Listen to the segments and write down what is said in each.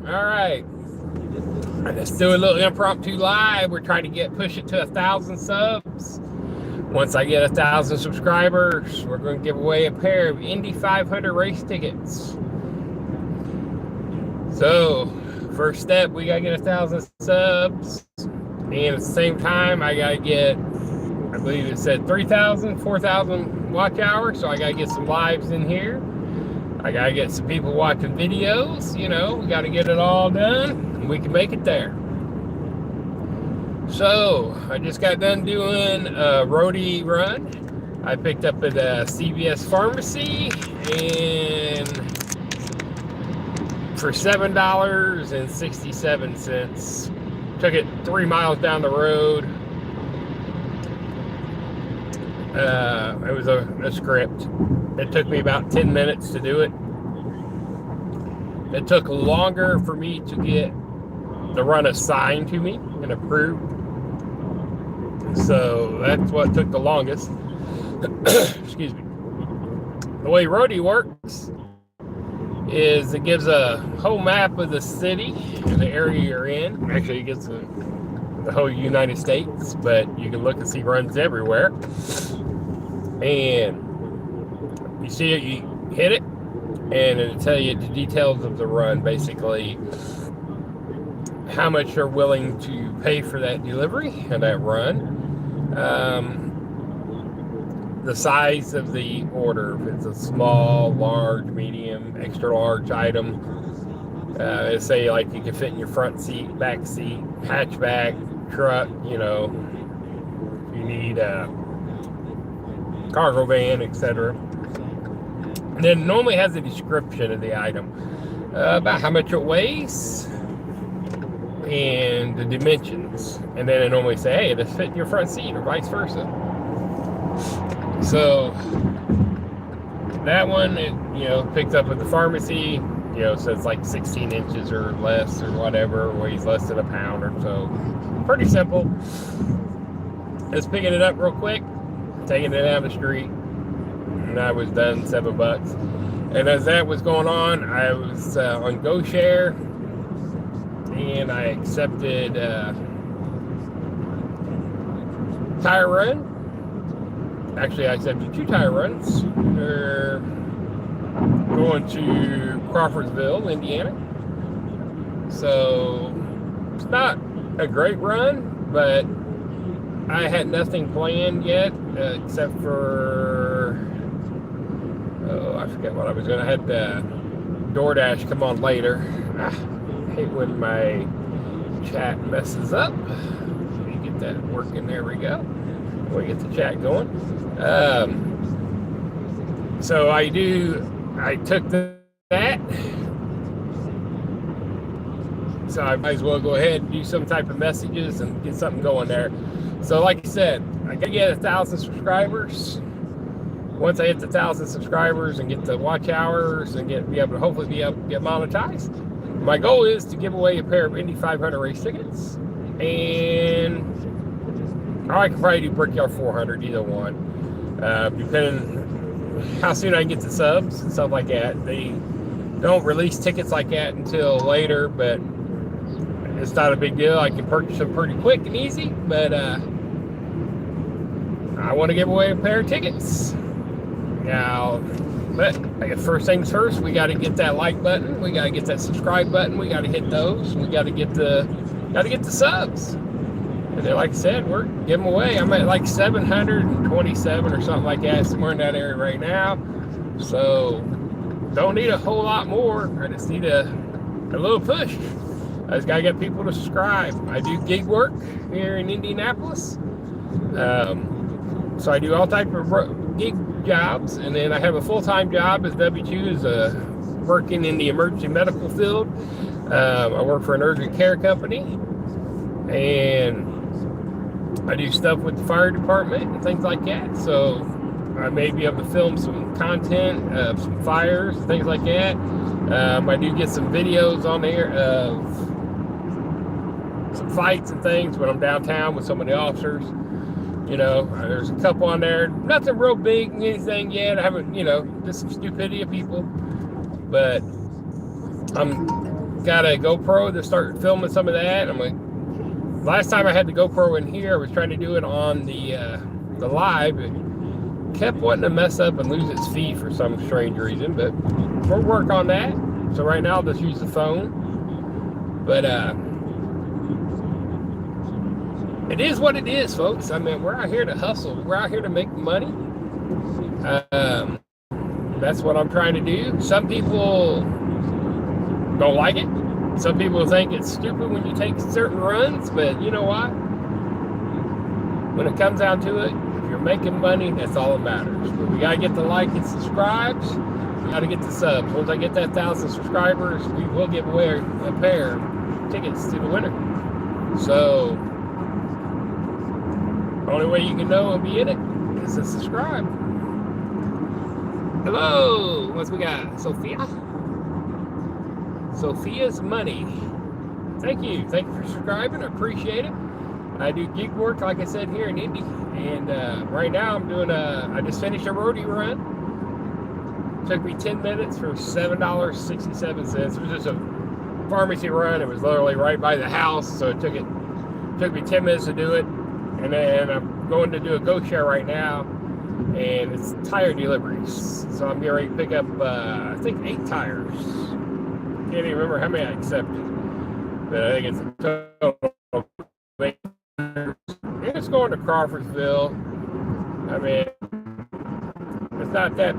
All right. Let's do a little impromptu live. We're trying to push it to 1,000 subs. Once I get 1,000 subscribers, we're going to give away a pair of Indy 500 race tickets. So, first step, we got to get 1,000 subs. And at the same time, I got to get, I believe it said 3,000, 4,000 watch hours. So I got to get some lives in here. I got to get some people watching videos. You know, we got to get it all done. And we can make it there. So, I just got done doing a roadie run. I picked up at a CVS pharmacy and for $7.67. Took it 3 miles down the road. It was a script. It took me about 10 minutes to do it. It took longer for me to get the run assigned to me and approved. So that's what took the longest. Excuse me. The way roadie works is it gives a whole map of the city and the area you're in. Actually, it gives the whole United States, but you can look and see runs everywhere. And you see it, you hit it, and it'll tell you the details of the run, basically how much you're willing to pay for that delivery and that run. The size of the order, if it's a small, large, medium, extra large item. Say like you can fit in your front seat, back seat, hatchback, truck, you know, you need a cargo van, etc. And then it normally has a description of the item, about how much it weighs and the dimensions. And then it normally say, hey, this fit in your front seat, or vice versa. So that one, picked up at the pharmacy, so it's like 16 inches or less or whatever, weighs less than a pound or so. Pretty simple. Just picking it up real quick, taking it down the street, and I was done, $7. And as that was going on, I was on GoShare, and I accepted tire run. Actually, I accepted 2 tire runs. They're going to Crawfordsville, Indiana. So it's not a great run, but I had nothing planned yet except for, I forget what I was going to. I had DoorDash come on later. I hate when my chat messes up. Let me get that working. There we go. We get the chat going. So I took that. So I might as well go ahead and do some type of messages and get something going there. So like I said, I gotta get 1,000 subscribers. Once I hit the 1,000 subscribers and get the watch hours and be able to hopefully get monetized, my goal is to give away a pair of Indy 500 race tickets, and I can probably do Brickyard 400, either one, depending how soon I can get the subs and stuff like that. They don't release tickets like that until later, but it's not a big deal. I can purchase them pretty quick and easy, but I want to give away a pair of tickets. Now, but I guess first things first, we got to get that like button, we got to get that subscribe button, we got to hit those, we got to get the subs. And then, like I said, we're giving away. I'm at like 727 or something like that, somewhere in that area right now. So don't need a whole lot more. I just need a little push. I just gotta get people to subscribe. I do gig work here in Indianapolis. So I do all type of gig jobs, and then I have a full-time job as W-2, as working in the emergency medical field. I work for an urgent care company, and I do stuff with the fire department and things like that. So I may be able to film some content of some fires and things like that. I do get some videos on there of some fights and things when I'm downtown with some of the officers. There's a couple on there. Nothing real big, anything yet. I haven't, just some stupidity of people. But I'm got a GoPro to start filming some of that. I'm like, last time I had the GoPro in here, I was trying to do it on the live. It kept wanting to mess up and lose its feed for some strange reason, but we'll work on that. So right now I'll just use the phone. But it is what it is, folks. I mean, we're out here to hustle. We're out here to make money. That's what I'm trying to do. Some people don't like it. Some people think it's stupid when you take certain runs, but you know what? When it comes down to it, if you're making money, that's all that matters. But we gotta get the like and subscribes. We gotta get the subs. Once I get that 1,000 subscribers, we will give away a pair of tickets to the winner. So, the only way you can know and be in it is to subscribe. Hello, what's we got? Sophia? Sophia's Money. Thank you for subscribing. I appreciate it. I do gig work, like I said, here in Indy, and right now I'm doing I just finished a roadie run. Took me 10 minutes for $7.67. It was just a pharmacy run. It was literally right by the house, so it took me 10 minutes to do it. And then I'm going to do a go share right now, and it's tire deliveries. So I'm getting ready to pick up, I think 8 tires. Can't even remember how many I accepted, but I think it's a total. It's going to Crawfordsville. I mean, it's not that,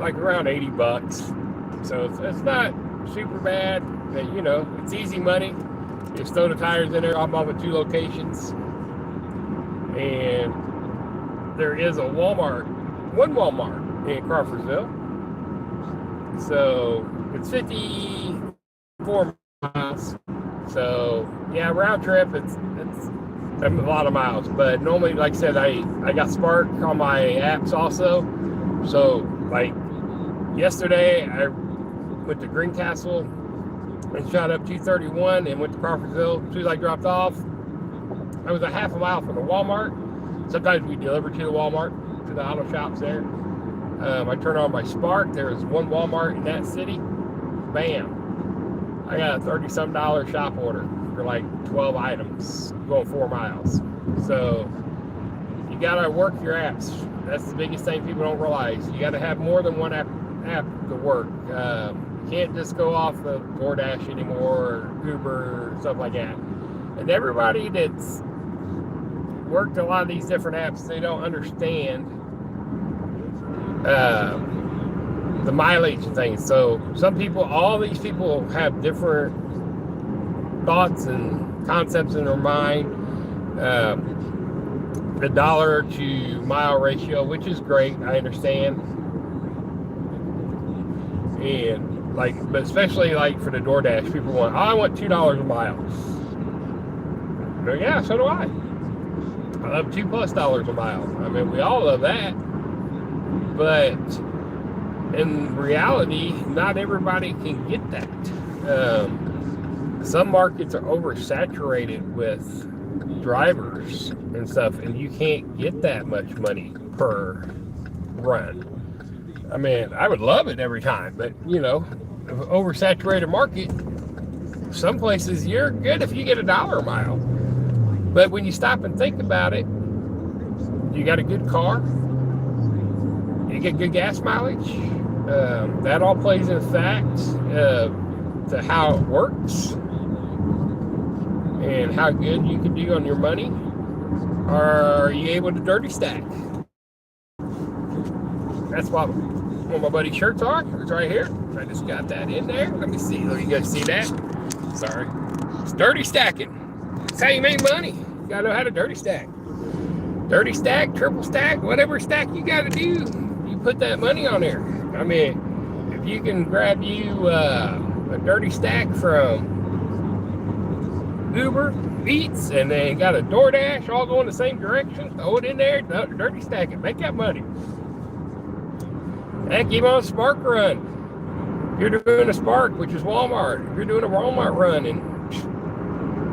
like around $80. So it's not super bad, but you know, it's easy money. Just throw the tires in there. I'm off at 2 locations, and there is one Walmart in Crawfordsville. So it's 54 miles. So yeah, round trip, it's a lot of miles. But normally, like I said, I got Spark on my apps also. So like yesterday, I went to Greencastle and shot up 231 and went to Crawfordsville. As soon as I dropped off, I was a half a mile from the Walmart. Sometimes we deliver to the Walmart, to the auto shops there. I turn on my Spark. There's one Walmart in that city. Bam. I got a $30-some shop order for like 12 items going 4 miles. So you gotta work your apps. That's the biggest thing people don't realize. You gotta have more than one app to work. You can't just go off of DoorDash anymore, or Uber, or stuff like that. And everybody that's worked a lot of these different apps, they don't understand the mileage and things. So all these people have different thoughts and concepts in their mind. The dollar to mile ratio, which is great, I understand. And but especially like for the DoorDash, people want, I want $2 a mile. But yeah, so do I. I love $2+ a mile. I mean, we all love that. But in reality, not everybody can get that. Some markets are oversaturated with drivers and stuff, and you can't get that much money per run. I mean, I would love it every time, but you know, an oversaturated market, some places you're good if you get $1 a mile. But when you stop and think about it, you got a good car, you get good gas mileage. That all plays in fact to how it works and how good you can do on your money. Are you able to dirty stack? That's what one of my buddy's shirts are. It's right here. I just got that in there. Let me see. Let you guys see that. Sorry. It's dirty stacking. That's how you make money. You gotta know how to dirty stack. Dirty stack, triple stack, whatever stack you gotta do, you put that money on there. I mean, if you can grab you a dirty stack from Uber Eats and then got a DoorDash all going the same direction, throw it in there, dirty stack it, make that money. Heck, even on a Spark run, if you're doing a Spark, which is Walmart, if you're doing a Walmart run and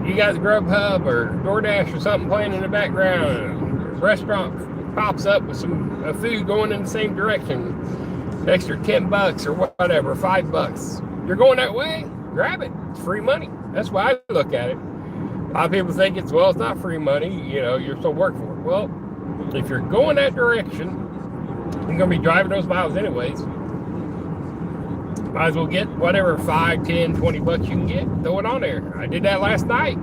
you got Grubhub or DoorDash or something playing in the background, and a restaurant pops up with some food going in the same direction, extra 10 bucks or whatever, $5. You're going that way, grab it. It's free money. That's why I look at it. A lot of people think it's not free money. You're still working for it. Well, if you're going that direction, you're going to be driving those miles anyways. Might as well get whatever 5, 10, 20 bucks you can get. Throw it on there. I did that last night.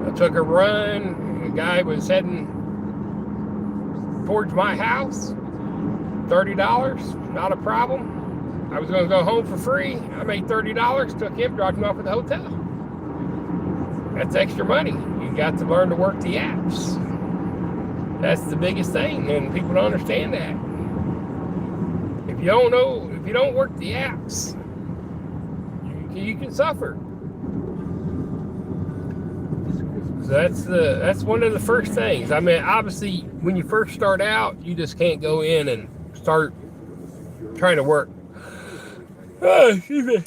I took a run. A guy was heading towards my house. $30, not a problem. I was going to go home for free. I made $30. Took him, dropped him off at the hotel. That's extra money. You got to learn to work the apps. That's the biggest thing, and people don't understand that. If you don't work the apps, you can suffer. So that's one of the first things. I mean, obviously, when you first start out, you just can't go in and start trying to work. Oh, excuse me.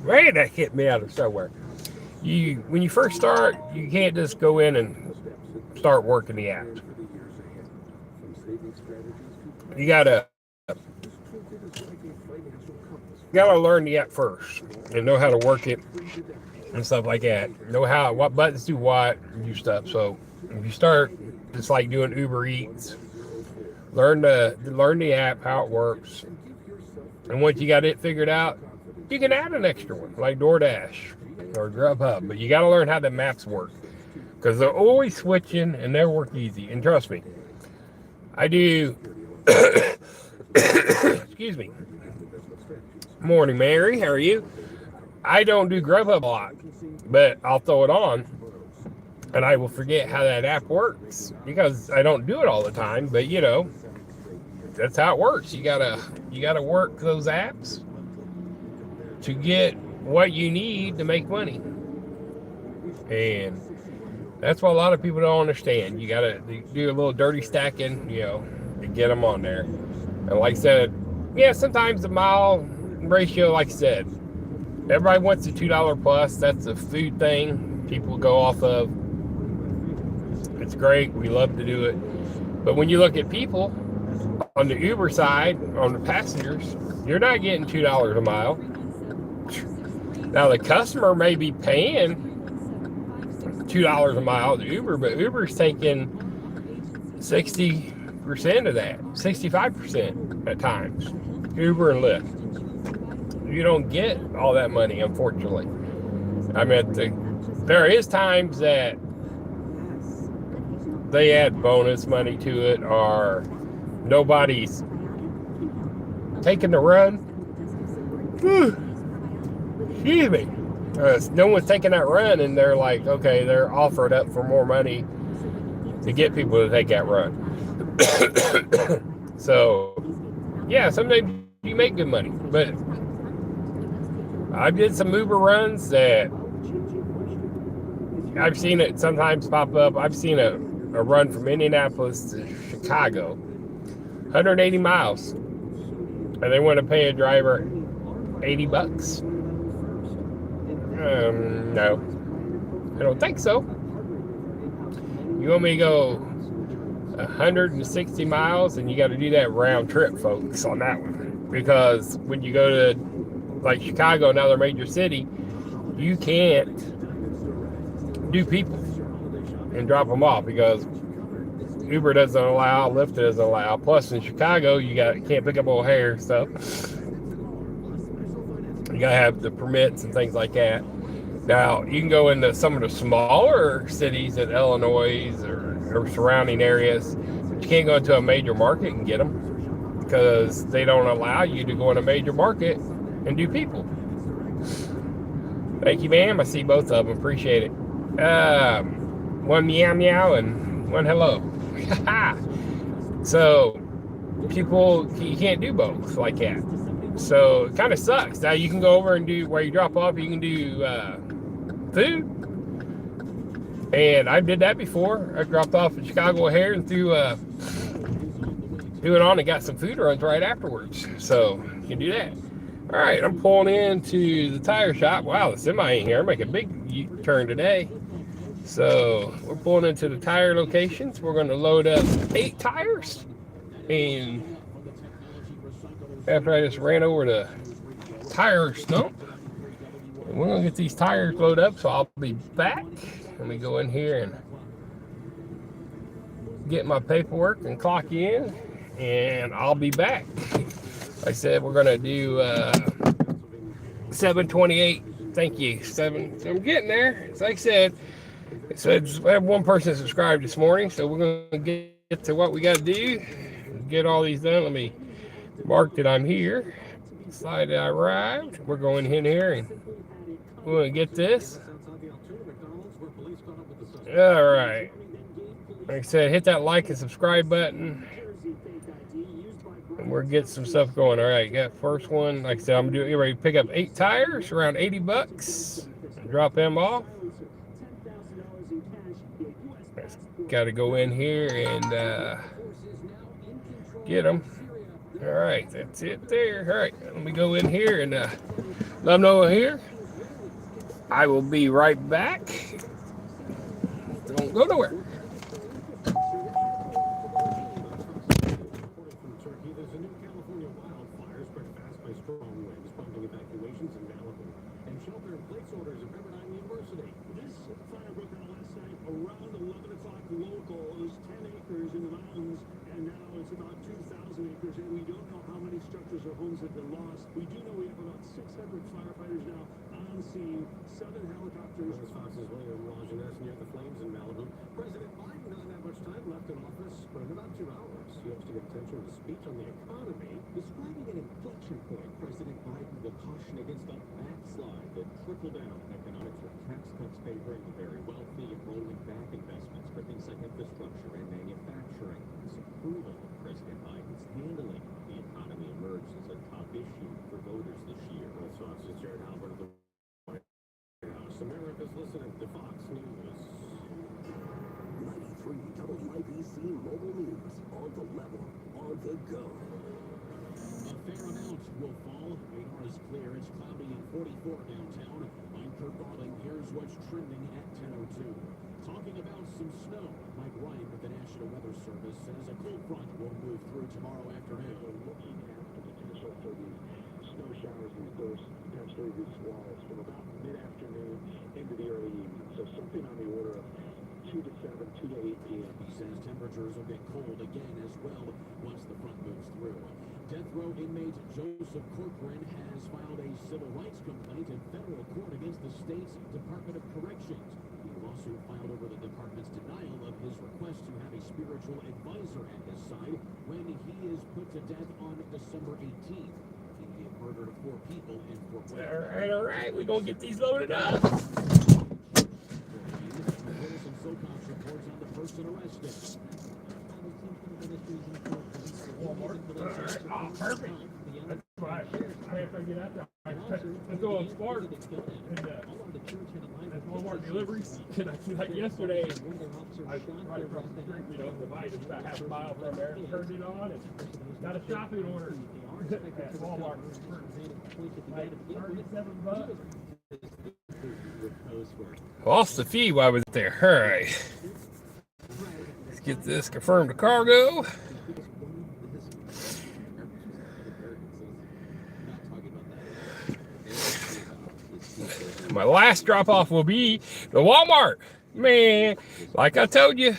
Man, that hit me out of somewhere. When you first start, you can't just go in and start working the apps. You gotta learn the app first and know how to work it and stuff like that. Know what buttons do what and do stuff. So if you start, it's like doing Uber Eats. Learn the app, how it works. And once you got it figured out, you can add an extra one like DoorDash or Grubhub. But you got to learn how the maps work, because they're always switching and they work easy. And trust me, I do. Excuse me. Morning, Mary. How are you? I don't do Grubhub a lot, but I'll throw it on, and I will forget how that app works because I don't do it all the time. But that's how it works. You gotta work those apps to get what you need to make money, and that's what a lot of people don't understand. You gotta do a little dirty stacking, to get them on there. And like I said, sometimes the mile ratio, like I said, everybody wants the $2 plus. That's a food thing people go off of. It's great. We love to do it. But when you look at people on the Uber side, on the passengers, you're not getting $2 a mile. Now, the customer may be paying $2 a mile to Uber, but Uber's taking 60% of that, 65% at times. Uber and Lyft. You don't get all that money, unfortunately. I mean, there is times that they add bonus money to it, or nobody's taking the run. Excuse me. No one's taking that run, and they're like, okay, they're offered up for more money to get people to take that run. So, sometimes you make good money, but I did some Uber runs that I've seen it sometimes pop up. I've seen a run from Indianapolis to Chicago, 180 miles, and they want to pay a driver $80. No, I don't think so. You want me to go 160 miles, and you got to do that round trip, folks, on that one. Because when you go to like Chicago, another major city, you can't do people and drop them off because Uber doesn't allow, Lyft doesn't allow. Plus, in Chicago, you can't pick up O'Hare stuff. You gotta have the permits and things like that. Now, you can go into some of the smaller cities in Illinois or surrounding areas, but you can't go into a major market and get them because they don't allow you to go in a major market and do people. Thank you, ma'am. I see both of them. Appreciate it. One meow meow and one hello. So, people, you can't do both like that. So it kind of sucks. Now you can go over and do, where you drop off, you can do food. And I did that before. I dropped off at Chicago O'Hare and threw it on and got some food runs right afterwards. So you can do that. All right, I'm pulling into the tire shop. Wow, the semi ain't here. I'm making a big U-turn today. So we're pulling into the tire locations. We're going to load up 8 tires and after I just ran over the tire stump. And we're gonna get these tires loaded up, so I'll be back. Let me go in here and get my paperwork and clock in, and I'll be back. Like I said, we're gonna do 728. Thank you. I'm getting there. It's like I said. So I have one person subscribed this morning, so we're gonna get to what we got to do. Get all these done. Let me mark that I'm here. Slide that I arrived. We're going in here and we're gonna get this. All right. Like I said, hit that like and subscribe button. And we're getting some stuff going. All right, got first one. Like I said, I'm gonna get ready to pick up 8 tires, around $80. Drop them off. Got to go in here and get them. All right, that's it there. All right, let me go in here and let them know I'm here. I will be right back. Don't go nowhere. All right, we're gonna get these loaded up. Oh, perfect. That's why I have to get out there. Let's go on Spark. And that's Walmart deliveries. Like yesterday, I was right across the street, the bite is about half a mile from there. Turned it on and got a shopping order at Walmart. Like $37. Lost the feed while I was there. All right. Let's get this confirmed to cargo. My last drop off will be the Walmart. Man, like I told you,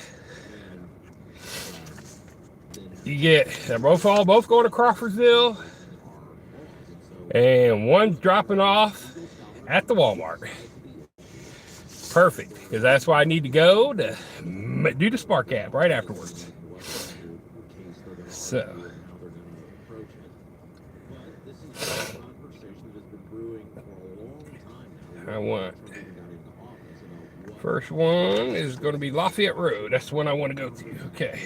they're both going to Crawfordsville, and one's dropping off at the Walmart. Perfect, because that's why I need to go to do the Spark app right afterwards. So I want first one is going to be Lafayette Road. That's the one I want to go to. Okay.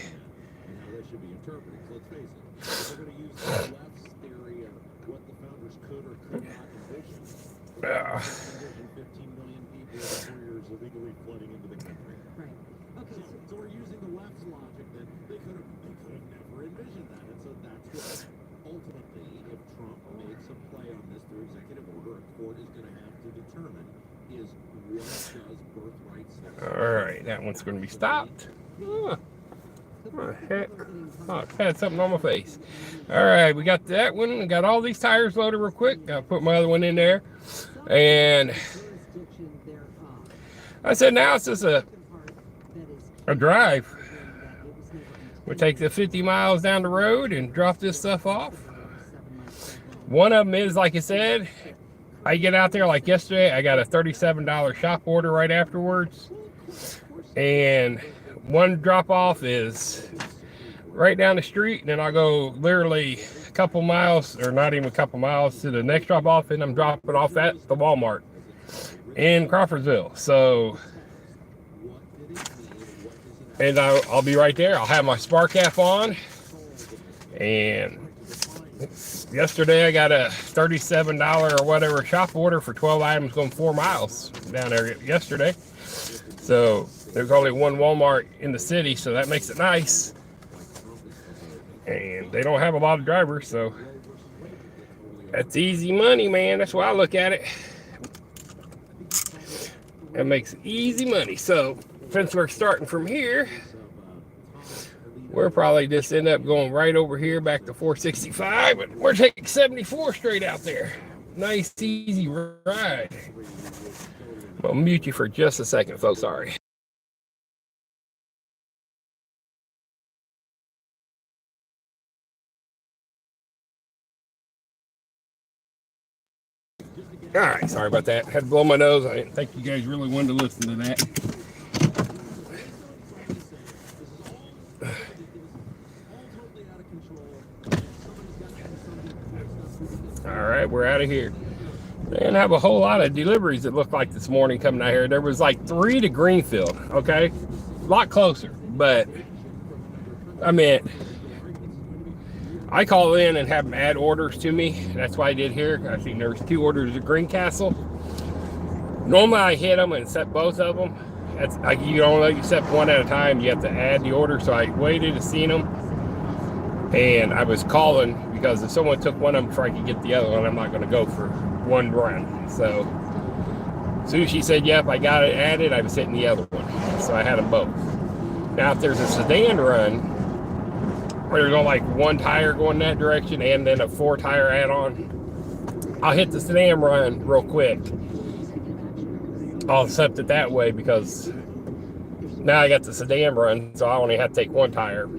All right, that one's going to be stopped. What the heck? Oh, I had something on my face. All right, we got that one. We got all these tires loaded real quick. Got to put my other one in there. And I said, now it's just a drive. We'll take the 50 miles down the road and drop this stuff off. One of them is, like I said, I get out there like yesterday. I got a $37 shop order right afterwards. And one drop off is right down the street. And then I'll go literally a couple miles, or not even a couple miles, to the next drop off. And I'm dropping off at the Walmart in Crawfordsville. So, and I'll be right there. I'll have my Spark app on. And yesterday I got a $37 or whatever shop order for 12 items going 4 miles down there yesterday. So there's only one Walmart in the city, so that makes it nice. And they don't have a lot of drivers, so that's easy money, man. That's why I look at it. That makes easy money. So since we're starting from here, we'll probably just end up going right over here back to 465, but we're taking 74 straight out there. Nice, easy ride. I'll mute you for just a second, folks. Sorry. All right, sorry about that. Had to blow my nose. I didn't think you guys really wanted to listen to that. All right, we're out of here. They didn't have a whole lot of deliveries, it looked like, this morning coming out here. There was like 3 to Greenfield, okay? A lot closer, but I mean, I call in and have them add orders to me. That's why I did here. I think there was 2 orders at Greencastle. Normally I hit them and accept both of them. That's like, you only accept one at a time. You have to add the order. So I waited to see them. And I was calling because if someone took one of them before I could get the other one, I'm not going to go for one run. So as soon as she said, yep, I got it added, I was hitting the other one. So I had them both. Now, if there's a sedan run where there's only like 1 tire going that direction and then a 4 tire add-on, I'll hit the sedan run real quick. I'll accept it that way because now I got the sedan run, so I only have to take 1 tire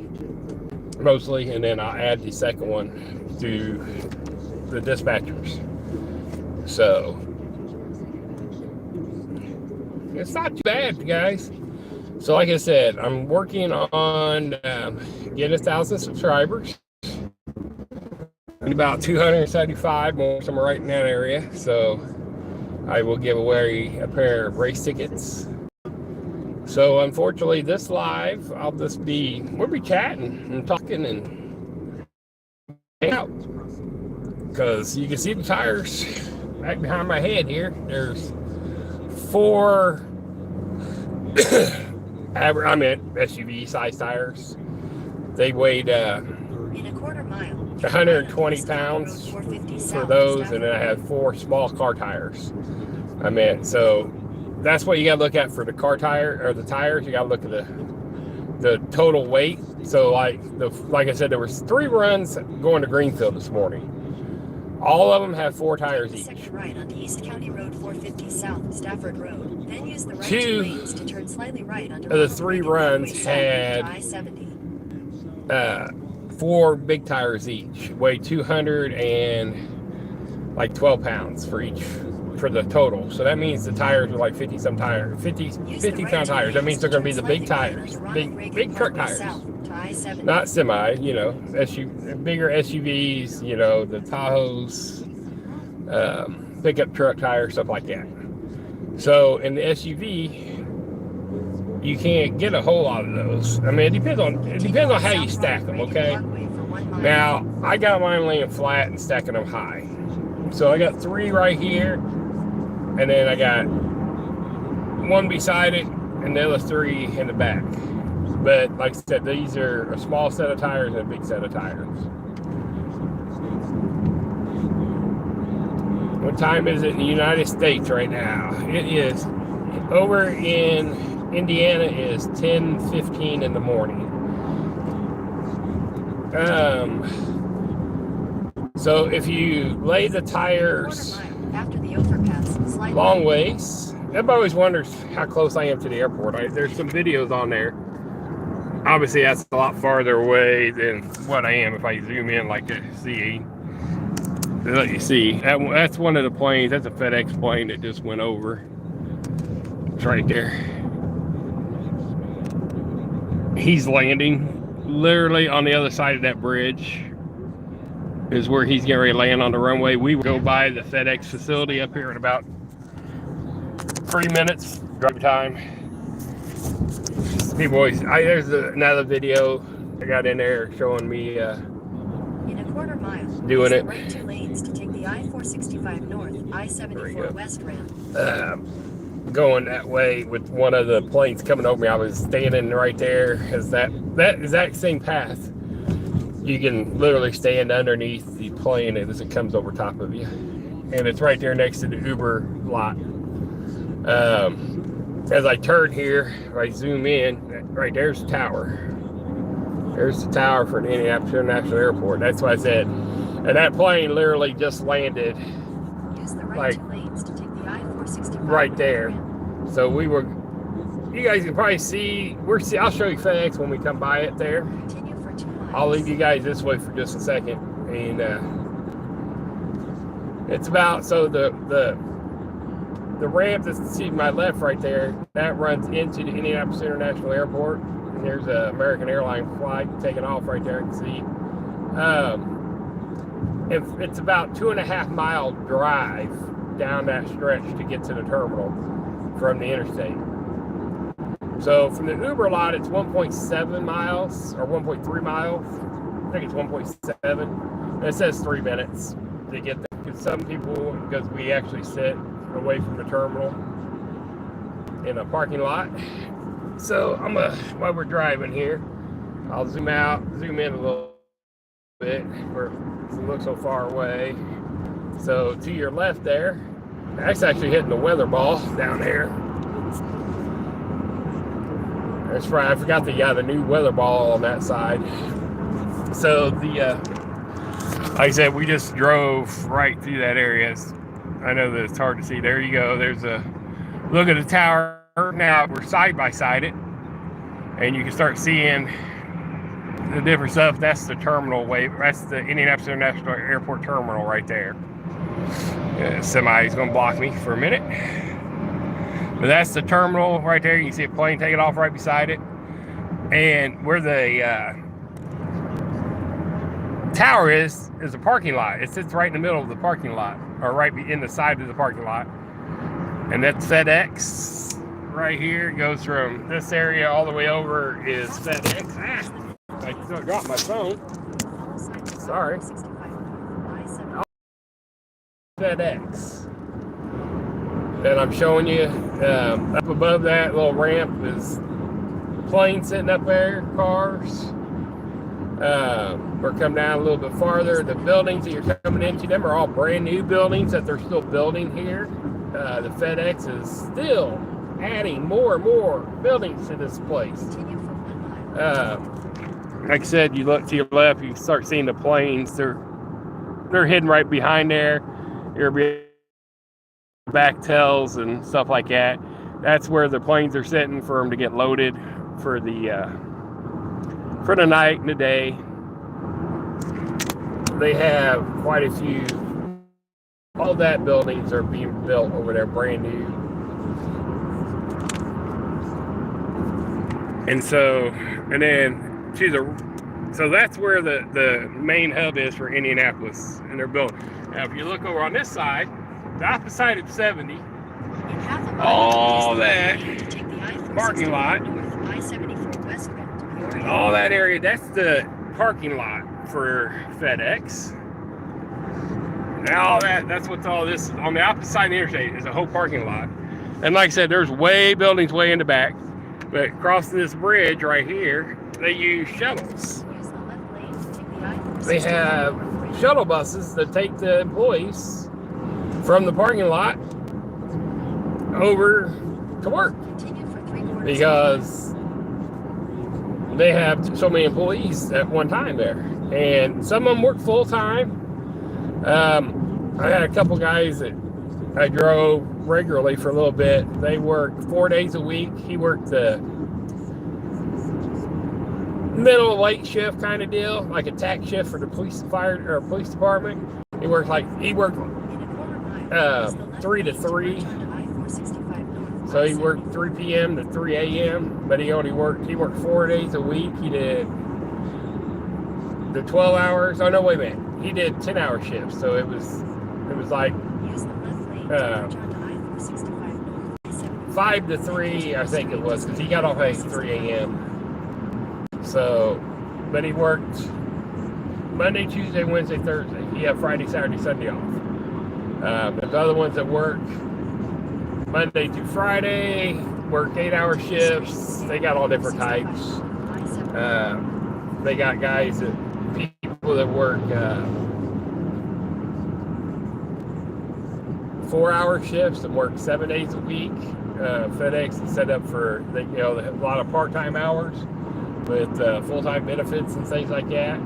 mostly, and then I'll add the second one to the dispatchers. So it's not too bad, guys. So like I said, I'm working on getting 1,000 subscribers. About 275 more, somewhere right in that area. So I will give away a pair of race tickets. So unfortunately, this live, we'll be chatting and talking and hang out. Because you can see the tires right behind my head here. There's 4 SUV size tires. They weighed in a quarter mile, 120 pounds for those, and then I have 4 small car tires. So that's what you got to look at for the car tire or the tires. You got to look at the total weight. So like I said, there was 3 runs going to Greenfield this morning. All of them have 4 tires each. Second right onto East County Road 450 South, Stafford Road. Then use the right 2 lanes to turn slightly right onto of the 3 runs had 4 big tires each, weigh 212 pounds for each, for the total. So that means the tires are like 50 pound tires. That means they're going to be the big tires, big truck tires, not semi, bigger SUVs, the Tahoes, pickup truck tires, stuff like that. So in the SUV, you can't get a whole lot of those. it depends on how you stack them, okay? Now, I got mine laying flat and stacking them high. So I got 3 right here, and then I got 1 beside it, and the other 3 in the back. But like I said, these are a small set of tires and a big set of tires. What time is it in the United States right now? It is over in Indiana is 10:15 in the morning. So if you lay the tires long ways, everybody always wonders how close I am to the airport. There's some videos on there. Obviously, that's a lot farther away than what I am if I zoom in like a C8. Let you see. That's one of the planes. That's a FedEx plane that just went over. It's right there. He's landing literally on the other side of that bridge. Is where he's getting ready to land on the runway. We go by the FedEx facility up here in about 3 minutes drive time. People always, there's another video I got in there showing me in a quarter mile, doing it. Right 2 lanes to take the I-465 north, I-74 west ramp. Going that way with one of the planes coming over me. I was standing right there as that exact same path. You can literally stand underneath the plane as it comes over top of you. And it's right there next to the Uber lot. As I turn here, if I zoom in, right there's the tower. There's the tower for the Indianapolis International Airport. That's what I said. And that plane literally just landed like right there. So we were, you guys can probably see, I'll show you FedEx when we come by it there. I'll leave you guys this way for just a second. And it's about, so the ramp that's to my left right there, that runs into the Indianapolis International Airport. And there's an American airline flight taking off right there, you can see. It's about 2.5 mile drive down that stretch to get to the terminal from the interstate. So from the Uber lot, it's 1.7 miles or 1.3 miles. I think it's 1.7. And it says 3 minutes to get there. Because some people, because we actually sit away from the terminal in a parking lot. So while we're driving here, I'll zoom in a little bit where it looks so far away. So to your left there, that's actually hitting the weather ball down here. That's right, I forgot the new weather ball on that side. So like I said, we just drove right through that area. I know that it's hard to see. There you go. There's a look at the tower. Now we're side by side it, and you can start seeing the different stuff. That's the terminal way. That's the Indianapolis International Airport terminal right there. Semi's gonna block me for a minute. But that's the terminal right there. You can see a plane taking off right beside it. And where the tower is a parking lot. It sits right in the middle of the parking lot, or right in the side of the parking lot. And that's FedEx right here. It goes from this area all the way over is FedEx. I dropped my phone. Sorry. FedEx. And I'm showing you up above that little ramp is planes sitting up there, cars. We're coming down a little bit farther. The buildings that you're coming into, them are all brand new buildings that they're still building here. The FedEx is still adding more and more buildings to this place. Like I said, you look to your left, you start seeing the planes. They're hidden right behind there. You'll be back tails and stuff like that. That's where the planes are sitting for them to get loaded for the night and the day. They have quite a few. All that buildings are being built over there, brand new. And so that's where the main hub is for Indianapolis, and they're building. Now, if you look over on this side, the opposite side of 70, all that parking lot, all that area, that's the parking lot for FedEx. Now that's what's all this on the opposite side of the interstate is a whole parking lot. And like I said, there's buildings way in the back, but crossing this bridge right here, they use shuttles. They have shuttle buses that take the employees from the parking lot over to work because they have so many employees at one time there. and some of them work full time. I had a couple guys that I drove regularly for a little bit. They worked 4 days a week. He worked the middle late shift kind of deal, like a tack shift for the police department. He worked 3 to 3. So he worked 3 p.m. to 3 a.m. But he worked 4 days a week. He did the 12 hours. Oh no, wait a minute. He did 10-hour shifts. So it was like 5 to 3, I think it was, because he got off at 3 a.m. So, but he worked Monday, Tuesday, Wednesday, Thursday. He had Friday, Saturday, Sunday off. There's other ones that work Monday through Friday, work 8-hour shifts. They got all different types. They got people that work 4-hour shifts and work 7 days a week. FedEx is set up for a lot of part-time hours with full-time benefits and things like that.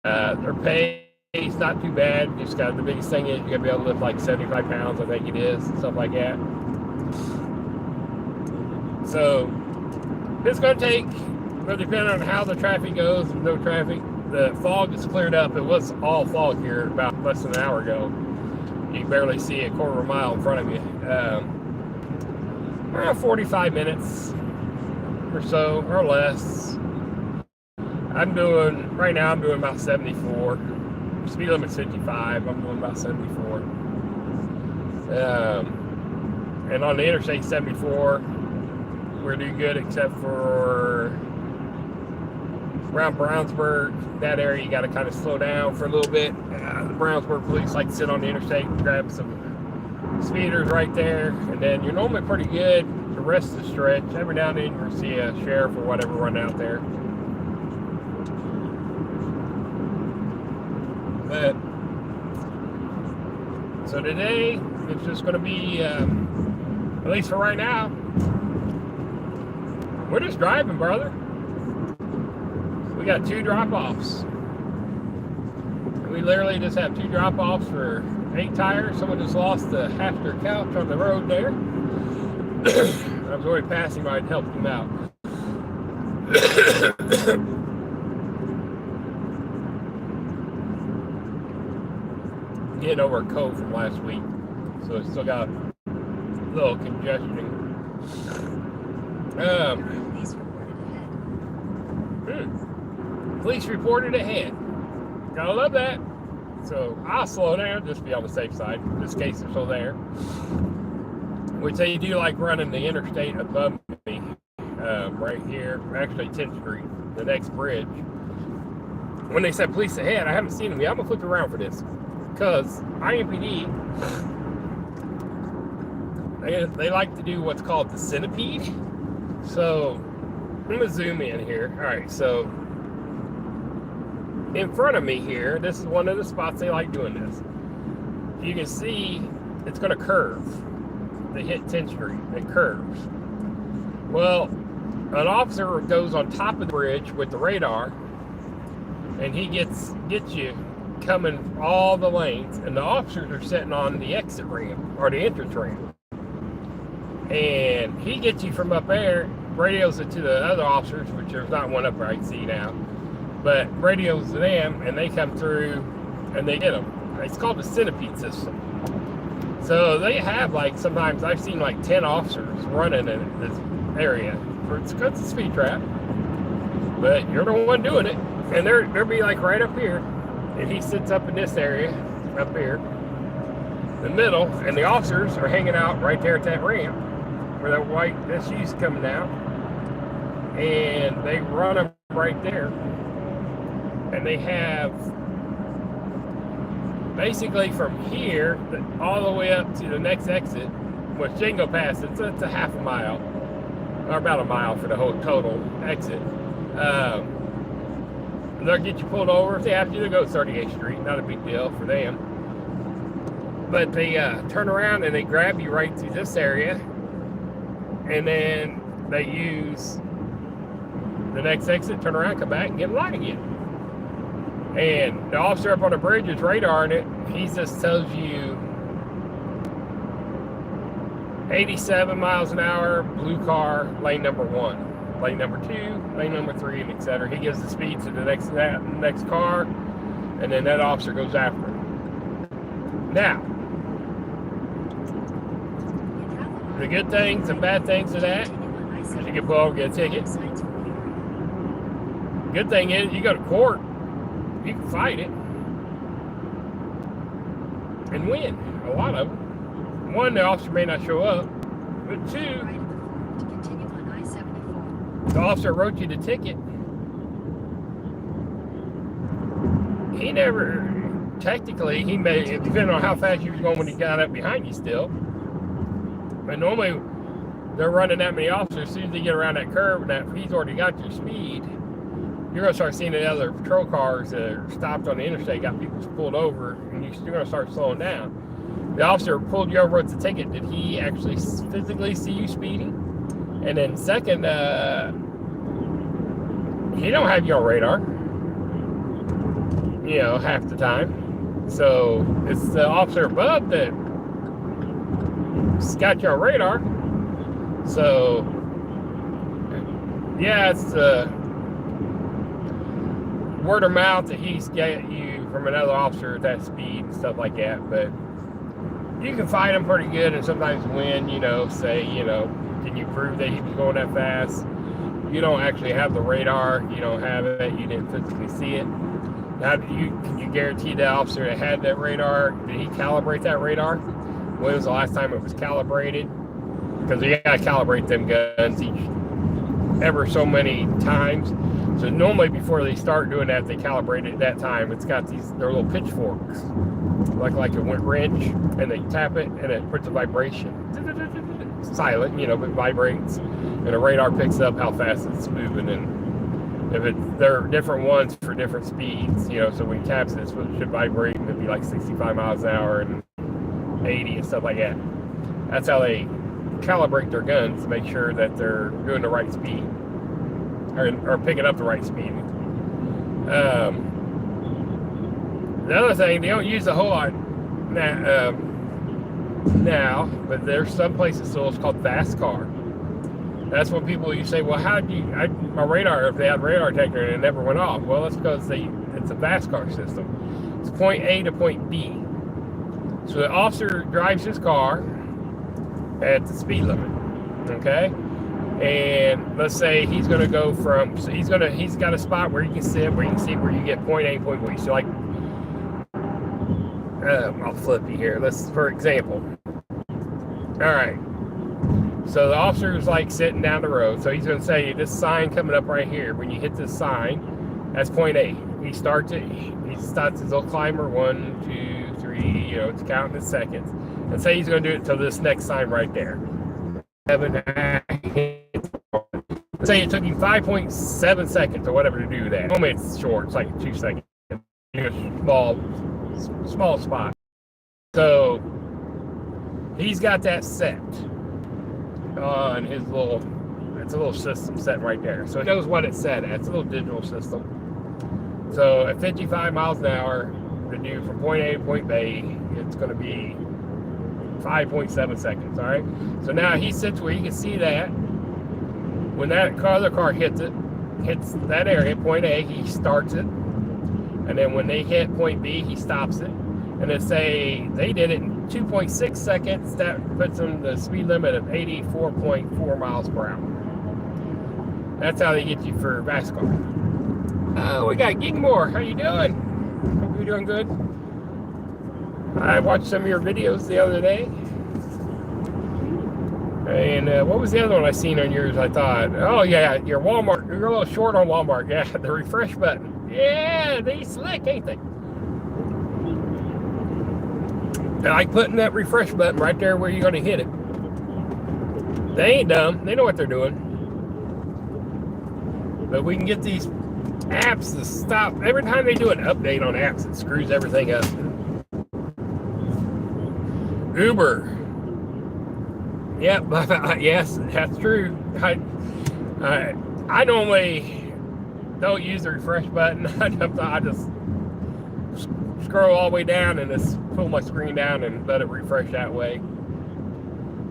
Their pay is not too bad. Just got the biggest thing is you gotta be able to lift like 75 pounds, I think it is, stuff like that. So it's gonna take, depending on how the traffic goes. No traffic. The fog is cleared up. It was all fog here about less than an hour ago. You can barely see a quarter of a mile in front of you. Around 45 minutes or so, or less. Right now I'm doing about 74. Speed limit's 55. I'm doing about 74. And on the Interstate 74, we're doing good except for around Brownsburg. That area you got to kind of slow down for a little bit. The Brownsburg police like to sit on the interstate and grab some speeders right there, and then you're normally pretty good the rest of the stretch. Every now and then you'll see a sheriff or whatever run out there. But so today it's just going to be, at least for right now, we're just driving, brother. We got 2 drop-offs. We literally just have 2 drop-offs for 8 tires. Someone just lost half their couch on the road there. I was already passing by and helped him out. Getting over a cold from last week, so it's still got a little congestion. Police reported ahead. Gotta love that. So I'll slow down just to be on the safe side, just in case they're still there. Which they do like running the interstate above me, right here, actually 10th Street, the next bridge. When they said police ahead, I haven't seen them yet. I'm gonna flip around for this. Because IMPD, they like to do what's called the centipede. So I'm gonna zoom in here. All right, so in front of me here, this is one of the spots they like doing this. You can see it's gonna curve. They hit 10th Street, it curves. Well, an officer goes on top of the bridge with the radar, and he gets you coming all the lanes, and the officers are sitting on the exit ramp or the entrance ramp, and he gets you from up there, radios it to the other officers, which there's not one up there I can see now, but radios to them, and they come through and they get them. It's called the centipede system. So they have, like, sometimes I've seen like 10 officers running in this area. It's a speed trap, but you're the one doing it, and they'll be like right up here. And he sits up in this area, up here, the middle, and the officers are hanging out right there at that ramp where that white SUV's coming down, and they run them right there. And they have basically from here all the way up to the next exit, which they can go past. It's a half a mile, or about a mile for the whole total exit. They'll get you pulled over if they have to. They'll go to 38th Street, not a big deal for them. But they turn around and they grab you right through this area, and then they use the next exit, turn around, come back, and get in line again. And the officer up on the bridge is radaring it. He just tells you 87 miles an hour, blue car, lane number 1, lane number 2, lane number 3, and etc. He gives the speed to the next car, and then that officer goes after him. Now, the good things and bad things of that is you can pull over and get a ticket. Good thing is you go to court, you can fight it and win. A lot of them. One, the officer may not show up, but two, the officer wrote you the ticket. He never, technically, he may, depending on how fast you was going when he got up behind you still. But normally, they're running that many officers. As soon as they get around that curve and that he's already got your speed, you're going to start seeing the other patrol cars that are stopped on the interstate, got people pulled over, and you're going to start slowing down. The officer pulled you over with the ticket. Did he actually physically see you speeding? And then second, he don't have you on radar, you know, half the time. So it's the officer above that got you on radar. So yeah, it's word of mouth that he's got you from another officer at that speed and stuff like that. But you can fight him pretty good and sometimes win, you know, say, you know, can you prove that he was going that fast? You don't actually have the radar, you don't have it, you didn't physically see it. Now, can you guarantee that officer that had that radar, did he calibrate that radar? When was the last time it was calibrated? Because you gotta calibrate them guns ever so many times. So normally before they start doing that, they calibrate it at that time. It's got their little pitchforks, like a wrench, and they tap it and it puts a vibration. It's silent, you know, but it vibrates, and the radar picks up how fast it's moving. And if there are different ones for different speeds, you know, so when he taps it, it should vibrate and it'd be like 65 miles an hour and 80 and stuff like that. That's how they calibrate their guns to make sure that they're doing the right speed or picking up the right speed. The other thing, they don't use a whole lot now, but there's some places still it's called fast car. That's when people, you say, well, how do you, my radar, if they had radar detector and it never went off, well, that's because it's a fast car system. It's point A to point B. So the officer drives his car at the speed limit, okay? And let's say he's going to go from, so he's got a spot where you can sit, where you can see where you get point A and point B. So like, I'll flip you here. Let's, for example. All right. So the officer's like sitting down the road. So he's going to say, this sign coming up right here, when you hit this sign, that's point A. He starts it, he starts his little climber, 1, 2, 3, you know, it's counting the seconds. And say he's going to do it to this next sign right there. 7, let's say it took him 5.7 seconds or whatever to do that. Normally it's short, it's like 2 seconds. You know, small spot. So he's got that set on his little, it's a little system set right there. So he knows what it's set at. It's a little digital system. So at 55 miles an hour, to do from point A to point B, it's going to be 5.7 seconds, all right? So now he sits where you can see that. When that other car hits that area, point A, he starts it. And then when they hit point B, he stops it. And then say they did it in 2.6 seconds, that puts them the speed limit of 84.4 miles per hour. That's how they get you for fast car. We got Gigmore. How you doing? Hope you're doing good. I watched some of your videos the other day. And what was the other one I seen on yours? I thought, oh yeah, your Walmart. You're a little short on Walmart. Yeah, the refresh button. Yeah, they slick, ain't they? I like putting that refresh button right there where you're going to hit it. They ain't dumb. They know what they're doing. But we can get these apps to stop. Every time they do an update on apps, it screws everything up. Uber. Yep, yes, that's true. I normally don't use the refresh button. I just scroll all the way down and just pull my screen down and let it refresh that way.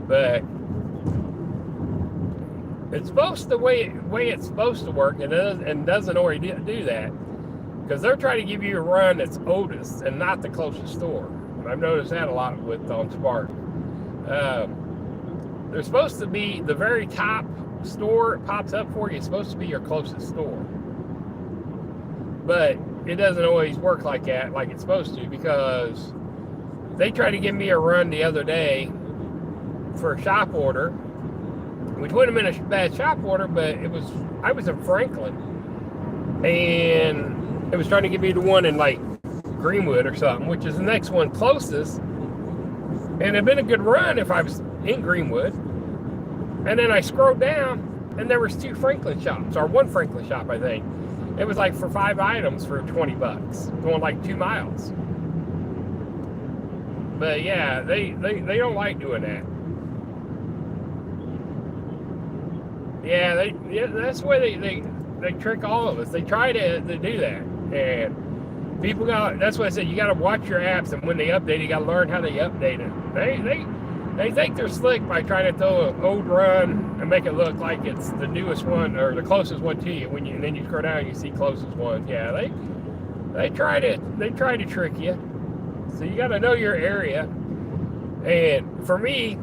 But it's supposed the way it's supposed to work, and doesn't already do that, because they're trying to give you a run that's oldest and not the closest store. And I've noticed that a lot on Spark. They're supposed to be the very top store it pops up for you. It's supposed to be your closest store, but it doesn't always work like that, like it's supposed to, because they tried to give me a run the other day for a shop order, which wouldn't have been a bad shop order, but I was in Franklin, and it was trying to give me the one in like Greenwood or something, which is the next one closest, and it'd been a good run if I was in Greenwood. And then I scrolled down, and there was 2 Franklin shops, or 1 Franklin shop, I think. It was like for 5 items for $20, going like 2 miles. But yeah, they don't like doing that. Yeah, that's the way they trick all of us. They try to do that, and people that's why I said you got to watch your apps, and when they update, you got to learn how they update it. They think they're slick by trying to throw an old run and make it look like it's the newest one or the closest one to you. And then you scroll down and you see closest one. Yeah, they try to trick you. So you got to know your area. And for me,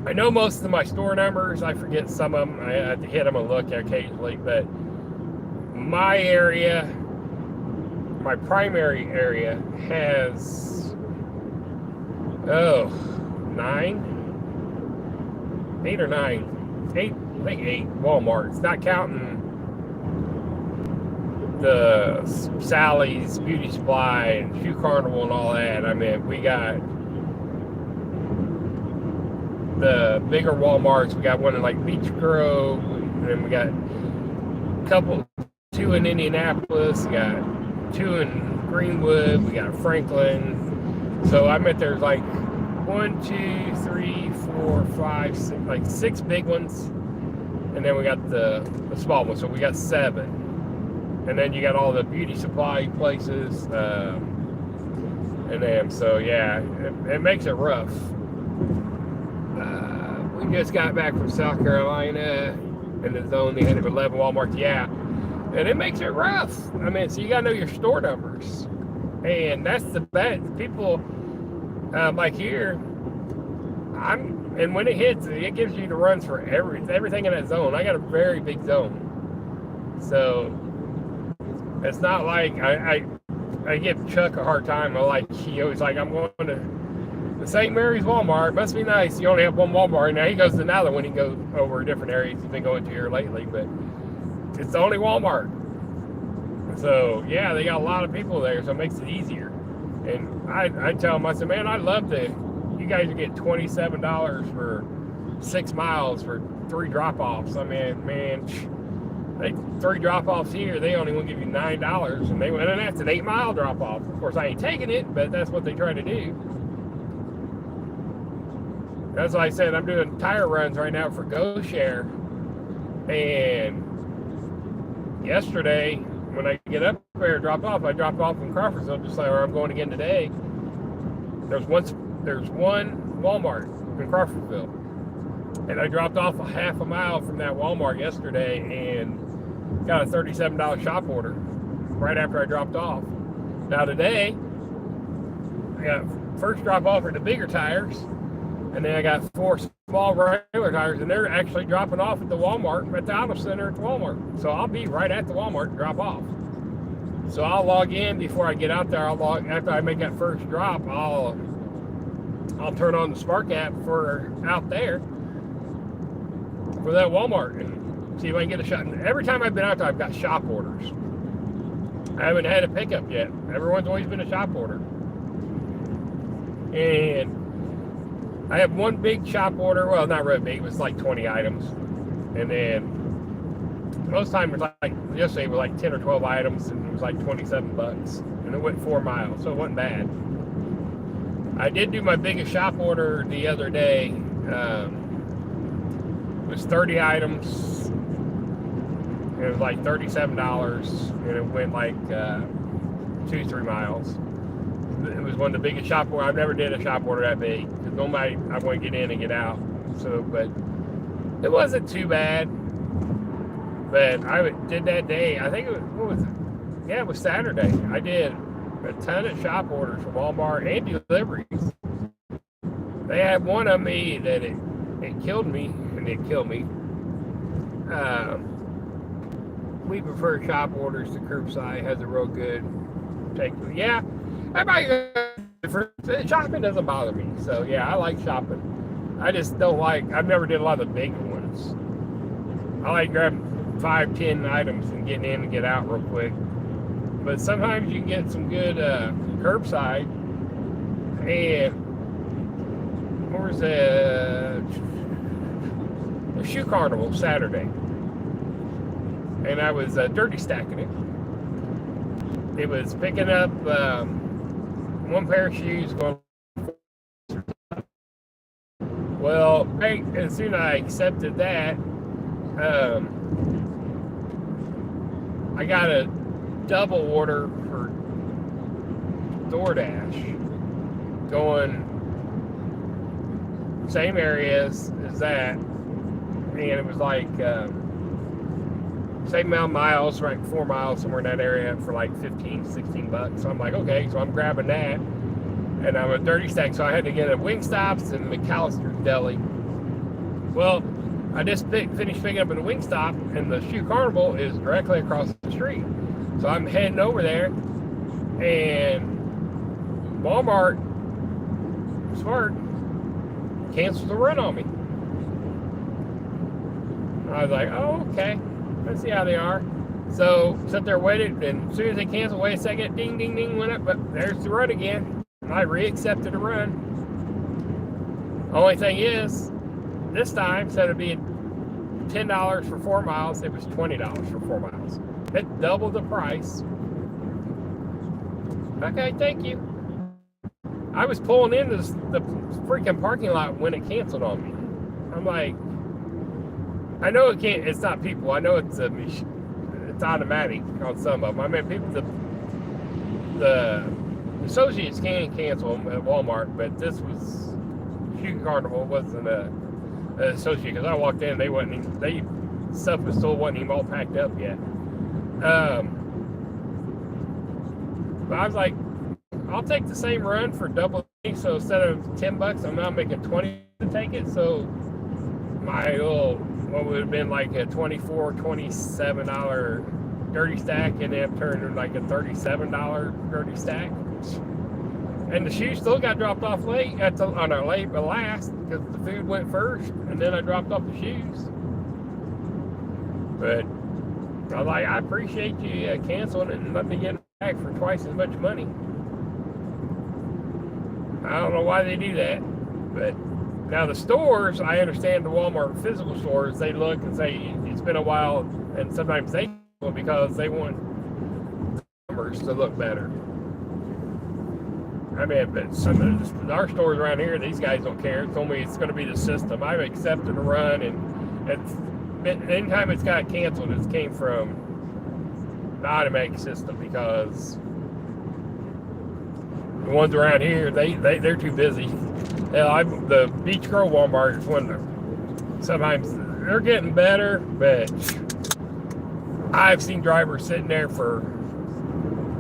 I know most of my store numbers. I forget some of them. I have to hit them and look occasionally. But my area, my primary area, has 8 or 9, I think 8 Walmarts, not counting the Sally's, Beauty Supply, and Shoe Carnival and all that. I mean, we got the bigger Walmarts. We got one in like Beach Grove, and then we got a 2 in Indianapolis, we got 2 in Greenwood, we got Franklin. So I bet there's like 1, 2, 3, 4, 5, 6, like 6 big ones, and then we got the small ones. So we got 7, and then you got all the beauty supply places, and then so yeah, it makes it rough. We just got back from South Carolina, and the zone they had 11 Walmarts. Yeah, and it makes it rough. I mean, so you gotta know your store numbers, and that's the bad people. Like here, and when it hits, it gives you the runs for everything in that zone. I got a very big zone, so it's not like I give Chuck a hard time. He always like, I'm going to the St. Mary's Walmart. Must be nice. You only have 1 Walmart. Now he goes to another one. He goes over different areas he's been going to here lately, but it's the only Walmart. So yeah, they got a lot of people there, so it makes it easier. And I tell them, I said, man, I'd love to. You guys would get $27 for 6 miles for 3 drop-offs. I mean, man, 3 drop-offs here, they only want to give you $9, and that's an 8-mile drop-off. Of course, I ain't taking it, but that's what they try to do. That's why I said I'm doing tire runs right now for GoShare. And yesterday, when I get up there, drop off, I dropped off in Crawfordsville, just like where I'm going again today. There's one Walmart in Crawfordsville, and I dropped off a half a mile from that Walmart yesterday and got a $37 shop order right after I dropped off. Now today, I got first drop off for the bigger tires, and then I got 4 small regular tires, and they're actually dropping off at the Walmart, at the auto center at the Walmart. So I'll be right at the Walmart to drop off. So I'll log in before I get out there. After I make that first drop, I'll turn on the Spark app for out there for that Walmart and see if I can get a shot. And every time I've been out there, I've got shop orders. I haven't had a pickup yet. Everyone's always been a shop order. And I have one big shop order. Well, not really big. It was like 20 items. And then most time it was like, yesterday it was like 10 or 12 items, and it was like $27. And it went 4 miles, so it wasn't bad. I did do my biggest shop order the other day. It was 30 items. It was like $37, and it went like 2-3 miles. it was one of the biggest shop orders. I've never did a shop order that big because normally I want to get in and get out. So, but it wasn't too bad. But I did that day. I think it was, what was it? Yeah, it was Saturday. I did a ton of shop orders from Walmart and deliveries. They had one of me that it killed me, and it killed me. We prefer shop orders to curbside. Has a real good take. Yeah, everybody. Shopping doesn't bother me. So yeah, I like shopping. I just don't like. I've never did a lot of the big ones. I like grabbing 5-10 items and getting in and get out real quick. But sometimes you get some good curbside. And where's the shoe carnival Saturday? And I was dirty stacking it. It was picking up one pair of shoes going. Well, as soon as I accepted that, I got a double order for DoorDash going same areas as that, and it was like same amount of miles, like 4 miles somewhere in that area for like 15-16 bucks. So I'm like, okay, so I'm grabbing that, and I'm a dirty stack, so I had to get a Wingstops and McAllister's Deli. Well, I just finished picking up at the Wingstop, and the shoe carnival is directly across the street. So I'm heading over there, and Walmart, smart, canceled the run on me. I was like, oh, okay, let's see how they are. So sat there, waited, and as soon as they canceled, wait a second, ding, ding, ding, went up, but there's the run again. I re-accepted the run. Only thing is, this time, instead of being $10 for 4 miles, it was $20 for 4 miles. It doubled the price. Okay, thank you. I was pulling into the freaking parking lot when it canceled on me. I'm like, I know it can't. It's not people. I know it's automatic on some of them. I mean, people. The associates can cancel them at Walmart, but this was Shoe Carnival wasn't an associate because I walked in, they stuff was still wasn't even all packed up yet. But I was like, I'll take the same run for double. So instead of $10, I'm now making 20 to take it. So my little, what would have been like a $27 dirty stack, ended up turning like a $37 dirty stack. And the shoes still got dropped off late on our last because the food went first, and then I dropped off the shoes. But I was like, I appreciate you canceling it and letting me get it back for twice as much money. I don't know why they do that, but now the stores, I understand the Walmart physical stores, they look and say it's been a while, and sometimes they do because they want numbers to look better. I mean, but some of our stores around here, these guys don't care. It's only it's going to be the system. I've accepted a run, and anytime it's got canceled, it came from the automatic system because the ones around here, they're too busy. Hell, the Beach Grove Walmart is one of sometimes they're getting better, but I've seen drivers sitting there for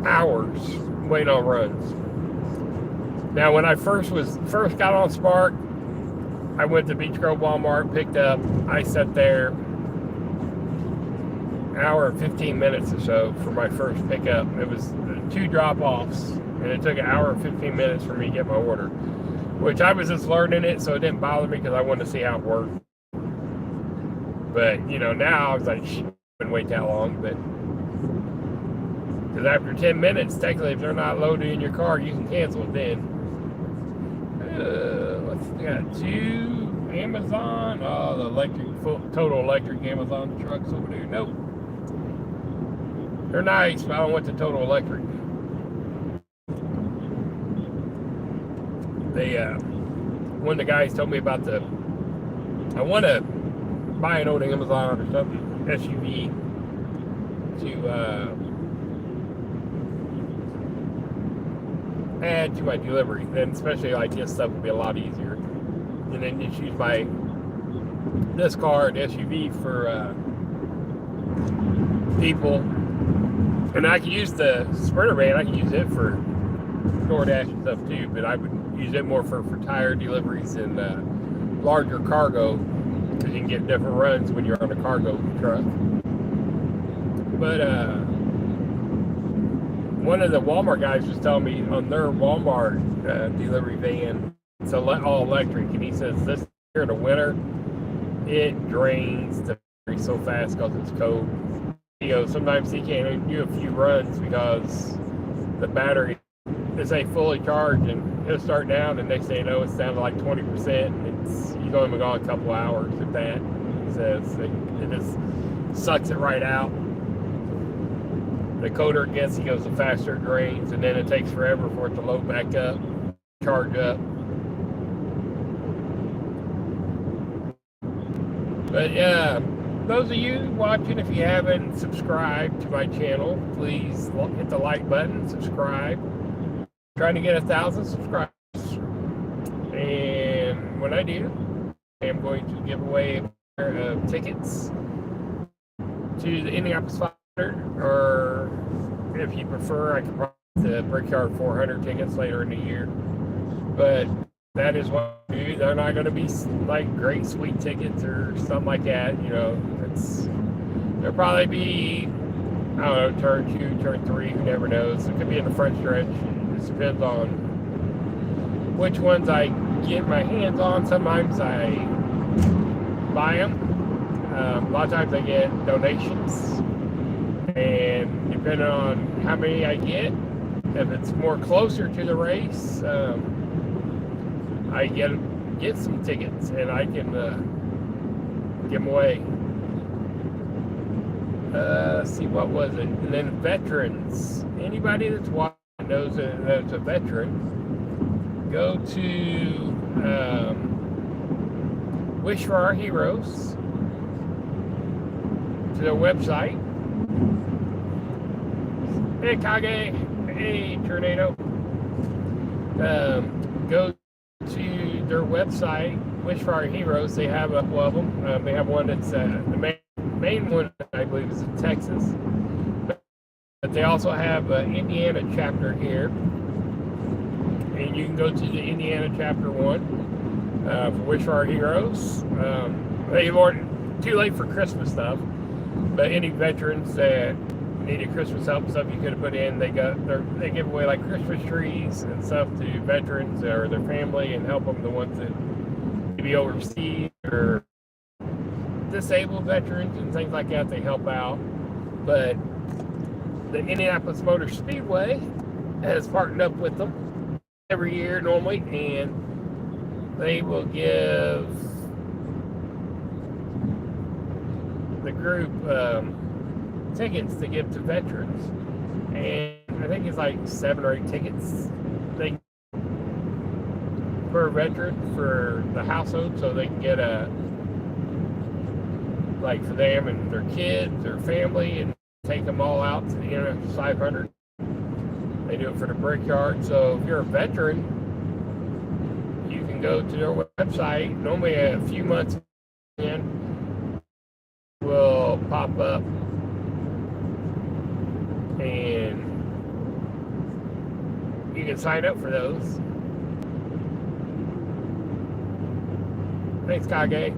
hours waiting on runs. Now, when I first got on Spark, I went to Beach Grove Walmart, picked up. I sat there an hour and 15 minutes or so for my first pickup. It was 2 drop-offs, and it took an hour and 15 minutes for me to get my order, which I was just learning it, so it didn't bother me because I wanted to see how it worked. But, now I was like, I wouldn't wait that long, but because after 10 minutes, technically, if they're not loaded in your car, you can cancel it then. We got 2 Amazon. Oh, the total electric Amazon trucks over there. Nope. They're nice, but I don't want the total electric. One of the guys told me about I want to buy an old Amazon or something, SUV, to add to my delivery. Then especially like this stuff will be a lot easier. And then just use this car and SUV for people. And I can use the Sprinter van. I can use it for DoorDash and stuff too. But I would use it more for tire deliveries and larger cargo, because you can get different runs when you're on a cargo truck. But one of the Walmart guys was telling me on their Walmart delivery van, it's all electric, and he says this here in the winter, it drains the battery so fast because it's cold. You know, sometimes he can't even do a few runs because the battery is fully charged, and it'll start down, and next thing you know, it's down to like 20%. You've only been gone a couple hours at that. He says it just sucks it right out. The colder it gets, he goes, the faster it drains, and then it takes forever for it to load back up, charge up. But yeah, those of you watching, if you haven't subscribed to my channel, please hit the like button, subscribe. I'm trying to get 1,000 subscribers, and when I do, I am going to give away a pair of tickets to the Indianapolis 500, or if you prefer, I can probably the Brickyard 400 tickets later in the year. But that is what I do. They're not going to be like great sweet tickets or something like that. You know, they'll probably be, I don't know, turn 2, turn 3, who never knows. It could be in the front stretch. It just depends on which ones I get my hands on. Sometimes I buy them. A lot of times I get donations, and depending on how many I get, if it's more closer to the race, I get some tickets, and I can give them away. See, what was it? And then veterans. Anybody that's watching knows that's a veteran. Go to Wish for Our Heroes, to their website. Hey, Kage. Hey, Tornado. Go to their website, Wish for Our Heroes. They have a couple of them. They have one that's the main one, I believe, is in Texas. But they also have an Indiana chapter here. And you can go to the Indiana chapter 1 for Wish for Our Heroes. They've already too late for Christmas stuff. But any veterans that needed Christmas help and stuff you could have put in, they give away like Christmas trees and stuff to veterans or their family, and help them, the ones that maybe overseas or disabled veterans and things like that. They help out. But the Indianapolis Motor Speedway has partnered up with them every year normally, and they will give the group tickets to give to veterans, and I think it's like 7 or 8 tickets per veteran for the household, so they can get like for them and their kids, their family, and take them all out to the Indianapolis 500. They do it for the Brickyard. So if you're a veteran, you can go to their website. Normally a few months in, will pop up, and you can sign up for those. Thanks, Kage.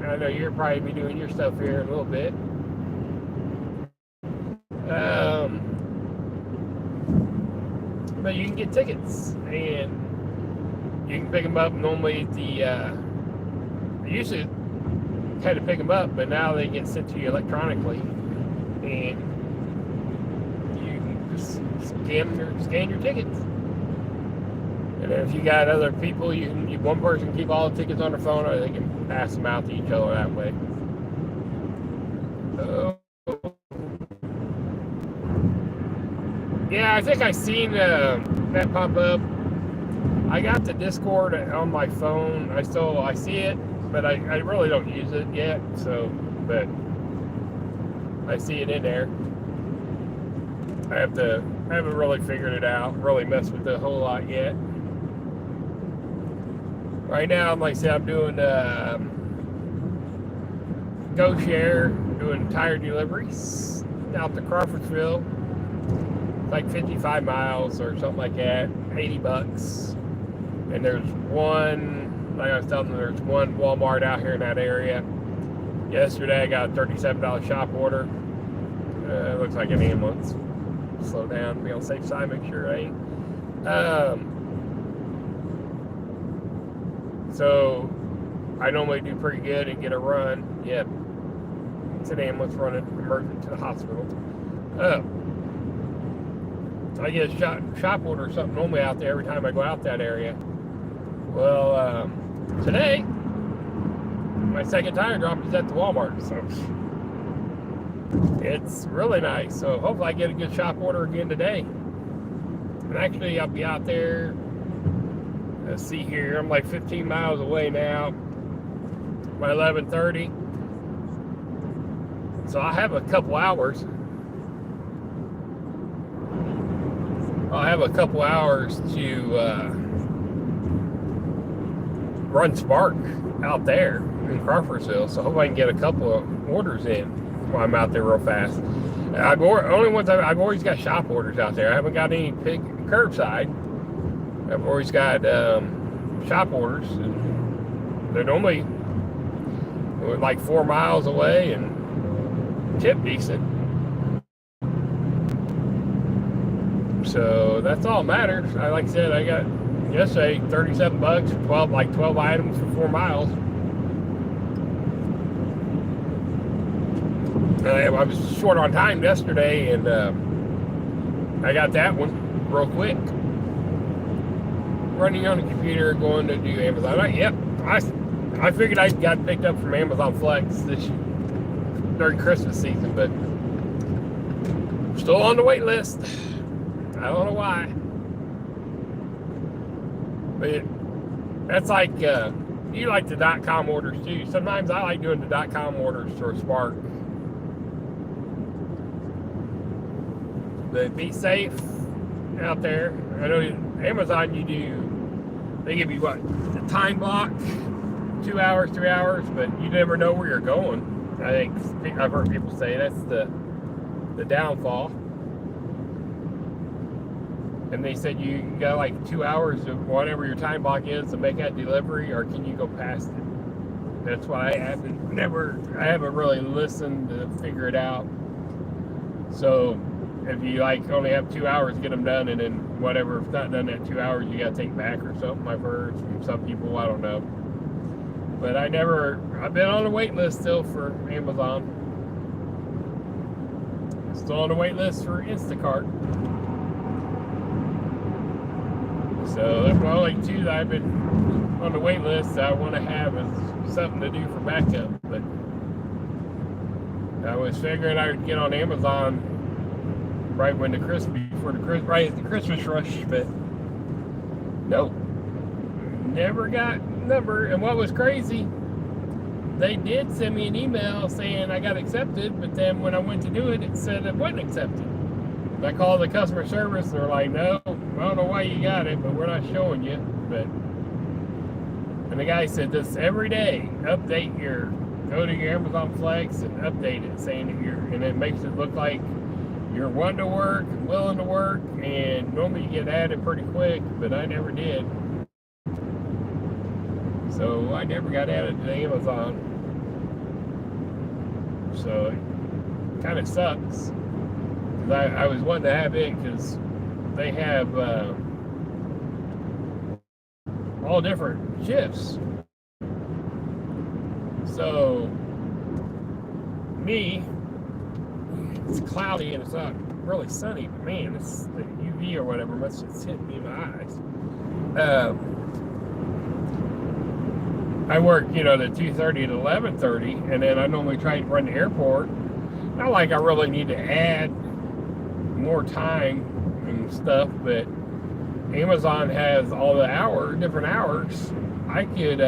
I know you'll probably be doing your stuff here in a little bit. But you can get tickets, and you can pick them up. Normally they usually had to pick them up, but now they get sent to you electronically, and you can just scan your tickets. And if you got other people, one person can keep all the tickets on their phone, or they can pass them out to each other that way. Yeah, I think I seen that pop up. I got the Discord on my phone. I see it, but I really don't use it yet. So, but I see it in there. I have to haven't really figured it out, really messed with it a whole lot yet. Right now, like I said, I'm doing Go Share, doing tire deliveries out to Crawfordsville. It's like 55 miles or something like that, $80. And there's one, like I was telling them, there's one Walmart out here in that area. Yesterday, I got a $37 shop order. It looks like an ambulance. Slow down, be on the safe side, make sure it ain't. So I normally do pretty good and get a run. Yep, it's an ambulance running emergent to the hospital. I get a shop order or something normally out there every time I go out that area. Well, today my second tire drop is at the Walmart, so it's really nice. So hopefully I get a good shop order again today. And actually I'll be out there. Let's see here, I'm like 15 miles away now by 11:30. So I have a couple hours. I'll have a couple hours to run Spark out there in Crawfordsville. So I hope I can get a couple of orders in while I'm out there real fast. I've always got shop orders out there. I haven't got any big curbside. I've always got shop orders. And they're normally like 4 miles away and tip decent. So that's all that matters. Like I said, I got yesterday $37, 12 items for 4 miles. I was short on time yesterday, and I got that one real quick. Running on the computer, going to do Amazon. I figured I got picked up from Amazon Flex during Christmas season, but still on the wait list. I don't know why. But that's like, you like the .com orders too. Sometimes I like doing the .com orders for Spark. But be safe out there. I know Amazon, they give you what, the time block, 2 hours, 3 hours, but you never know where you're going. I think I've heard people say that's the downfall. And they said you got like 2 hours of whatever your time block is to make that delivery, or can you go past it? That's why I haven't really listened to figure it out. So if you like only have 2 hours to get them done, and then whatever, if it's not done that 2 hours, you got to take back or something. I've heard from some people, I don't know. But I've been on the wait list still for Amazon. Still on the wait list for Instacart. So that's my only two that I've been on the wait list that I want to have as something to do for backup. But I was figuring I would get on Amazon right at the Christmas rush, but nope, never got number. And what was crazy, they did send me an email saying I got accepted, but then when I went to do it, it said it wasn't accepted. And I called the customer service, and they're like, no, I don't know why you got it, but we're not showing you. And the guy said this every day, go to your Amazon Flex and update it, saying that and it makes it look like you're wanting to work and willing to work, and normally you get added pretty quick, but I never did. So I never got added to Amazon. So it kind of sucks. Because I was wanting to have it because they have all different shifts. So it's cloudy and it's not really sunny, but man, it's the UV or whatever must just hit me in my eyes. I work, the 2:30 to 11:30, and then I normally try to run the airport. Not like I really need to add more time and stuff, but Amazon has all the different hours. I could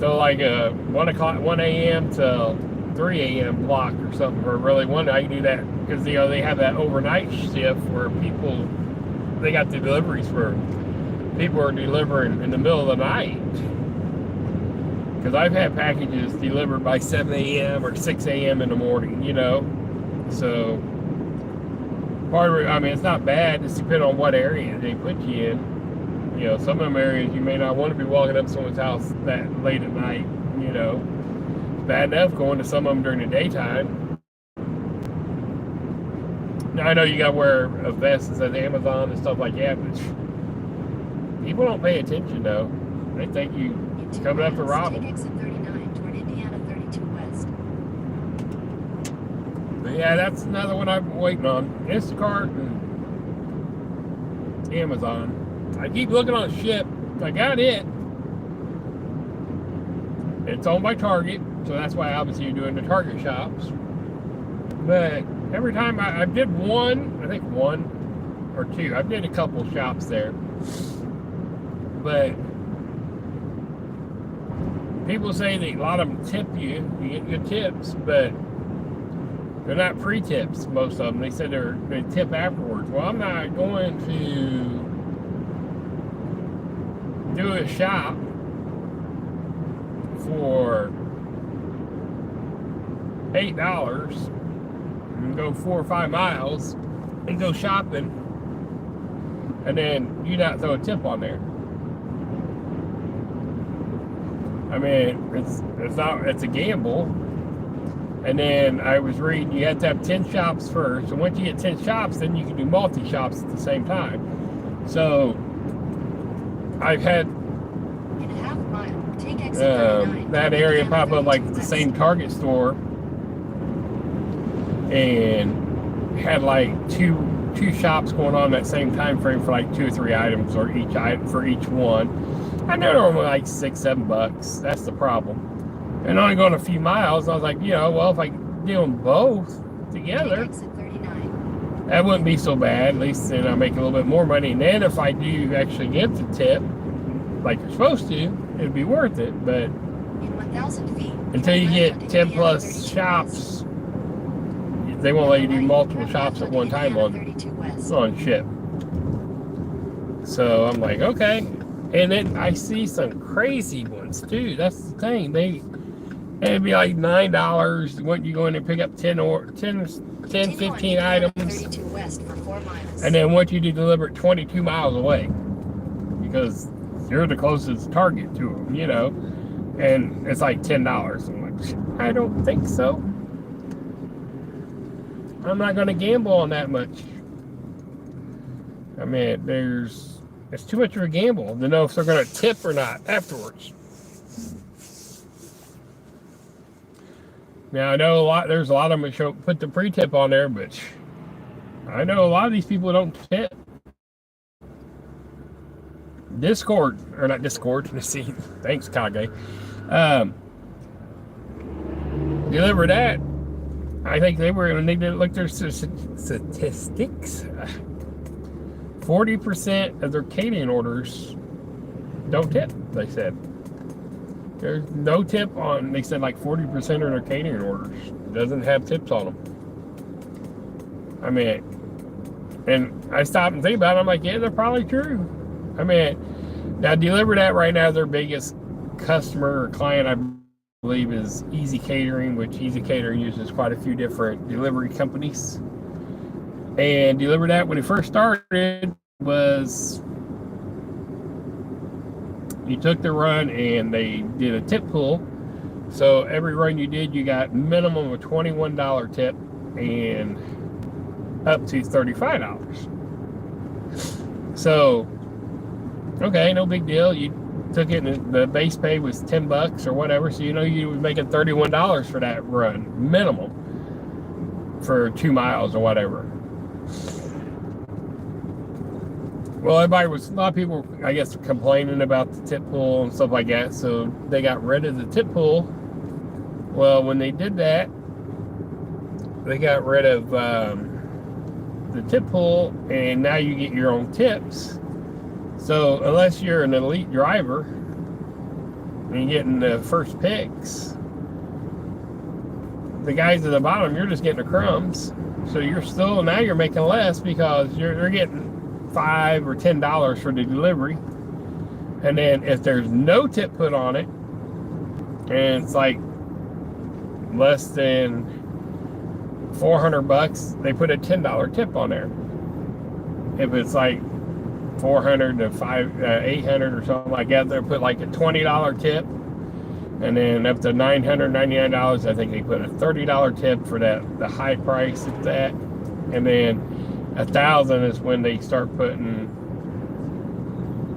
so like 1 a.m. till 3 a.m. block or something, or really one I can do that because they have that overnight shift where they got the deliveries for people who are delivering in the middle of the night. Because I've had packages delivered by 7 a.m. or 6 a.m. in the morning, So part of it, I mean, it's not bad. It's depending on what area they put you in. Some of them areas you may not want to be walking up someone's house that late at night. It's bad enough going to some of them during the daytime. Now I know you got to wear a vest that says Amazon and stuff like that, but people don't pay attention though. They think you coming up to rob them. Take exit 39 toward Indiana 32 West. But yeah, that's another one I'm waiting on. Instacart and Amazon. I keep looking on Ship. I got it. It's owned by Target, so that's why obviously you're doing the Target shops. But every time I did one or two. I did a couple shops there. But people say that a lot of them tip you get good tips, but they're not pre-tips, most of them. They said they tip afterwards. Well, I'm not going to do a shop for $8 and go 4 or 5 miles and go shopping and then you not throw a tip on there. I mean, it's a gamble. And then I was reading you have to have 10 shops first. So once you get 10 shops, then you can do multi-shops at the same time. So I've had in a half mile, take exit 39, that area pop up like the same Target store and had like two shops going on that same time frame for like 2 or 3 items or each item for each one. And they're normally like $6-7. That's the problem. And only going a few miles, I was like, well, if I do them both together, that wouldn't be so bad. At least then I make a little bit more money. And then if I do actually get the tip, like you're supposed to, it'd be worth it. But in 1,000 feet, until you get 10 plus shops, they won't let you do multiple shops at one time on Ship. So I'm like, okay. And then I see some crazy ones too. That's the thing. It'd be like $9 when you go in and pick up 10, 15 items. And then once you do deliver it 22 miles away, because you're the closest Target to them, and it's like $10. I'm like, I don't think so. I'm not going to gamble on that much. I mean, it's too much of a gamble to know if they're going to tip or not afterwards. Now, I know there's a lot of them that put the pre-tip on there, but I know a lot of these people don't tip. Discord, let's see, thanks, Kage. Deliver that. I think they were going to need to look their statistics. 40% of their catering orders don't tip, they said. There's no tip on, they said like 40% of their catering orders doesn't have tips on them. I mean, and I stopped and think about it, I'm like, yeah, they're probably true. I mean, now Deliver That right now, their biggest customer or client, I believe, is Easy Catering, which Easy Catering uses quite a few different delivery companies. And Deliver That, when it first started, was you took the run and they did a tip pool. So every run you did, you got minimum of $21 tip and up to $35. So, okay, no big deal. You took it and the base pay was $10 or whatever. So you were making $31 for that run, minimum, for 2 miles or whatever. Well, a lot of people, I guess, complaining about the tip pool and stuff like that, so they got rid of the tip pool. Well, when they did that, they got rid of the tip pool, and now you get your own tips. So unless you're an elite driver and you're getting the first picks, the guys at the bottom, you're just getting the crumbs. So now you're making less because you're getting $5 or $10 for the delivery. And then if there's no tip put on it, and it's like less than $400, they put a $10 tip on there. If it's like 400 to 800 or something like that, they'll put like a $20 tip. And then up to $999, I think they put a $30 tip for the high price of that. And then 1,000 is when they start putting,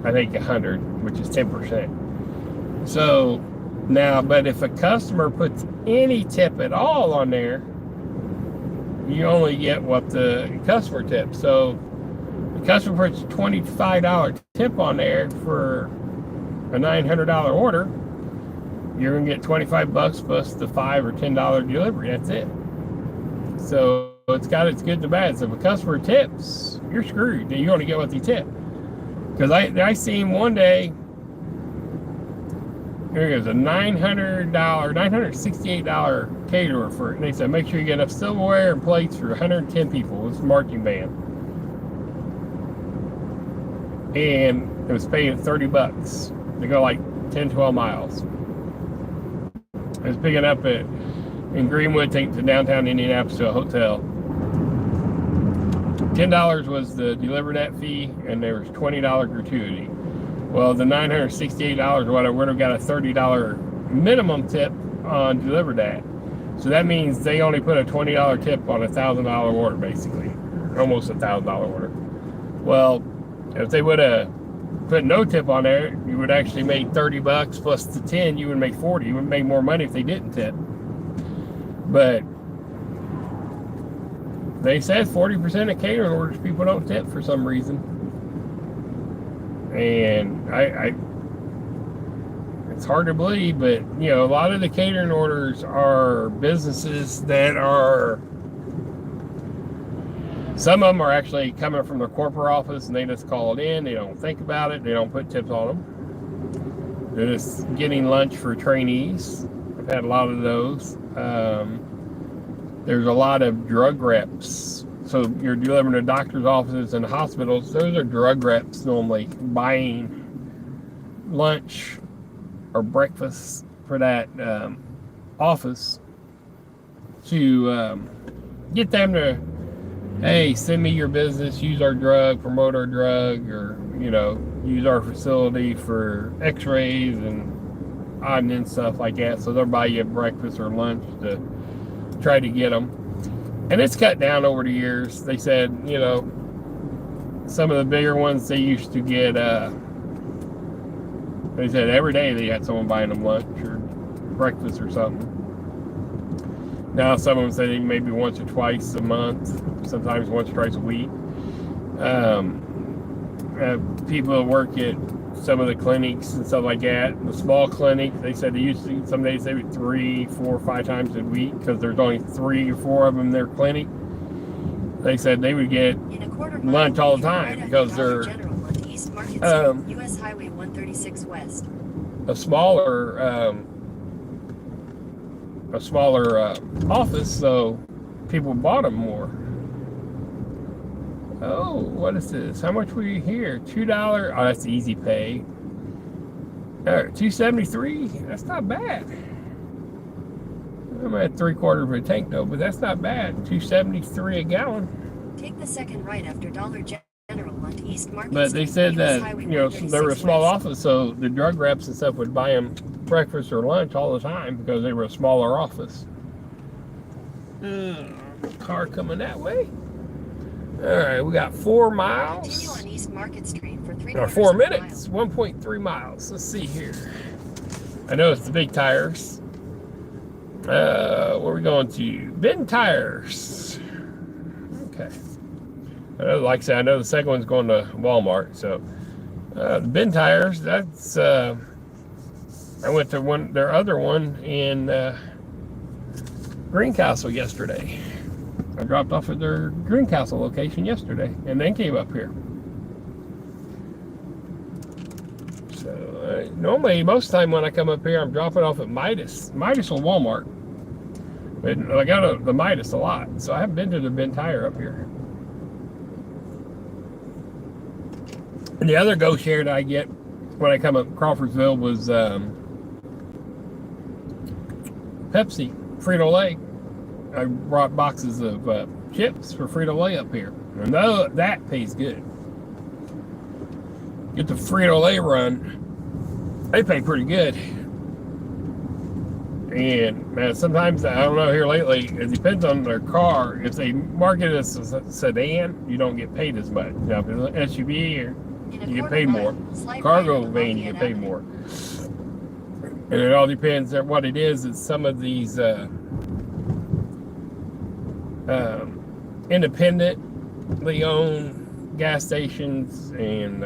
I think, 100, which is 10%. So now, but if a customer puts any tip at all on there, you only get what the customer tips. So the customer puts $25 tip on there for a $900 order, you're gonna get $25 plus the $5 or $10 delivery. That's it. So it's got its good and bad. So if a customer tips, you're screwed. You only get what they tip. Because I seen one day, there was a $968 caterer for it. And they said, make sure you get enough silverware and plates for 110 people. It was a marching band. And it was paying $30 to go like 10, 12 miles. I was picking up in Greenwood, taking to downtown Indianapolis to a hotel. $10 was the deliver that fee, and there was $20 gratuity. Well, the $968 or whatever would have got a $30 minimum tip on deliver that. So that means they only put a $20 tip on a $1,000 order, basically, almost a $1,000 order. Well, if they would have put no tip on there, you would actually make $30 plus the 10. You would make 40. You would make more money if they didn't tip. But they said 40% of catering orders people don't tip for some reason, and I it's hard to believe, but you know, a lot of the catering orders are businesses that are. Some of them are actually coming from the corporate office and they just call it in. They don't think about it. They don't put tips on them. They're just getting lunch for trainees. I've had a lot of those. There's a lot of drug reps. So you're delivering to doctor's offices and hospitals. Those are drug reps normally buying lunch or breakfast for that office to get them to, hey, send me your business, use our drug, promote our drug, or, you know, use our facility for x-rays and odd and end stuff like that. So they'll buy you breakfast or lunch to try to get them. And it's cut down over the years. They said, you know, some of the bigger ones, they used to get, they said every day they had someone buying them lunch or breakfast or something. Now some of them say maybe once or twice a month, sometimes once or twice a week. People that work at some of the clinics and stuff like that, the small clinic, they said they used to, some days they would 3, 4, 5 times a week because there's only 3 or 4 of them in their clinic. They said they would get lunch all the time because they're US Highway 136 West. a smaller office, so people bought them more. Oh, what is this? How much were you here? $2. Oh, that's easy pay. $2.73. That's not bad. I'm at 3/4 of a tank though, but that's not bad. $2.73 a gallon. Take the second right after Dollar General on East Market. But they said that, you know, they were a small office, so the drug reps and stuff would buy them breakfast or lunch all the time because they were a smaller office. Car coming that way. All right, we got 4 miles. Continue on East Market Street for 4 minutes, 1.3 miles. Let's see here. I know it's the big tires. Where are we going to? Bin Tires. Okay. I know, like I said, I know the second one's going to Walmart. So the Bin Tires, that's I went to their other one in Greencastle yesterday. I dropped off at their Greencastle location yesterday and then came up here. So normally, most of the time when I come up here, I'm dropping off at Midas or Walmart. But I go to the Midas a lot, so I haven't been to the Ben Tire up here. And the other go share that I get when I come up Crawfordsville was Pepsi, Frito-Lay. I brought boxes of chips for Frito-Lay up here. And that pays good. Get the Frito-Lay run, they pay pretty good. And man, sometimes, I don't know, here lately, it depends on their car. If they market it as a sedan, you don't get paid as much. Now, if it's an SUV, you get paid more. Cargo van, you get paid more. And it all depends on what it is. It's some of these independently owned gas stations and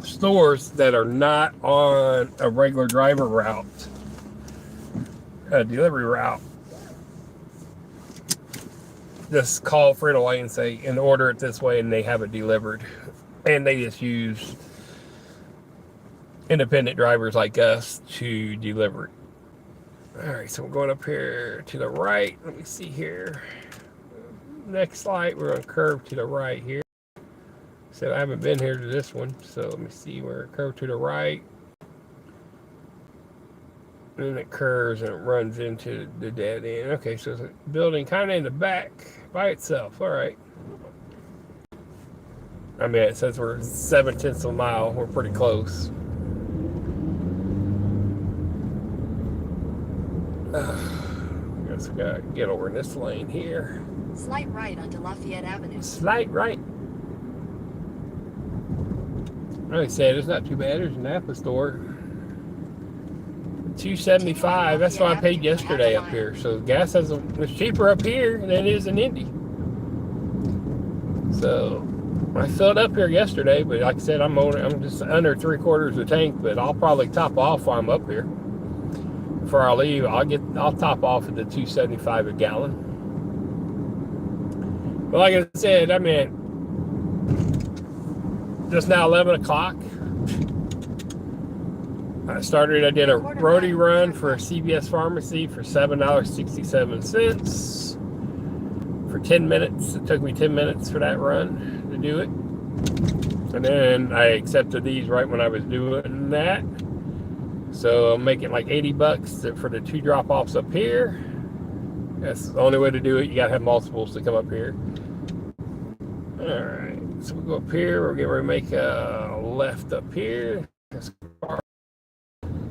stores that are not on a regular driver route, a delivery route. Just call Frito-Lay and say, and order it this way, and they have it delivered. And they just use independent drivers like us to deliver it. All right, so we're going up here to the right. Let me see here. Next light, we're going to curve to the right here. Said I haven't been here to this one, so let me see where it curves to the right. And then it curves and it runs into the dead end. Okay, so it's a building kind of in the back by itself. All right. I mean, it says we're 7/10 of a mile. We're pretty close. Guess we gotta get over in this lane here. Slight right onto Lafayette Avenue. Slight right. Like I said, it's not too bad. There's a Napa store. $2.75. That's what I paid yesterday up here. So gas it's cheaper up here than it is in Indy. So I filled up here yesterday, but like I said, I'm just under 3/4 of the tank. But I'll probably top off while I'm up here. Before I leave, I'll top off at the $2.75 a gallon. But like I said, I mean, just now 11 o'clock. I did a roadie run for a CVS pharmacy for $7.67 for 10 minutes. It took me 10 minutes for that run to do it. And then I accepted these right when I was doing that. So I'm making like $80 for the 2 drop-offs up here. That's the only way to do it. You gotta have multiples to come up here. All right, so we'll go up here. We're getting ready to make a left up here.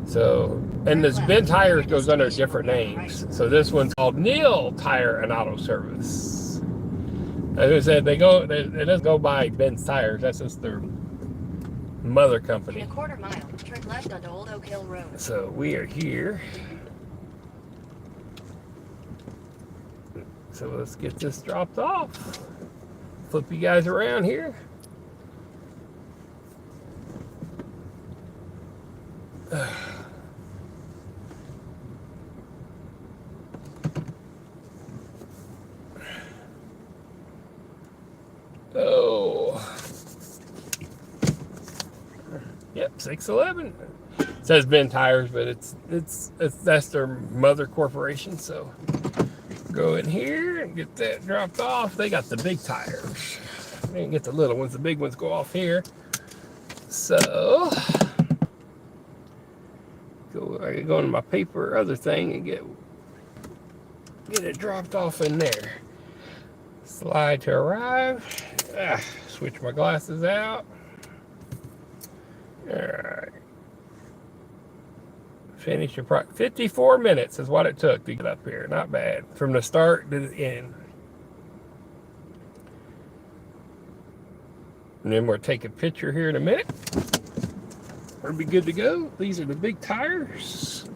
So, and this Ben Tires goes under different names. So this one's called Neil Tire and Auto Service. As I said, it doesn't go by Ben's Tires. That's just their mother company. In a 1/4 mile, turn left onto Old Oak Hill Road. So we are here. So let's get this dropped off. Flip you guys around here. Oh. Yep, 611. It says Ben Tires, but that's their mother corporation. So go in here and get that dropped off. They got the big tires. They can get the little ones. The big ones go off here. So I can go into my paper other thing and get it dropped off in there. Slide to arrive. Switch my glasses out. All right. Finish your 54 minutes is what it took to get up here. Not bad. From the start to the end. And then we'll take a picture here in a minute. We'll be good to go. These are the big tires.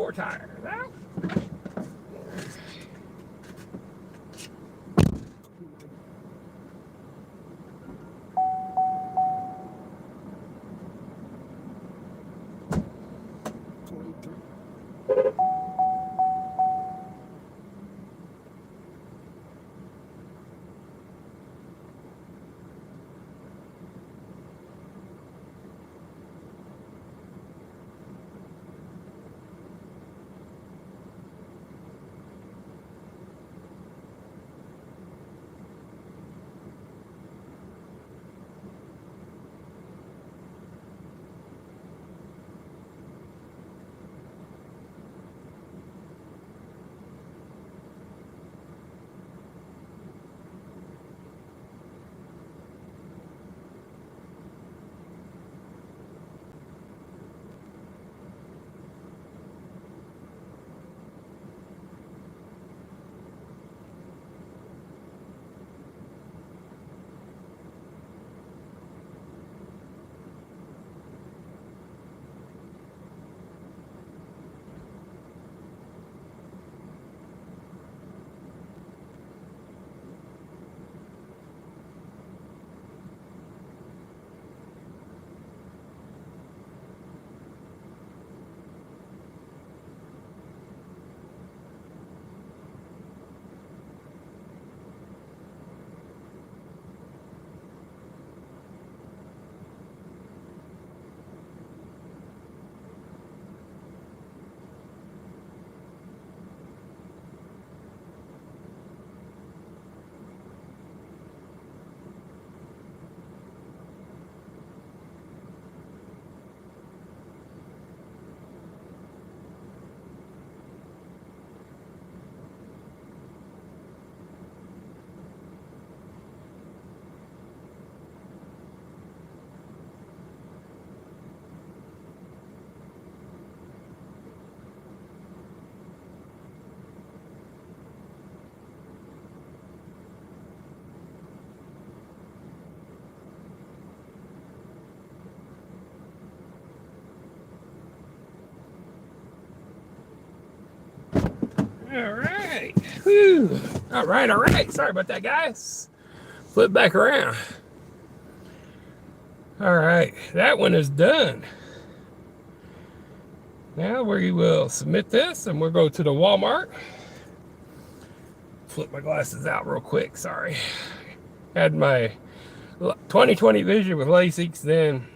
4 tires out. All right. Whew. All right, all right. Sorry about that, guys. Flip back around. All right, that one is done. Now we will submit this and we'll go to the Walmart. Flip my glasses out real quick, sorry. Had my 20/20 vision with LASIK, then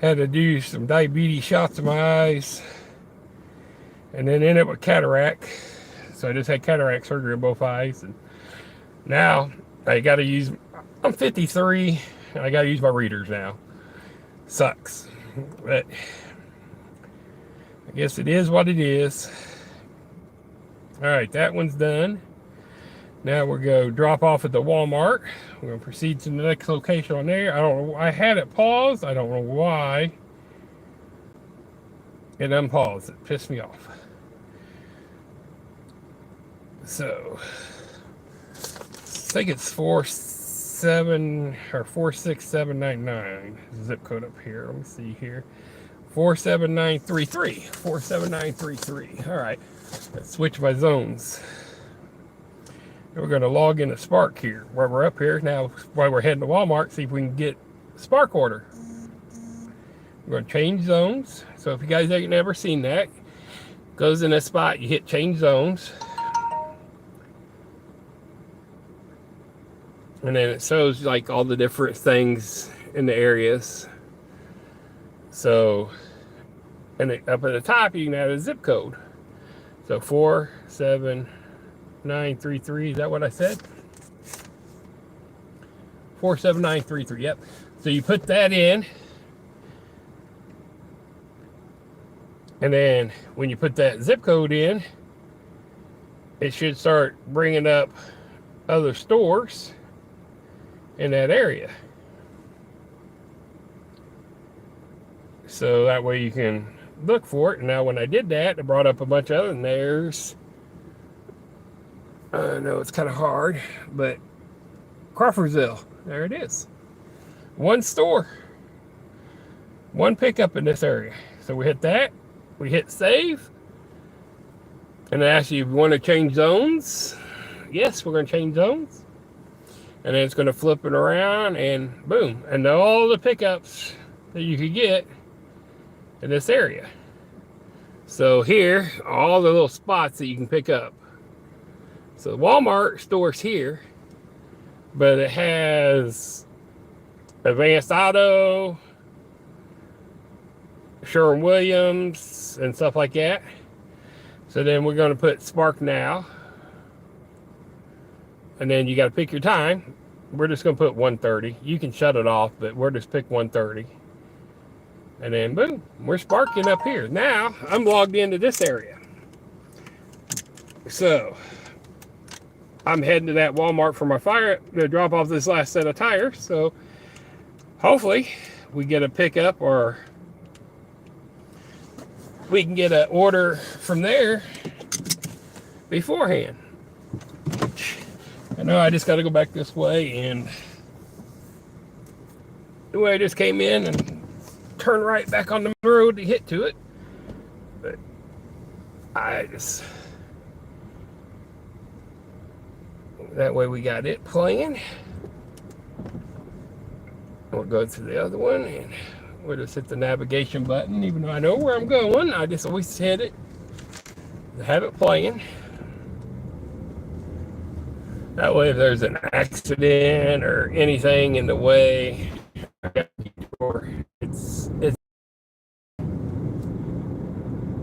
had to do some diabetes shots in my eyes, and then ended up with cataract. So I just had cataract surgery in both eyes, and now I gotta use, I'm 53, and I gotta use my readers now. Sucks, but I guess it is what it is. All right, that one's done. Now we'll go drop off at the Walmart. We're gonna proceed to the next location on there. I don't know, I had it paused, I don't know why. It unpaused, it pissed me off. So, I think it's 47 or 46799 zip code up here. Let me see here. 47933. 47933. All right, let's switch my zones. We're going to log in a Spark here. While we're up here now, while we're heading to Walmart, see if we can get a Spark order. We're going to change zones. So if you guys ain't never seen that, goes in a spot, you hit change zones. And then it shows like all the different things in the areas. So, and up at the top, you can add a zip code. So 47933, is that what I said? 47933, yep. So you put that in. And then when you put that zip code in, it should start bringing up other stores in that area. So that way you can look for it. And now when I did that, it brought up a bunch of other, and there's, I know it's kind of hard, but Crawfordsville, there it is. One store, one pickup in this area. So we hit that, we hit save, And it asks you if you want to change zones. Yes, we're going to change zones. And then it's going to flip it around and boom. And all the pickups that you could get in this area. So here, all the little spots that you can pick up. So the Walmart store's here, but it has Advanced Auto, Sherwin-Williams, and stuff like that. So then we're going to put Spark Now. And then you got to pick your time. We're just going to put 1:30. You can shut it off, but we'll just pick 1:30. And then boom, we're sparking up here. Now I'm logged into this area. So I'm heading to that Walmart for my fire to drop off this last set of tires. So hopefully we get a pickup, or we can get an order from there beforehand. I know I just got to go back this way, and the way I just came in and turn right back on the road to hit to it. But that way we got it playing. We'll go to the other one, and we'll just hit the navigation button. Even though I know where I'm going, I just always hit it to have it playing. That way, if there's an accident or anything in the way, it's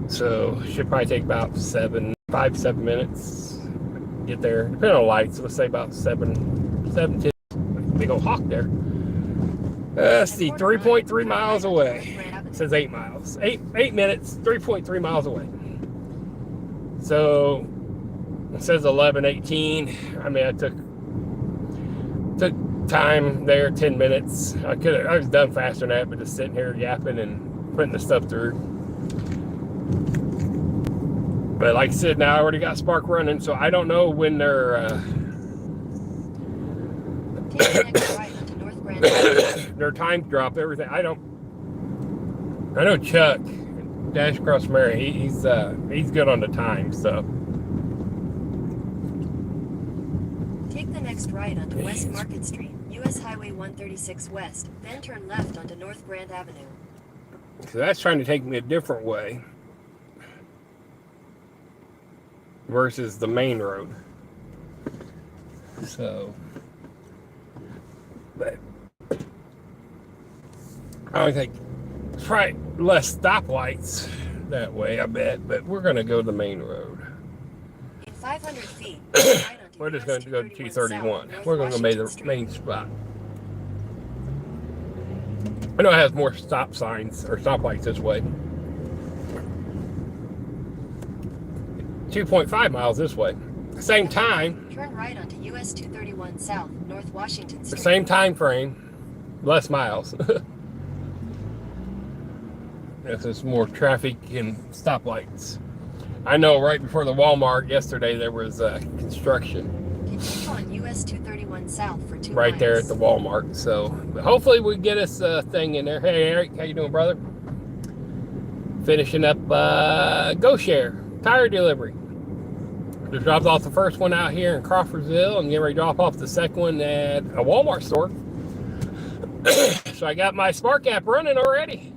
so should probably take about 5 to 7 minutes to get there. Depending on lights, let's say about 7 10. Big old hawk there. Let's see, 3.3 miles away. It says 8 miles. 8 minutes, 3.3 miles away. So it says 11:18. I mean, I took time there, 10 minutes. I was done faster than that, but just sitting here yapping and putting the stuff through. But like I said, now I already got Spark running, so I don't know when they're their time drop, everything. I know Chuck Dash Across Mary, he's good on the time, so. Take the next right onto West Market Street, US Highway 136 West, then turn left onto North Grand Avenue. So that's trying to take me a different way versus the main road. So, but I don't think it's probably less stoplights that way, I bet, but we're going to go the main road. In 500 feet, right onto We're just going to go to 231. South, We're going to go to the Street. main spot. I know it has more stop signs or stoplights this way. 2.5 miles this way. Same time. Turn right onto US 231 South, North Washington Street. The same time frame, less miles. There's more traffic and stoplights. I know right before the Walmart yesterday there was construction. Continue on US 231 South for 2 right miles. there at the Walmart. So hopefully we get us a thing in there. Hey Eric, how you doing, brother? Finishing up Go Share tire delivery. Just dropped off the first one out here in Crawfordsville and getting ready to drop off the second one at a Walmart store. So I got my Spark app running already.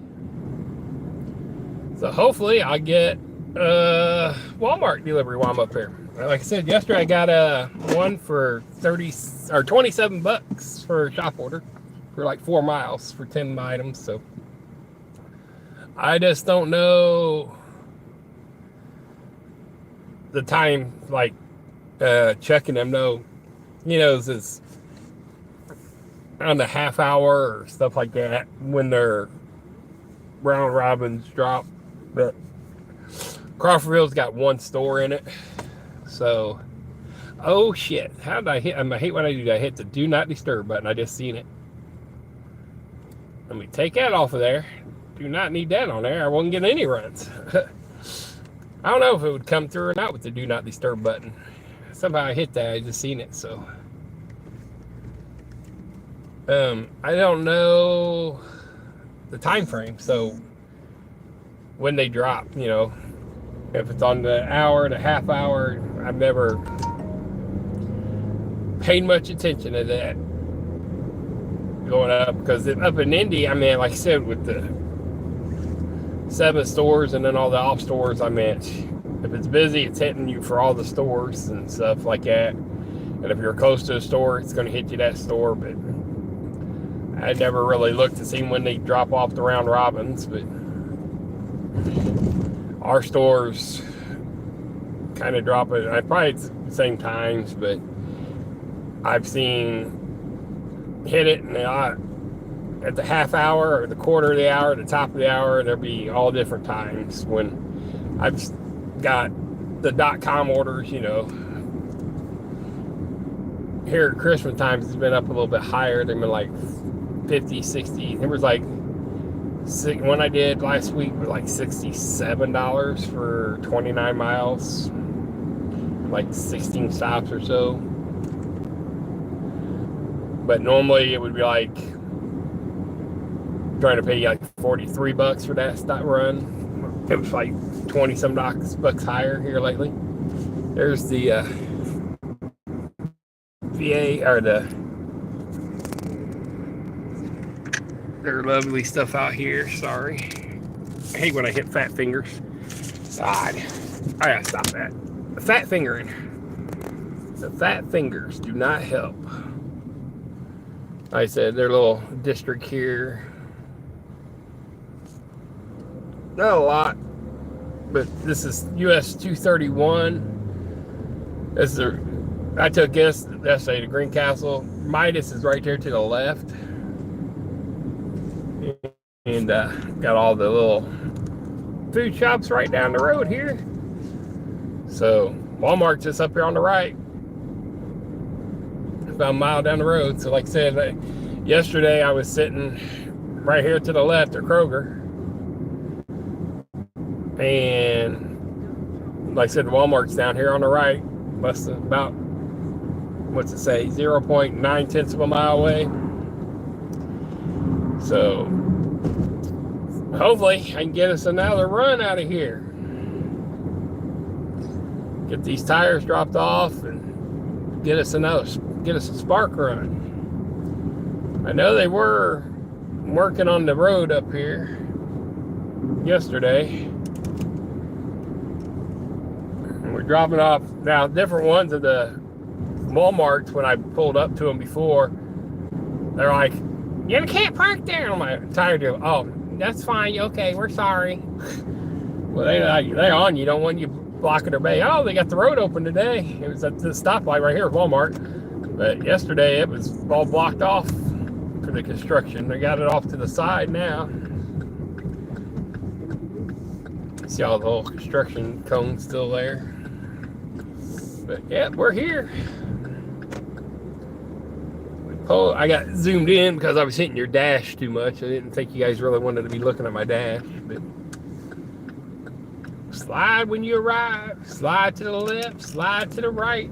So hopefully I get Walmart delivery while I'm up here. Like I said, yesterday I got one for 27 bucks for a shop order for like 4 miles for 10 items. So I just don't know the time, like checking them. No, it's on the half hour or stuff like that when their round robins drop. But Crawfordville's got one store in it. So, oh shit. How did I hit? I hate when I do that. I hit the do not disturb button. I just seen it. Let me take that off of there. Do not need that on there. I won't get any runs. I don't know if it would come through or not with the do not disturb button. Somehow I hit that. I just seen it. So, I don't know the time frame. So, when they drop, If it's on the hour, the half hour, I've never paid much attention to that going up, because up in Indy, I mean, like I said, with the 7 stores and then all the off stores, I meant if it's busy, it's hitting you for all the stores and stuff like that. And if you're close to a store, it's going to hit you that store. But I never really looked to see when they drop off the round robins. But our stores kind of drop it. I probably it's the same times, but I've seen hit it, and at the half hour or the quarter of the hour, the top of the hour, there'll be all different times when I've got the .com orders, you know. Here at Christmas times, it's been up a little bit higher. They've been like 50, 60. It was like, one I did last week was like $67 for 29 miles, like 16 stops or so. But normally it would be like trying to pay like $43 for that stop run. It was like 20 some bucks higher here lately. There's the VA, or their lovely stuff out here. Sorry, I hate when I hit fat fingers. God, I gotta stop that. The fat fingering. The fat fingers do not help. Like I said, their little district here. Not a lot, but this is US 231. This is I took this yesterday to Greencastle. Midas is right there to the left. And got all the little food shops right down the road here. So Walmart's just up here on the right. About a mile down the road. So like I said, yesterday I was sitting right here to the left at Kroger. And like I said, Walmart's down here on the right. Less than about, what's it say, 0.9 of a mile away. So hopefully I can get us another run out of here. Get these tires dropped off and get us a spark run. I know they were working on the road up here yesterday. And we're dropping off now different ones of the Walmarts. When I pulled up to them before, they're like, "You can't park there." I'm like, tired of, "Oh, that's fine. Okay, we're sorry." Well, they on you. Don't want you blocking their bay. Oh, they got the road open today. It was at the stoplight right here at Walmart. But yesterday it was all blocked off for the construction. They got it off to the side now. See all the little construction cones still there. But yeah, we're here. I got zoomed in because I was hitting your dash too much. I didn't think you guys really wanted to be looking at my dash. But slide when you arrive. Slide to the left. Slide to the right.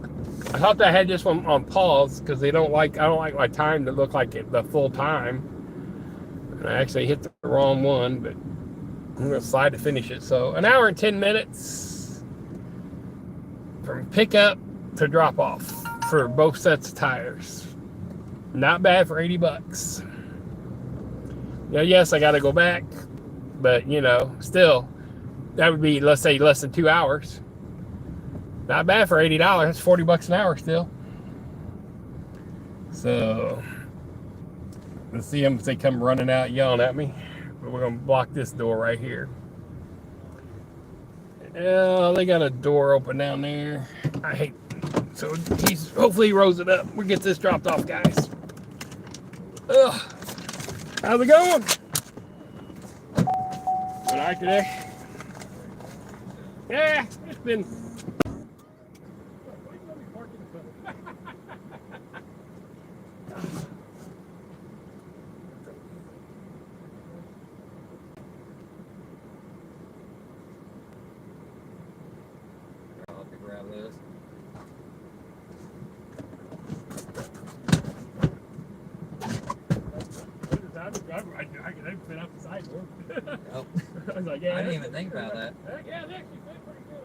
I thought I had this one on pause because I don't like my time to look like the full time. And I actually hit the wrong one, but I'm gonna slide to finish it. So 1 hour and 10 minutes from pickup to drop off for both sets of tires. Not bad for $80. Now, yes, I got to go back, but you know, still, that would be, let's say, less than 2 hours. Not bad for $80. That's $40 an hour still. So let's see them if they come running out yelling at me. But we're gonna block this door right here. They got a door open down there. I hate. So hopefully he rolls it up. We'll get this dropped off, guys. Ugh. How's it going? All right today? Yeah, it's been. I'll have to grab this. I could fit out the sideboard. Nope. I was like, yeah. I didn't even think about that. Yeah, they actually fit pretty good.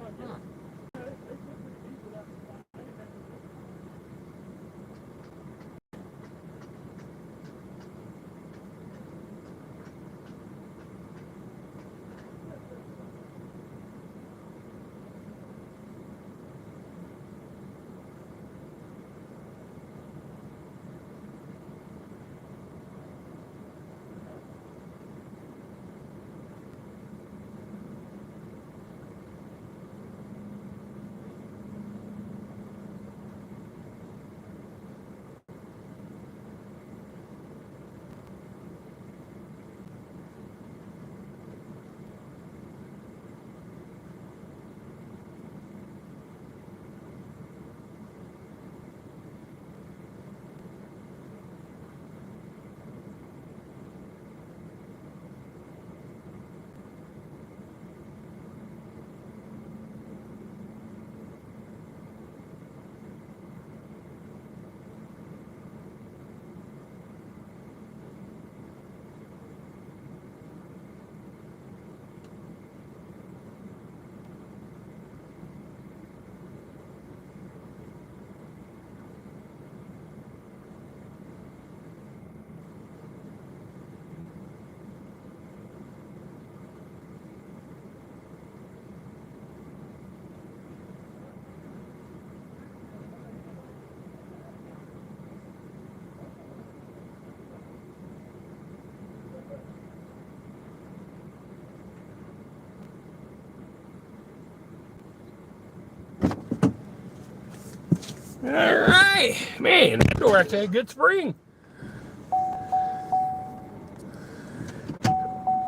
All right, man, that door actually had a good spring.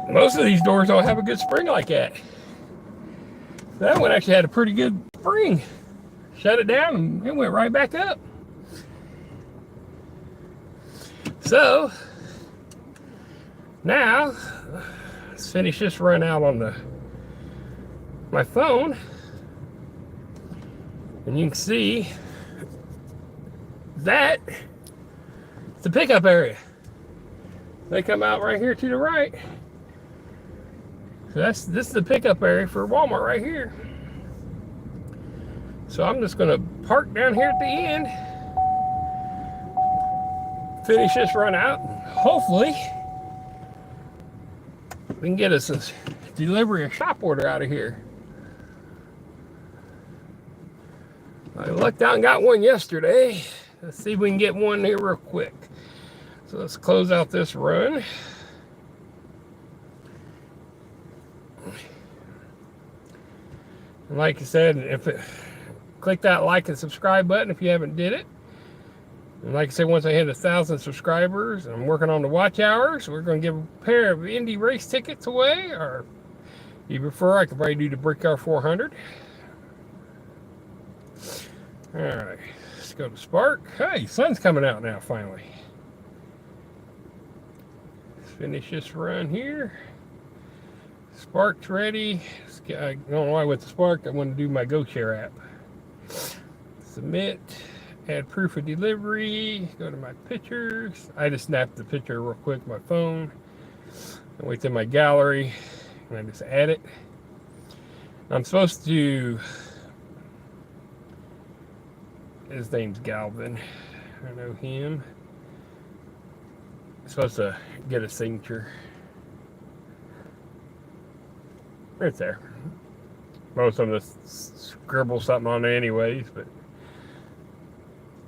Most of these doors don't have a good spring like that. That one actually had a pretty good spring. Shut it down and it went right back up. So now let's finish this run out on my phone, and you can see that it's the pickup area. They come out right here to the right. So this is the pickup area for Walmart right here. So I'm just gonna park down here at the end, finish this run out, and hopefully we can get us a delivery or shop order out of here. I lucked out and got one yesterday. Let's see if we can get one here real quick. So let's close out this run. And like I said, click that like and subscribe button if you haven't did it. And like I said, once I hit 1,000 subscribers, I'm working on the watch hours. We're going to give a pair of Indy race tickets away, or if you prefer, I could probably do the Brick Car 400. All right, let's go to Spark. Hey, sun's coming out now, finally. Let's finish this run here. Spark's ready. I don't know why I went to Spark. I want to do my GoShare app. Submit. Add proof of delivery. Go to my pictures. I just snapped the picture real quick with my phone. I went to my gallery and I just add it. I'm supposed to. His name's Galvin. I know him. I'm supposed to get a signature. Right there. Most of them just scribble something on there anyways, but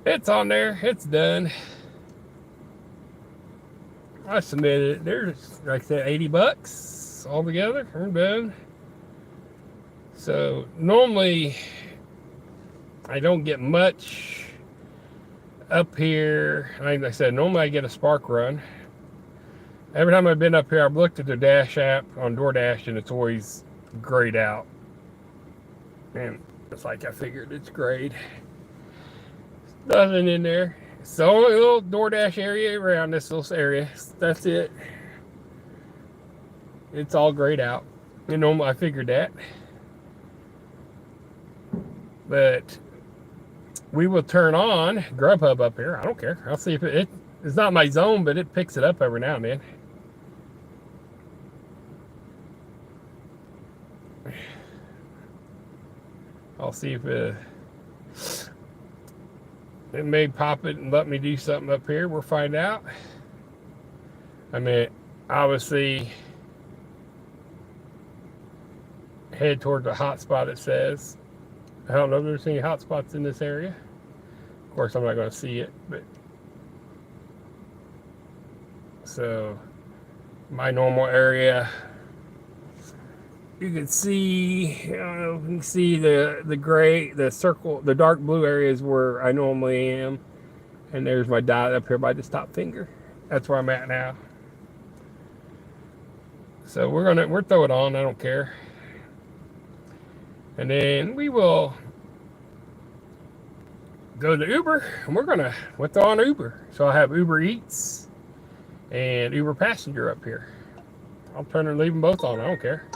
it's on there. It's done. I submitted it. There's, like I said, $80 altogether. I'm done. So normally I don't get much up here. Like I said, normally I get a Spark run. Every time I've been up here, I've looked at the Dash app on DoorDash, and it's always grayed out. And it's like I figured it's grayed. Nothing in there. It's the only little DoorDash area around this little area. That's it. It's all grayed out. You know, I figured that. But we will turn on Grubhub up here. I don't care. I'll see if it's not my zone, but it picks it up every now and then. I'll see if it may pop it and let me do something up here. We'll find out. I mean, obviously, head towards the hot spot, it says. I don't know if there's any hot spots in this area. Of course, I'm not going to see it, but so my normal area, you can see, I don't know, you can see the gray, the circle, the dark blue areas where I normally am, and there's my dot up here by the stop finger. That's where I'm at now. So we're throw it on. I don't care. And then we will go to Uber, and we'll throw on Uber. So I have Uber Eats and Uber Passenger up here. I'll turn and leave them both on. I don't care.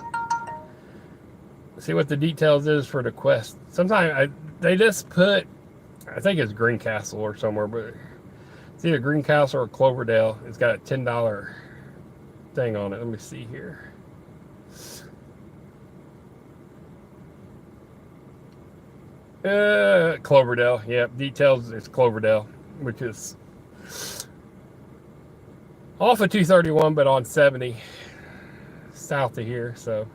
See what the details is for the Quest. Sometimes they just put, I think it's Greencastle or somewhere, but it's either Greencastle or Cloverdale. It's got a $10 thing on it. Let me see here. Cloverdale. Yep, details it's Cloverdale, which is off of 231, but on 70 south of here. So,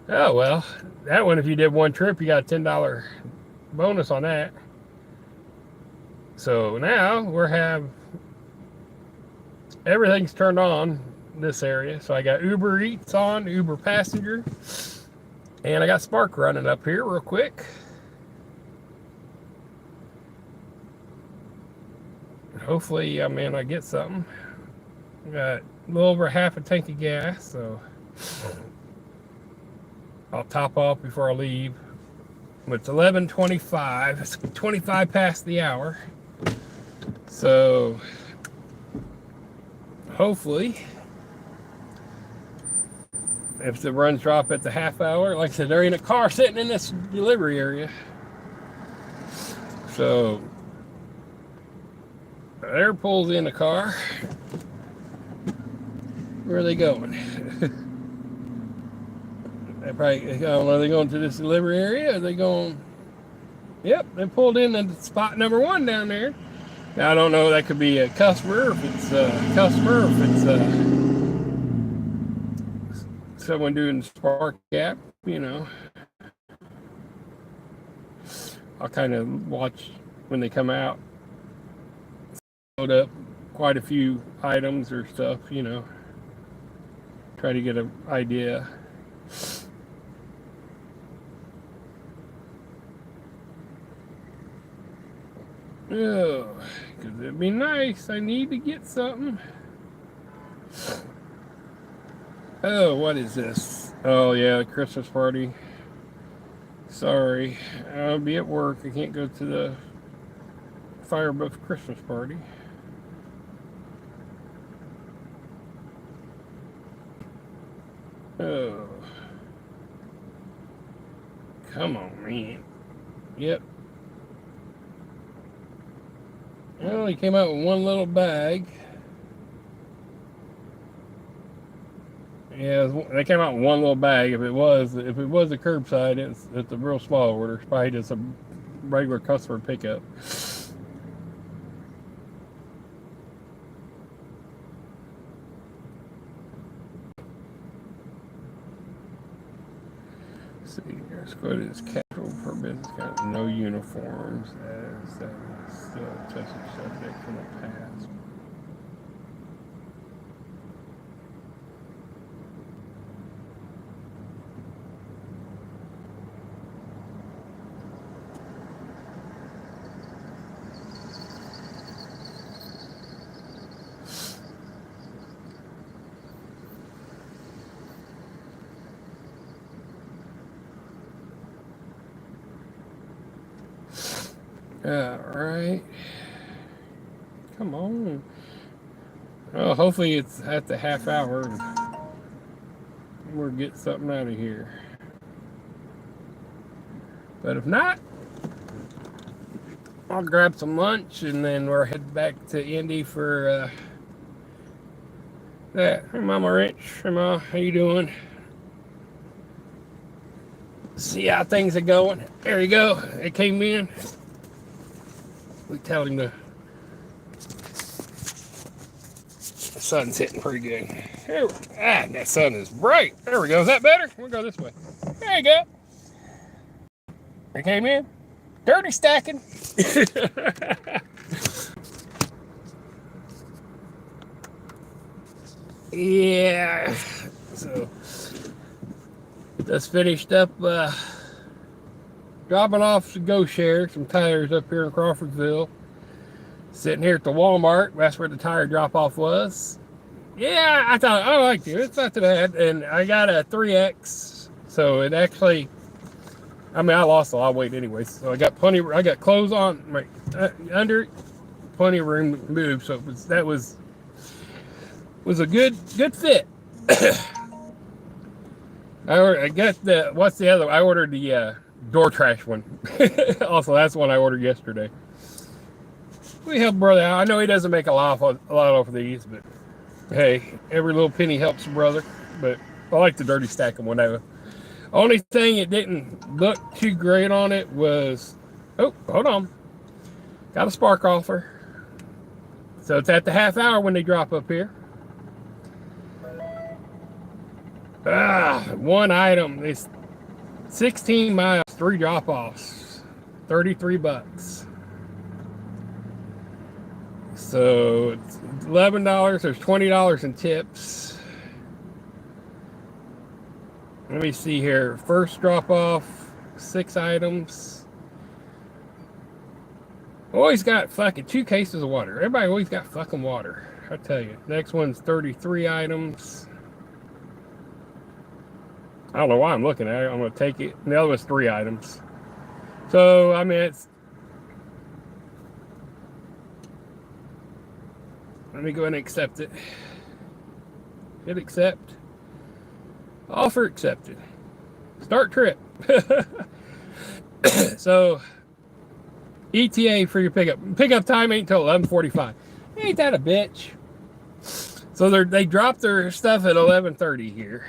oh well, that one, if you did one trip, you got a $10 bonus on that. So now everything's turned on in this area. So I got Uber Eats on, Uber Passenger, and I got Spark running up here real quick. Hopefully, I get something. Got a little over half a tank of gas, so I'll top off before I leave. It's 11:25. It's 25 past the hour. So hopefully, if the runs drop at the half hour, like I said, there ain't a car sitting in this delivery area. So there pulls in a car. Where are they going? They probably, I don't know, are they going to this delivery area? Are they going? Yep, they pulled in at spot number 1 down there. Now, I don't know, that could be a customer, or if it's a customer, or if it's someone doing the Spark app, I'll kind of watch when they come out. Load up quite a few items or stuff, try to get an idea. Oh, because it'd be nice. I need to get something. Oh, what is this? Oh, yeah, the Christmas party. Sorry, I'll be at work. I can't go to the Firebuff Christmas party. Oh. Come on, man. Yep. Well, he came out with one little bag. Yeah, they came out with one little bag. If it was a curbside, it's a real small order. It's probably just a regular customer pickup. Let's see here. Let's go to this capital for business. Got no uniforms. That's still a touchy subject from the past. Alright. Come on. Well, hopefully it's at the half hour and we'll get something out of here. But if not, I'll grab some lunch and then we're headed back to Indy for that. Hey, Mama Wrench. Hey, Ma. How you doing? See how things are going. There you go. It came in. We tell him the sun's hitting pretty good. That sun is bright. There we go. Is that better? We'll go this way. There you go. It came in. Dirty stacking. Yeah. So just finished up dropping off to Go Share some tires up here in Crawfordsville. Sitting here at the Walmart. That's where the tire drop off was. Yeah, I thought I liked it. It's not too bad. And I got a 3X. So it actually, I mean, I lost a lot of weight anyway. So I got clothes on right under it, plenty of room to move. So that was a good fit. I got what's the other? I ordered the door trash one. Also, that's one I ordered yesterday. We help brother out. I know he doesn't make a lot off of these, but hey, every little penny helps a brother. But I like the dirty stacking one. Only thing it didn't look too great on it was, oh, hold on, got a spark offer. So it's at the half hour when they drop up here. One item is 16 miles, 3 drop-offs, $33. So it's $11. There's $20 in tips. Let me see here. First drop-off, 6 items. Always got fucking 2 cases of water. Everybody always got fucking water. I tell you. Next one's 33 items. I don't know why I'm looking at it. I'm going to take it. And the other was 3 items. So, I mean, it's... Let me go ahead and accept it. Hit accept. Offer accepted. Start trip. So, ETA for your pickup. Pickup time ain't until 11:45. Ain't that a bitch? So they dropped their stuff at 11:30 here.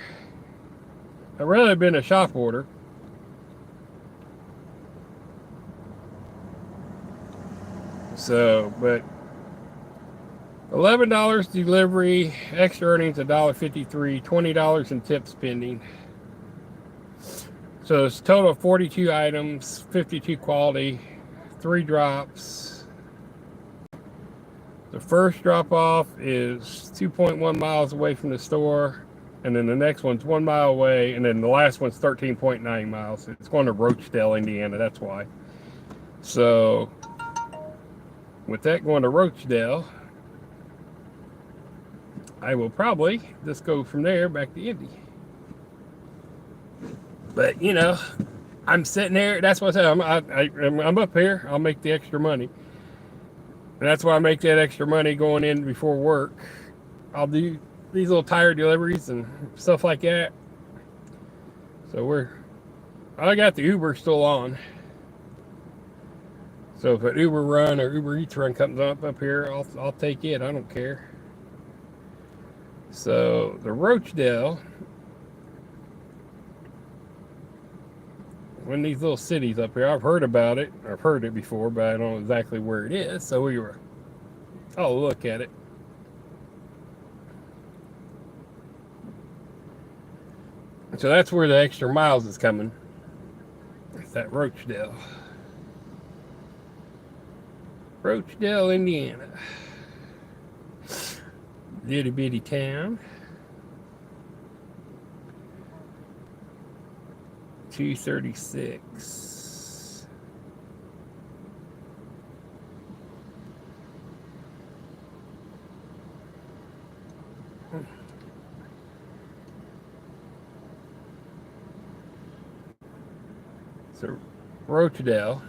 I'd rather have been a shop order. So, but $11 delivery, extra earnings $1.53, $20 in tips pending. So it's a total of 42 items, 52 quality, 3 drops. The first drop off is 2.1 miles away from the store. And then the next one's 1 mile away, and then the last one's 13.9 miles. It's going to Roachdale, Indiana, that's why. So, with that going to Roachdale, I will probably just go from there back to Indy. But, you know, I'm sitting there, that's what I'm up here, I'll make the extra money. And that's why I make that extra money going in before work. I'll do these little tire deliveries and stuff like that. So I got the Uber still on. So if an Uber run or Uber Eats run comes up here, I'll take it. I don't care. So the Roachdale, one of these little cities up here, I've heard about it. I've heard it before, but I don't know exactly where it is. So I'll look at it. So that's where the extra miles is coming. It's that Roachdale. Roachdale, Indiana. Little bitty town. 236. So, Roachdale.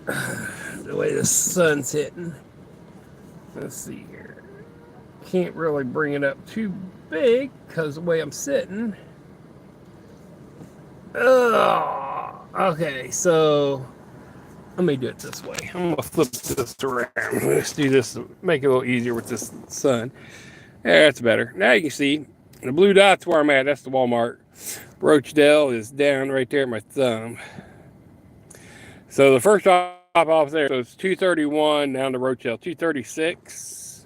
The way the sun's hitting. Let's see here. Can't really bring it up too big because the way I'm sitting. Okay, so let me do it this way. I'm gonna flip this around. Let's do this to make it a little easier with this sun. Yeah, that's better. Now you can see the blue dots where I'm at. That's the Walmart. Rochdale is down right there at my thumb. So the first drop off there, so it's 231 down to Rochdale, 236.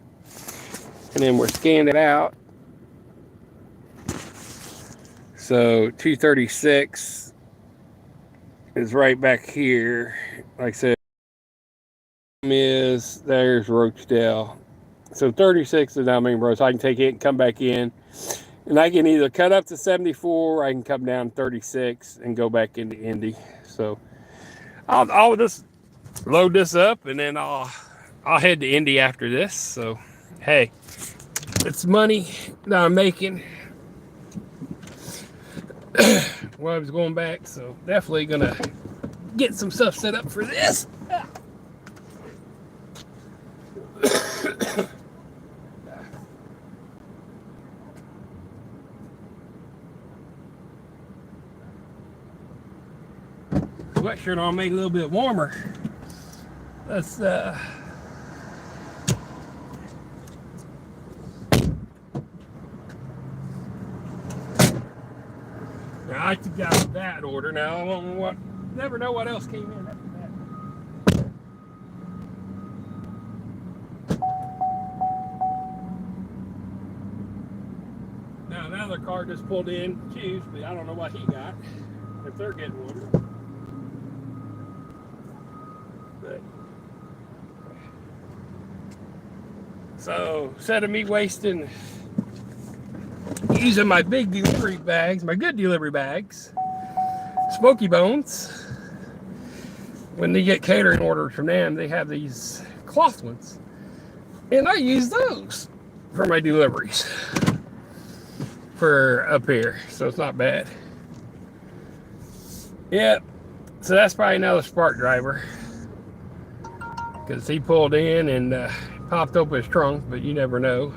And then we're scanning it out. So 236 is right back here. Like I said, there's Rochdale. So 36 is down Main Road, so I can take it and come back in. And I can either cut up to 74, or I can come down 36 and go back into Indy. So I'll just load this up, and then I'll head to Indy after this. So hey, it's money that I'm making while I was going back. So definitely gonna get some stuff set up for this. Sweatshirt on, make it a little bit warmer. Let's I got that order now. I don't know what, never know what else came in after that. Now another car just pulled in, Chiefs, but I don't know what he got. If they're getting one. But so instead of me wasting using my big delivery bags, my good delivery bags, Smoky Bones, when they get catering orders from them, they have these cloth ones. And I use those for my deliveries for up here. So it's not bad. Yep. So that's probably another Spark driver. Because he pulled in and popped open his trunk, but you never know.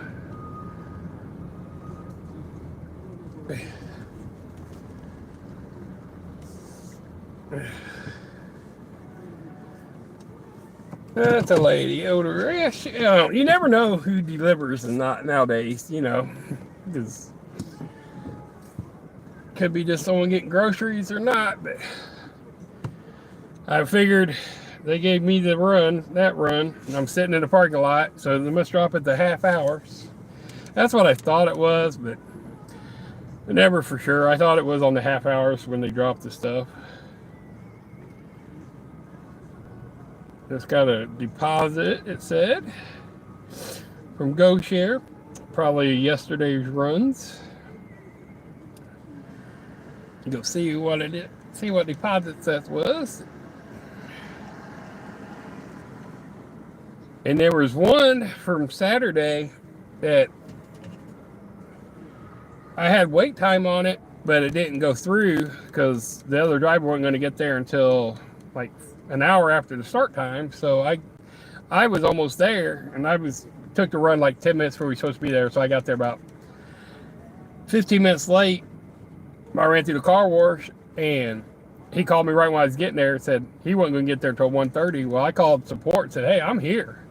That's a lady odor. Yeah, you never know who delivers and not nowadays, you know, because could be just someone getting groceries or not. But I figured they gave me that run, and I'm sitting in the parking lot, so they must drop at the half hours. That's what I thought it was, but never for sure. I thought it was on the half hours when they dropped the stuff. Just got a deposit, it said, from GoShare, probably yesterday's runs. Go see what it is, see what deposit set was. And there was one from Saturday that I had wait time on it, but it didn't go through because the other driver wasn't going to get there until like an hour after the start time. So I was almost there, and took the run like 10 minutes before we were supposed to be there. So I got there about 15 minutes late. I ran through the car wash, and he called me right when I was getting there and said he wasn't going to get there until 1:30. Well, I called support and said, hey, I'm here.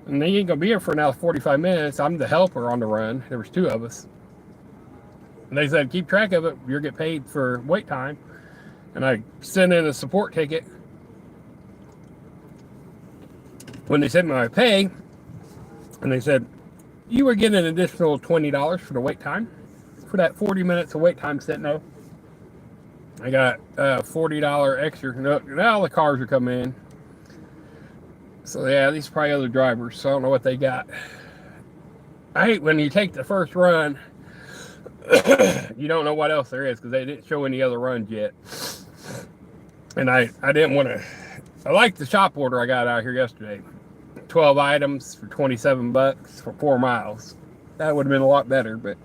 And he ain't going to be here for another 45 minutes. I'm the helper on the run. There was two of us. And they said, keep track of it. You'll get paid for wait time. And I sent in a support ticket. When they sent me my pay, and they said, you were getting an additional $20 for the wait time. For that 40 minutes of wait time sitting there. I got $40 extra. Now the cars are coming in. So yeah, these are probably other drivers, so I don't know what they got. I hate when you take the first run, you don't know what else there is because they didn't show any other runs yet. And I didn't want to. I liked the shop order I got out here yesterday. 12 items for $27 for 4 miles. That would have been a lot better, but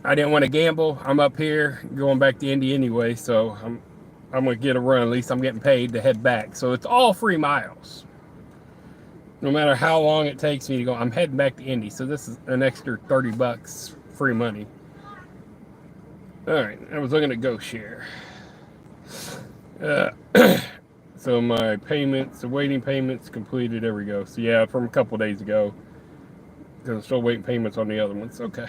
I didn't want to gamble. I'm up here going back to Indy anyway, so I'm going to get a run. At least I'm getting paid to head back. So it's all free miles. No matter how long it takes me to go, I'm heading back to Indy. So this is an extra $30 free money. All right, I was looking at GoShare. So my payments, the waiting payments completed. There we go. So yeah, from a couple days ago. Because I'm still waiting payments on the other ones. Okay.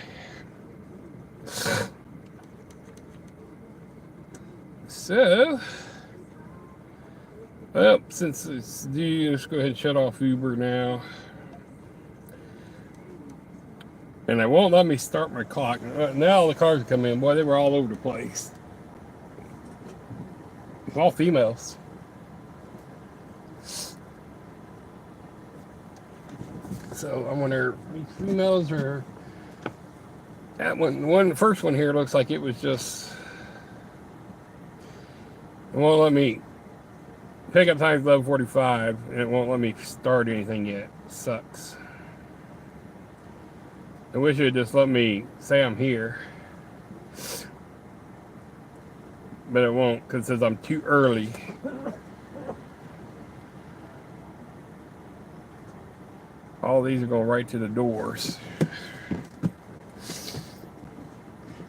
So, well, since it's due, let's go ahead and shut off Uber now. And it won't let me start my clock. Now all the cars come in. Boy, they were all over the place. It's all females. So I wonder, these females are... That one, the first one here looks like it was just... It won't let me... Pickup time's 11:45, and it won't let me start anything yet. It sucks. I wish it would just let me say I'm here. But it won't, because it says I'm too early. All these are going right to the doors.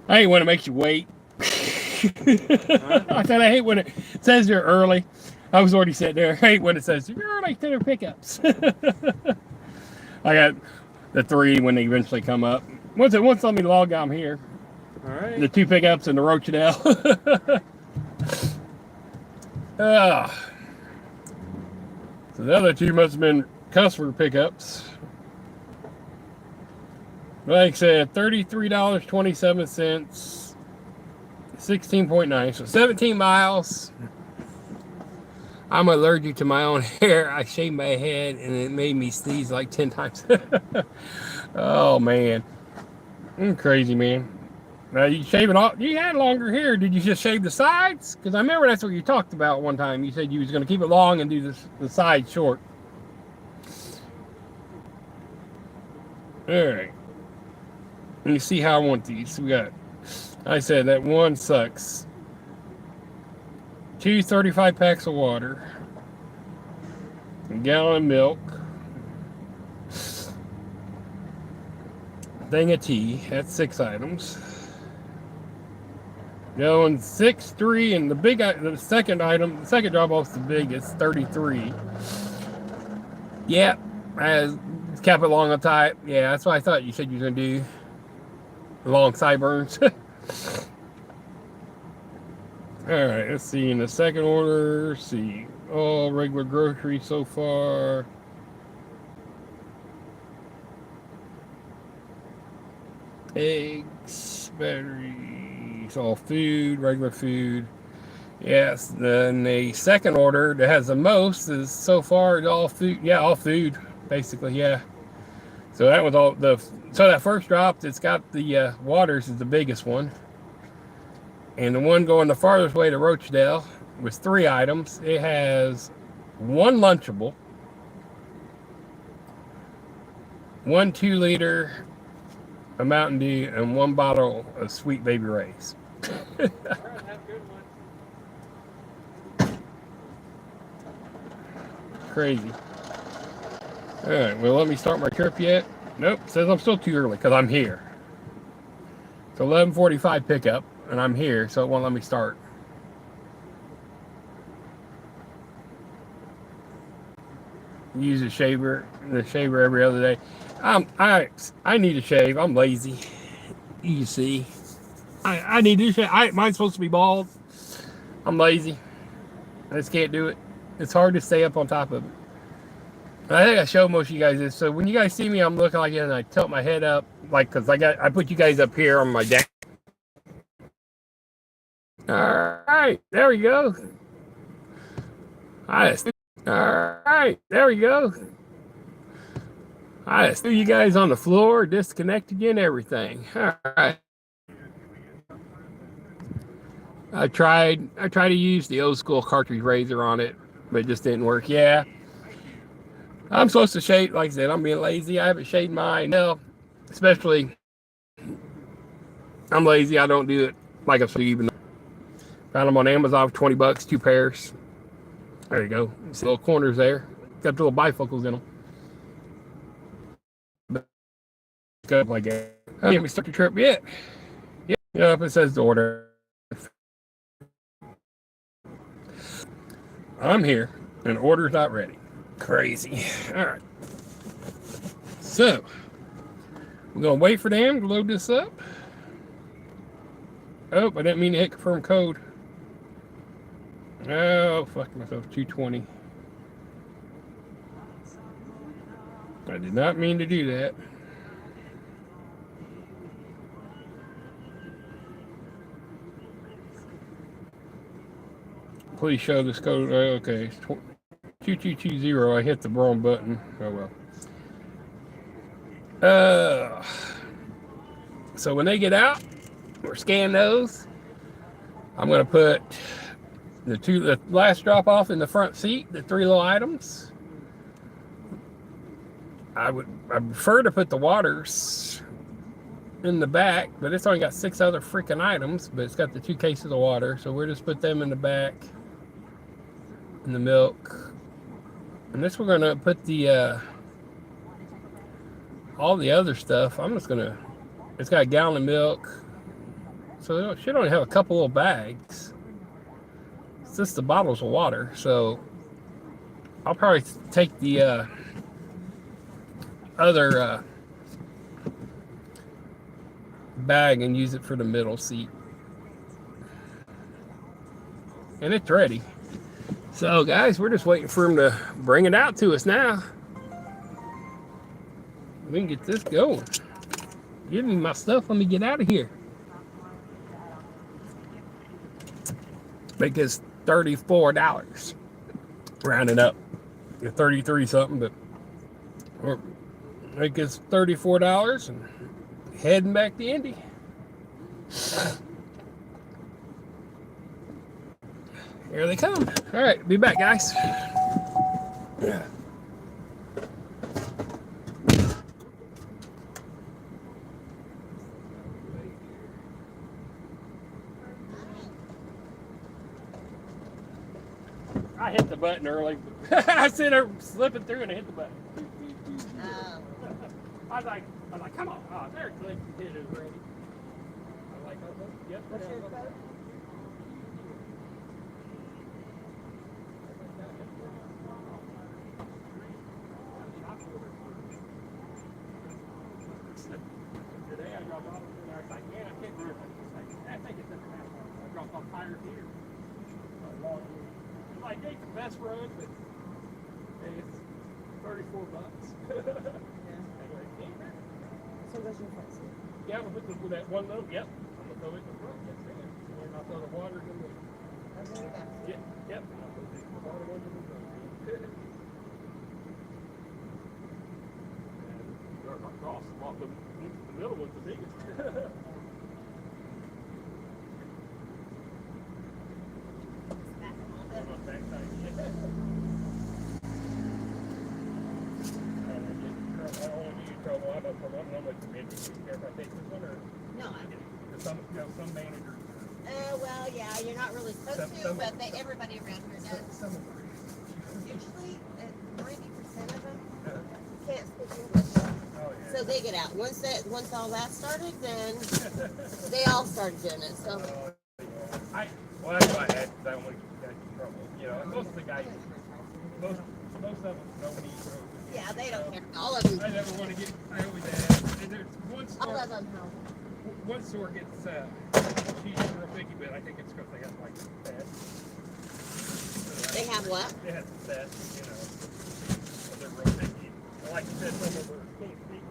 I hate when it makes you wait. I said I hate when it says you're early. I was already sitting there. I hate when it says you're early to their pickups. I got the 3 when they eventually come up. Once let me log, I'm here. All right. The 2 pickups and the Rochdale. So the other 2 must have been customer pickups. Like I said, $33.27, 16.9, so 17 miles. I'm allergic to my own hair. I shaved my head and it made me sneeze like 10 times. Oh man, I'm crazy, man. Now you shave it off. You had longer hair. Did you just shave the sides? Because I remember that's what you talked about one time. You said you was going to keep it long and do the sides short. All right. Let me see how I want these. We got, I said that one sucks. 2 35 packs of water. A gallon of milk. Thing of tea. That's 6 items. Going 6, 3, and the second item, the second drop off's the biggest, 33. Yeah, I kept it long and tight. Yeah, that's what I thought you said you were gonna do. Long sideburns. All right, let's see. In the second order, let's see. All regular groceries so far. Eggs, batteries, all food, regular food. Yes, then the second order that has the most is so far all food. Yeah, all food, basically, yeah. So that was all so that first drop, it's got the waters is the biggest one. And the one going the farthest way to Rochdale was 3 items. It has 1 Lunchable, 1 2-liter of Mountain Dew, and 1 bottle of Sweet Baby Ray's. Crazy. All right, well, let me start my trip yet. Nope, says I'm still too early because I'm here. It's 11:45 pickup, and I'm here, so it won't let me start. Use the shaver every other day. I need a shave. I'm lazy. You can see. I need to shave. Mine's supposed to be bald. I'm lazy. I just can't do it. It's hard to stay up on top of it. I think I showed most of you guys this. So when you guys see me, I'm looking like it, and I tilt my head up, like, because I put you guys up here on my deck. All right, there we go. All right, there we go. I threw you guys on the floor, disconnected you and everything. All right. I tried to use the old school cartridge razor on it, but it just didn't work. Yeah. I'm supposed to shave, like I said, I'm being lazy. I haven't shaved mine. No, especially, I'm lazy. I don't do it like I'm supposed to. Even found them on Amazon for $20, 2 pairs. There you go. See little corners there. Got the little bifocals in them. Good like that. I haven't started the trip yet. Yep, it says the order. I'm here, and order's not ready. Crazy. All right. So, we're going to wait for them to load this up. Oh, I didn't mean to hit confirm code. Oh, fuck myself. 220. I did not mean to do that. Please show this code. Oh, okay. 2220. I hit the wrong button. Oh, well. So when they get out or scan those, I'm going to put the last drop off in the front seat, the 3 little items. I prefer to put the waters in the back, but it's only got 6 other freaking items, but it's got the 2 cases of water, so we'll just put them in the back, and the milk. And this we're going to put the all the other stuff. I'm just going to, it's got a gallon of milk, so it should only have a couple little bags. It's just the bottles of water, so I'll probably take the other bag and use it for the middle seat. And it's ready. So guys, we're just waiting for him to bring it out to us now. We can get this going. Give me my stuff. Let me get out of here. Make us $34. Rounding up. 33 something, but or make us $34 and heading back to Indy. Here they come. All right, be back, guys. I hit the button early. I seen her slipping through and I hit the button. I was like, come on. Oh, there, click. Hit it already. I was like, oh, yep. What's your code? Today I dropped off and I was like, man, I can't remember. I think it's in the house. I dropped off tires here. Like, it's the best run, but hey, it's $34. So where's your front seat? Yeah, we'll put with that one load. Yep. I'm gonna throw it in the front. Yes, ma'am. And I'll throw the water in the. Yep. Yep. I'll put the water into the front. And across the middle one's the biggest. No, I don't. Some managers. Well, yeah, you're not really supposed to, but everybody around here does. Usually, 90% of them can't speak English. Oh, yeah. So they get out. Once all that started, then they all started doing it. So. Well, that's why I had, because I don't want to get you guys in trouble. You know, and most of the guys, most of them know me. Yeah, they don't care. All of them. I never want to get, I always ask. And there's one store. All of them help. One store gets cheese real picky, but I think it's because they have like fat. They have what? They have some fat, you know. So they're real picky. And like you said, some of them can't speak.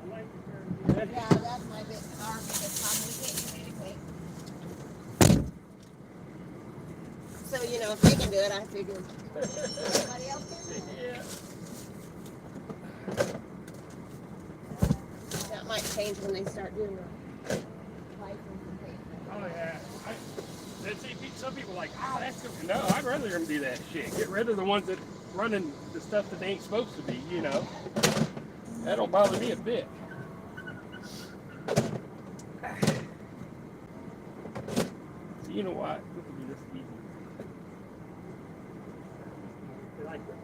I like to turn. Yeah, that's my biggest problem. We can't communicate. So, you know, if they can do it, I figure somebody else can. Yeah. That might change when they start doing the license and things. Oh yeah. Some people are like, oh, that's good. No, I'd rather them do that shit. Get rid of the ones that running the stuff that they ain't supposed to be, you know. That don't bother me a bit. So you know what? We can do this easy. They like that.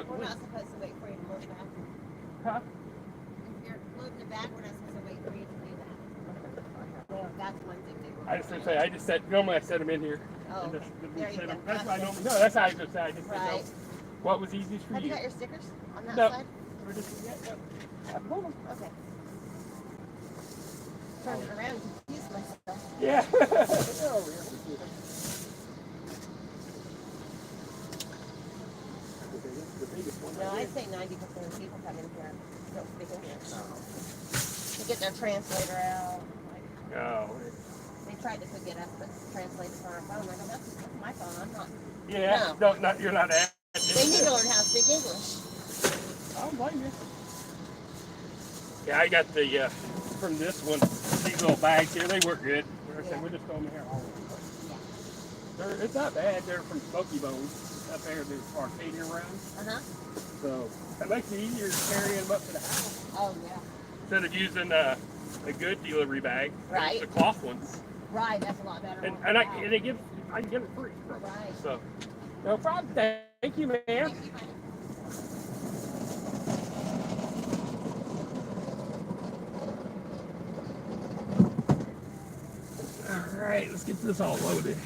We're not supposed to wait for you to load back. Huh? If you're loading the back, we're not supposed to wait for you to do that. That's one thing they were. I just didn't say. I just said. Normally I set them in here. Oh, And okay. There you go. That's why I normally. No, that's how I just say. I just didn't know Right. what was easiest for Have you. you got your stickers on that No. side? We're just, yeah. Okay. turn it around and confuse myself. Yeah. No, I'd say 90% of people come in here don't speak English. They get their translator out. Like, Oh. they tried to get us to translate it on our phone. I go, that's my phone. I'm not. Yeah. No. Not you're not at. They need to learn how to speak English. I don't blame you. Yeah, I got the from this one. These little bags here, they work good. Like I said, we're just throwing them here all over. It's not bad. They're from Smoky Bones up there. There's Arcadia around. So that makes it easier carrying them up to the house. Oh yeah. Instead of using a good delivery bag, Right. the cloth ones. Right, that's a lot better. And I can get it free. Right. So no problem. Thank you, ma'am. Thank you, honey. All right, let's get this all loaded.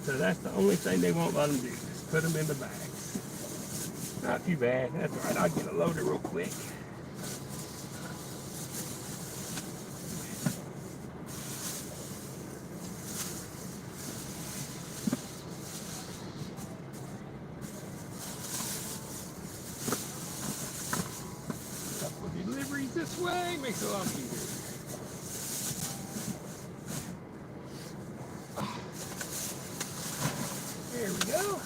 So that's the only thing they won't let them do, is put them in the bags. Not too bad. That's all right. I'll get it loaded real quick. Couple of deliveries this way makes it a lot easier. There we go.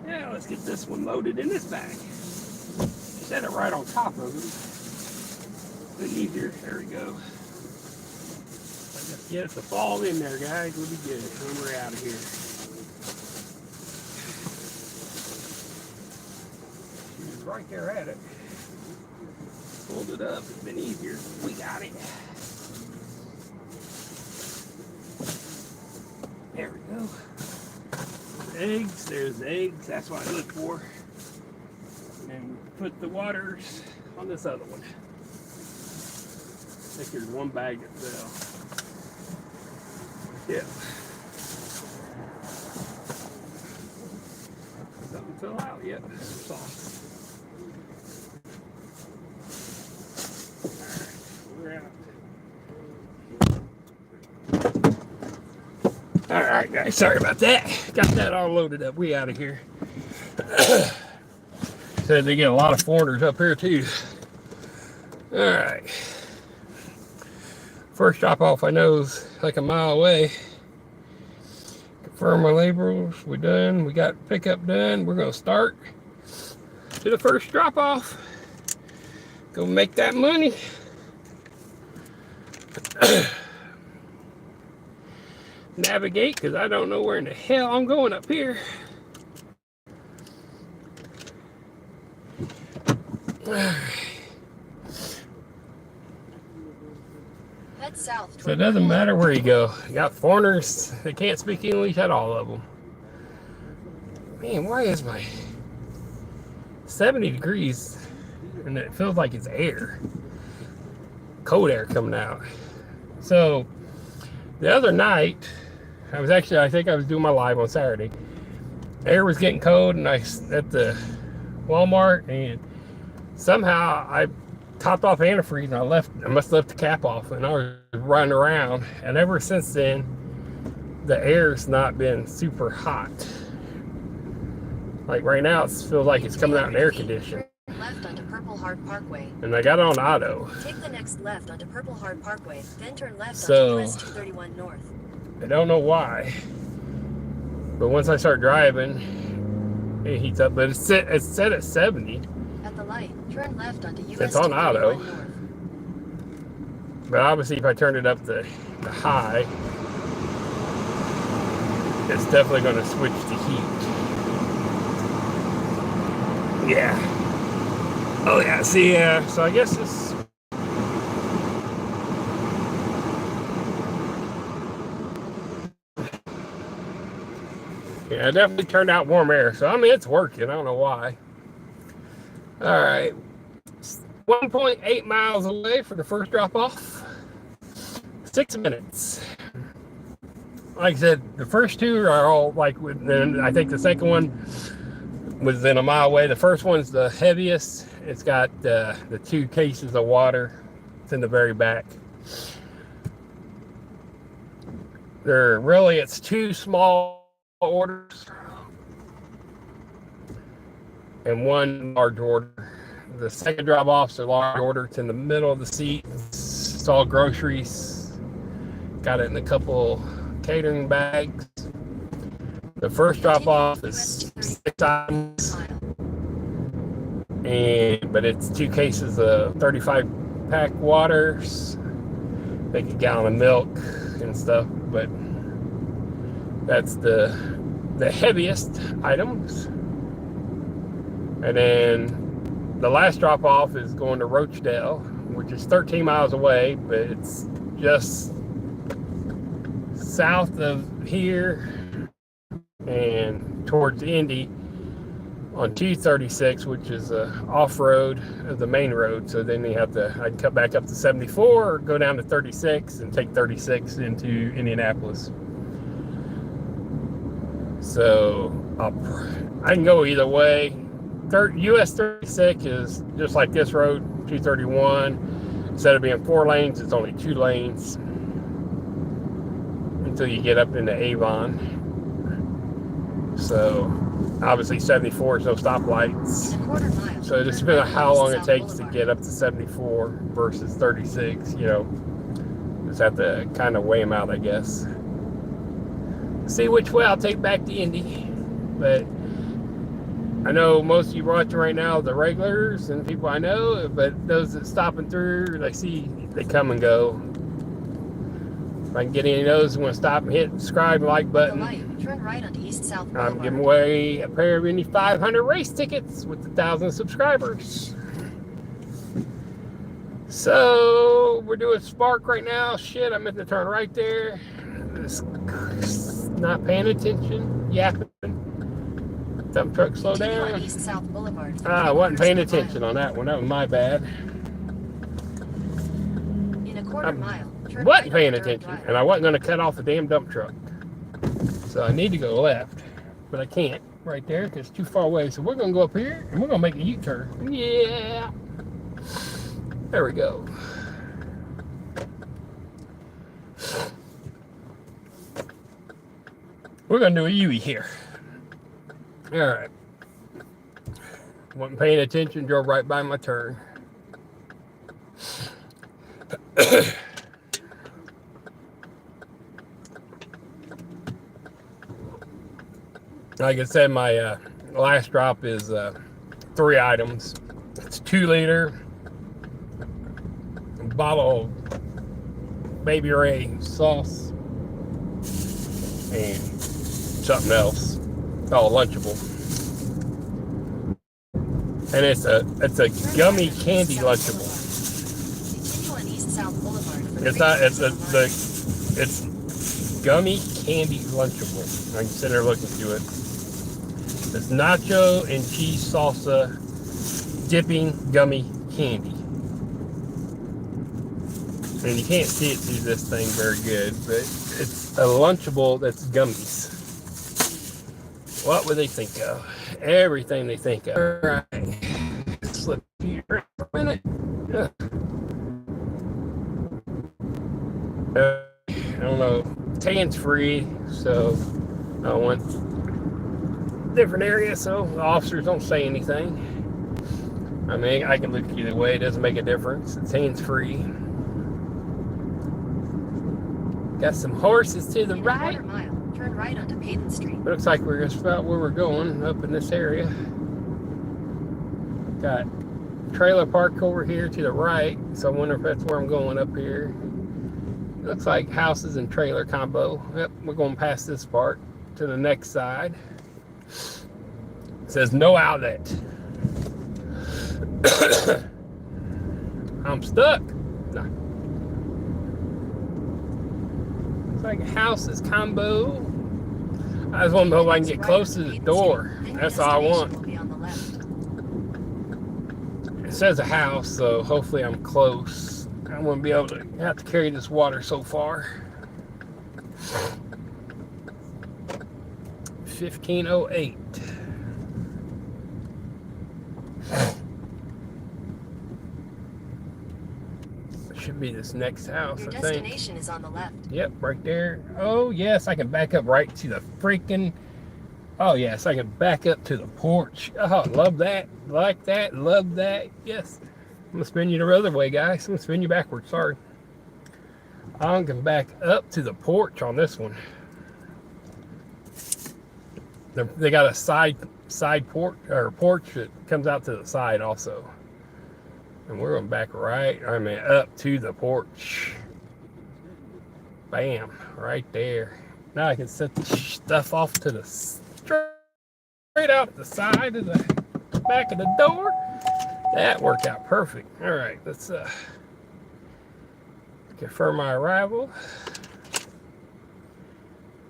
Now let's get this one loaded in this bag. Set it right on top of it. A bit easier. There we go. Just get it to fall in there, guys. We'll be good when we're out of here. She was right there at it. Hold it up. It's been easier. We got it. There we go. Eggs. There's eggs. That's what I look for. And put the waters on this other one. I think there's one bag that fell. Yeah. Something fell out. Yep. Sauce. All right, guys. Sorry about that. Got that all loaded up. We out of here. Said they get a lot of foreigners up here too. All right. First drop off I know is like a mile away. Confirm my labels. We're done. We got pickup done. We're gonna start to the first drop off. Go make that money. Navigate, because I don't know where in the hell I'm going up here. Head south. So it doesn't matter where you go. You got foreigners that can't speak English at all of them. Man, why is my 70 degrees and it feels like it's air? Cold air coming out. So the other night, I think I was doing my live on Saturday. Air was getting cold, and I at the Walmart, and somehow I topped off antifreeze, and I must have left the cap off, and I was running around, and ever since then, the air's not been super hot. Like right now, it feels like it's coming out in air conditioning. Left onto Purple Heart Parkway. And I got it on auto. Take the next left onto Purple Heart Parkway, then turn left So, onto US 231 North. I don't know why, but once I start driving, it heats up. But it's set at 70. At the light, turn left onto US It's on auto. 231 North. But obviously, if I turn it up the high, it's definitely going to switch to heat. Yeah. Oh yeah. See, so I guess this. Yeah, it definitely turned out warm air. So, I mean, it's working. I don't know why. All right. 1.8 miles away for the first drop off. 6 minutes. like I said, the first two are all like within, I think the second one was within a mile away. The first one's the heaviest. It's got the 2 cases of water. It's in the very back. It's 2 small orders and 1 large order. The second drop off's a large order. It's in the middle of the seat. It's all groceries. Got it in a couple catering bags. The first drop off is 6 items, but it's 2 cases of 35 pack waters, like a gallon of milk and stuff. But that's the heaviest items. And then the last drop off is going to Rochdale, which is 13 miles away, but it's just south of here and towards Indy on 236, which is off-road of the main road. So then I'd cut back up to 74 or go down to 36 and take 36 into Indianapolis. So I can go either way. US 36 is just like this road, 231. Instead of being 4 lanes, it's only 2 lanes until you get up into Avon. So obviously 74 is no stoplights. So it just depends on how long it takes to get up to 74 versus 36. Just have to kind of weigh them out, I guess. See which way I'll take back to Indy. But I know most of you watching right now, the regulars and people I know, but those that stopping through, they come and go. If I can get any of those who want to stop and hit the subscribe and like button. Turn right onto East South I'm giving away a pair of Indy 500 race tickets with 1,000 subscribers. So we're doing Spark right now. Shit, I meant to turn right there. Not paying attention. Yapping. Dump truck, slow down. East South Boulevard. I wasn't paying attention on that one. That was my bad. In a quarter mile. Wasn't paying attention, and I wasn't going to cut off the damn dump truck. So I need to go left, but I can't right there because it's too far away. So we're going to go up here and we're going to make a U-turn. Yeah. There we go. We're going to do a U-turn here. All right. Wasn't paying attention, drove right by my turn. Like I said, my last drop is 3 items. It's 2-liter bottle of Baby Ray sauce and something else, all Lunchable. And it's a gummy candy Lunchable. Continue on East South Boulevard. It's gummy candy Lunchable. I can sit there looking through it. It's nacho and cheese salsa dipping gummy candy. And you can't see it through this thing very good, but it's a Lunchable that's gummies. What would they think of? Everything they think of. All right. Slip here for a minute. I don't know. Hands free, so I went different area so the officers don't say anything. I mean, I can look either way, it doesn't make a difference. It's hands free. Got some horses to the right. Turn right onto Payton Street. Looks like we're just about where we're going, up in this area. Got trailer park over here to the right, so I wonder if that's where I'm going up here. Looks like houses and trailer combo. Yep, we're going past this part to the next side. It says no outlet. I'm stuck. No. It's like houses combo. I just want to know if I can get close to the door. That's all I want. It says a house, so hopefully I'm close. I won't be able to have to carry this water so far. 1508. Should be this next house, Your I think. destination is on the left. Yep, right there. Oh, yes, I can back up right to the freaking... Oh, yes, I can back up to the porch. Oh, love that. Like that. Love that. Yes. I'm going to spin you the other way, guys. I'm going to spin you backwards. Sorry. I can back up to the porch on this one. They got a side porch, or porch that comes out to the side also. And we're going back up to the porch. Bam, right there. Now I can set the stuff off to the straight out the side of the back of the door. That worked out perfect. All right, let's confirm my arrival.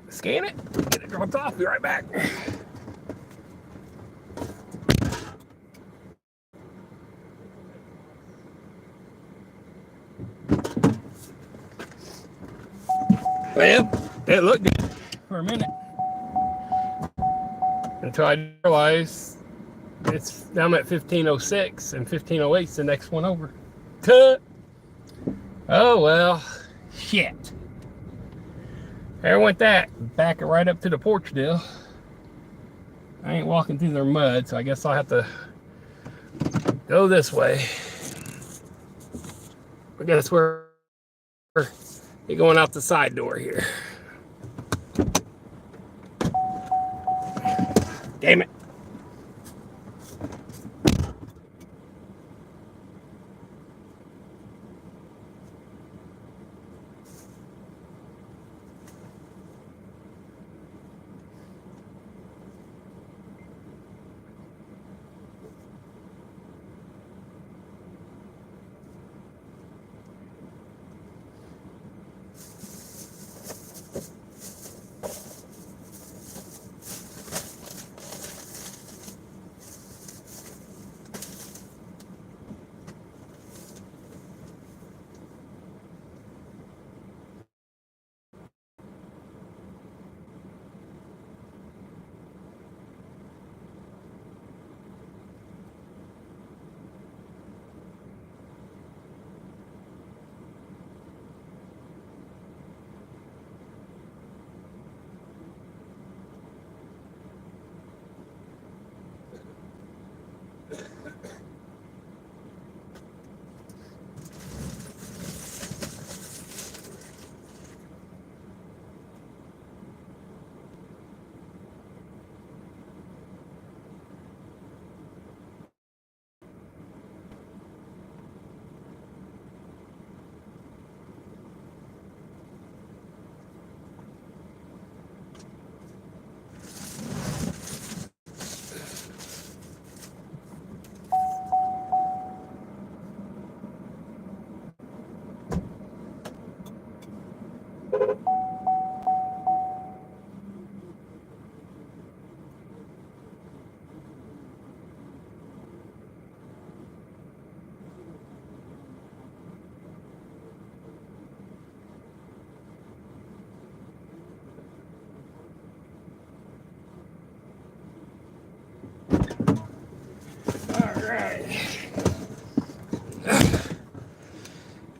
Scan it, get it dropped off, be right back. Well, it looked good for a minute until I realized I'm at 1506 and 1508's the next one over. Cut. Oh well, shit. There went that. Back it right up to the porch deal. I ain't walking through their mud, so I guess I'll have to go this way. I guess we're going out the side door here. Damn it.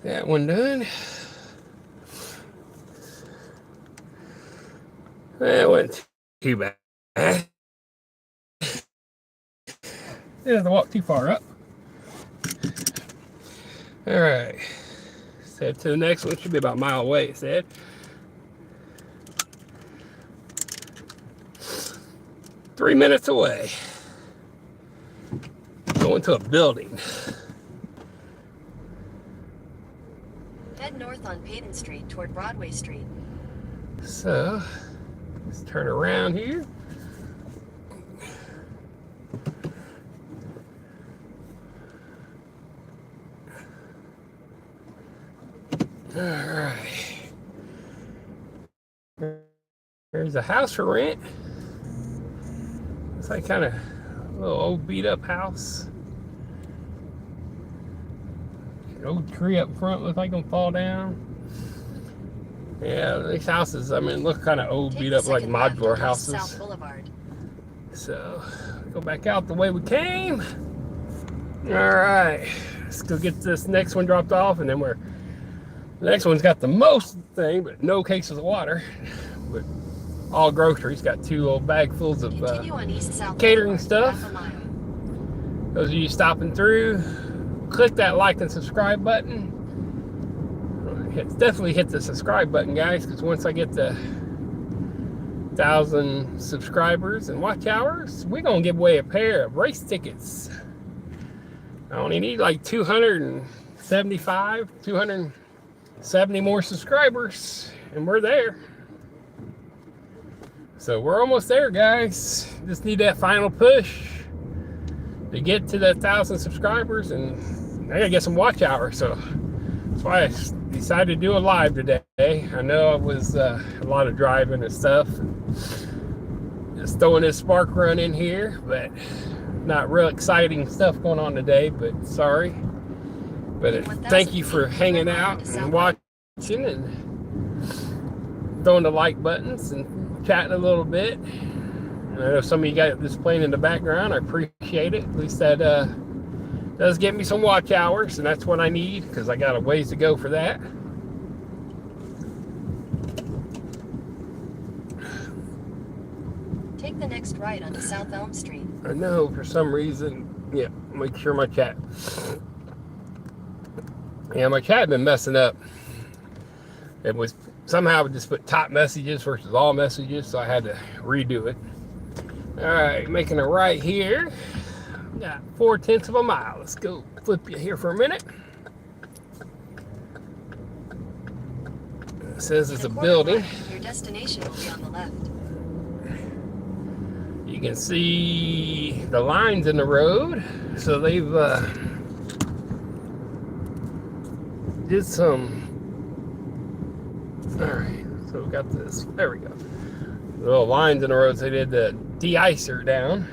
That one done. That wasn't too bad. Didn't have to walk too far up. All right. Said to the next one, should be about a mile away, it said. Three minutes away. Going to a building. Head north on Payton Street toward Broadway Street. So, let's turn around here. All right. There's a house for rent. It's like kind of a little old beat up house. Old tree up front looks like gonna fall down. Yeah, these houses, I mean, look kind of old, Take beat the up like second left modular onto East South houses. Boulevard. So, go back out the way we came. All right, let's go get this next one dropped off, and then the next one's got the most thing, but no cases of water. But all groceries. Got 2 little bagfuls of Continue on East South catering Boulevard, stuff. half a mile. Those of you stopping through, click that like and subscribe button. Definitely hit the subscribe button, guys, because once I get to 1,000 subscribers and watch hours, we're gonna give away a pair of race tickets. I only need like 270 more subscribers, and we're there. So we're almost there, guys. Just need that final push to get to the 1,000 subscribers, and I gotta get some watch hours. So that's why I decided to do a live today. I know it was a lot of driving and stuff. Just throwing this spark run in here, but not real exciting stuff going on today, but sorry. But thank you for hanging out and watching and throwing the like buttons and chatting a little bit. And I know some of you got this playing in the background. I appreciate it. At least that does get me some watch hours, and that's what I need, because I got a ways to go for that. Take the next right onto South Elm Street. I know for some reason, yeah, make sure my chat. Yeah, my chat had been messing up. It was somehow just put top messages versus all messages, so I had to redo it. All right, making a right here. Got 4/10 of a mile. Let's go flip you here for a minute. It says it's a building. Right, your destination will be on the left. You can see the lines in the road. So they've did some. All right, so we got this. There we go. The little lines in the road. So they did the de-icer down.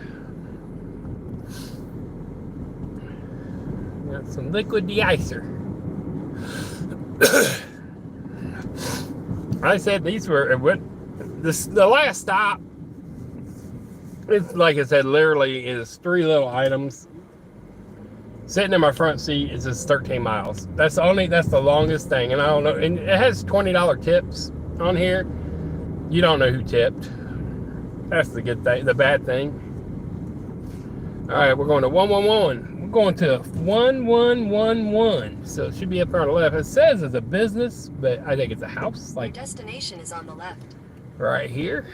Got some liquid de-icer. I said these were the last stop. It's like I said, literally is 3 little items. Sitting in my front seat is just 13 miles. That's the longest thing, and I don't know. And it has $20 tips on here. You don't know who tipped. That's the good thing. The bad thing. All right, we're going to 111. We're going to 1111. So it should be up there on the left. It says it's a business, but I think it's a house. Your Like destination is on the left. right here.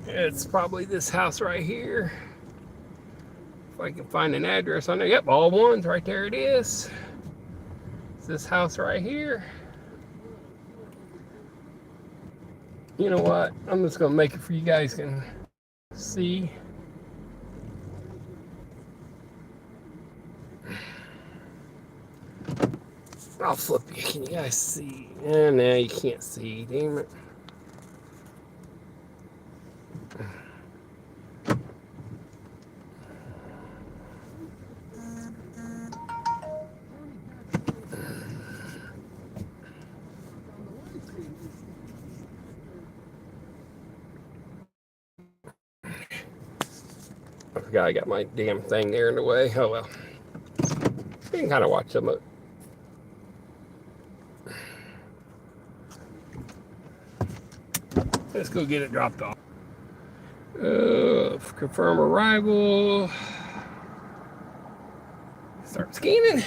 It's probably this house right here. If I can find an address on there. Yep, all ones. Right there it is. It's this house right here. You know what? I'm just going to make it for you guys can see. I'll flip you. Can you guys see? And now you can't see. Damn it. I forgot I got my damn thing there in the way. Oh well. You can kind of watch some of it. Let's go get it dropped off. Confirm arrival. Start scanning.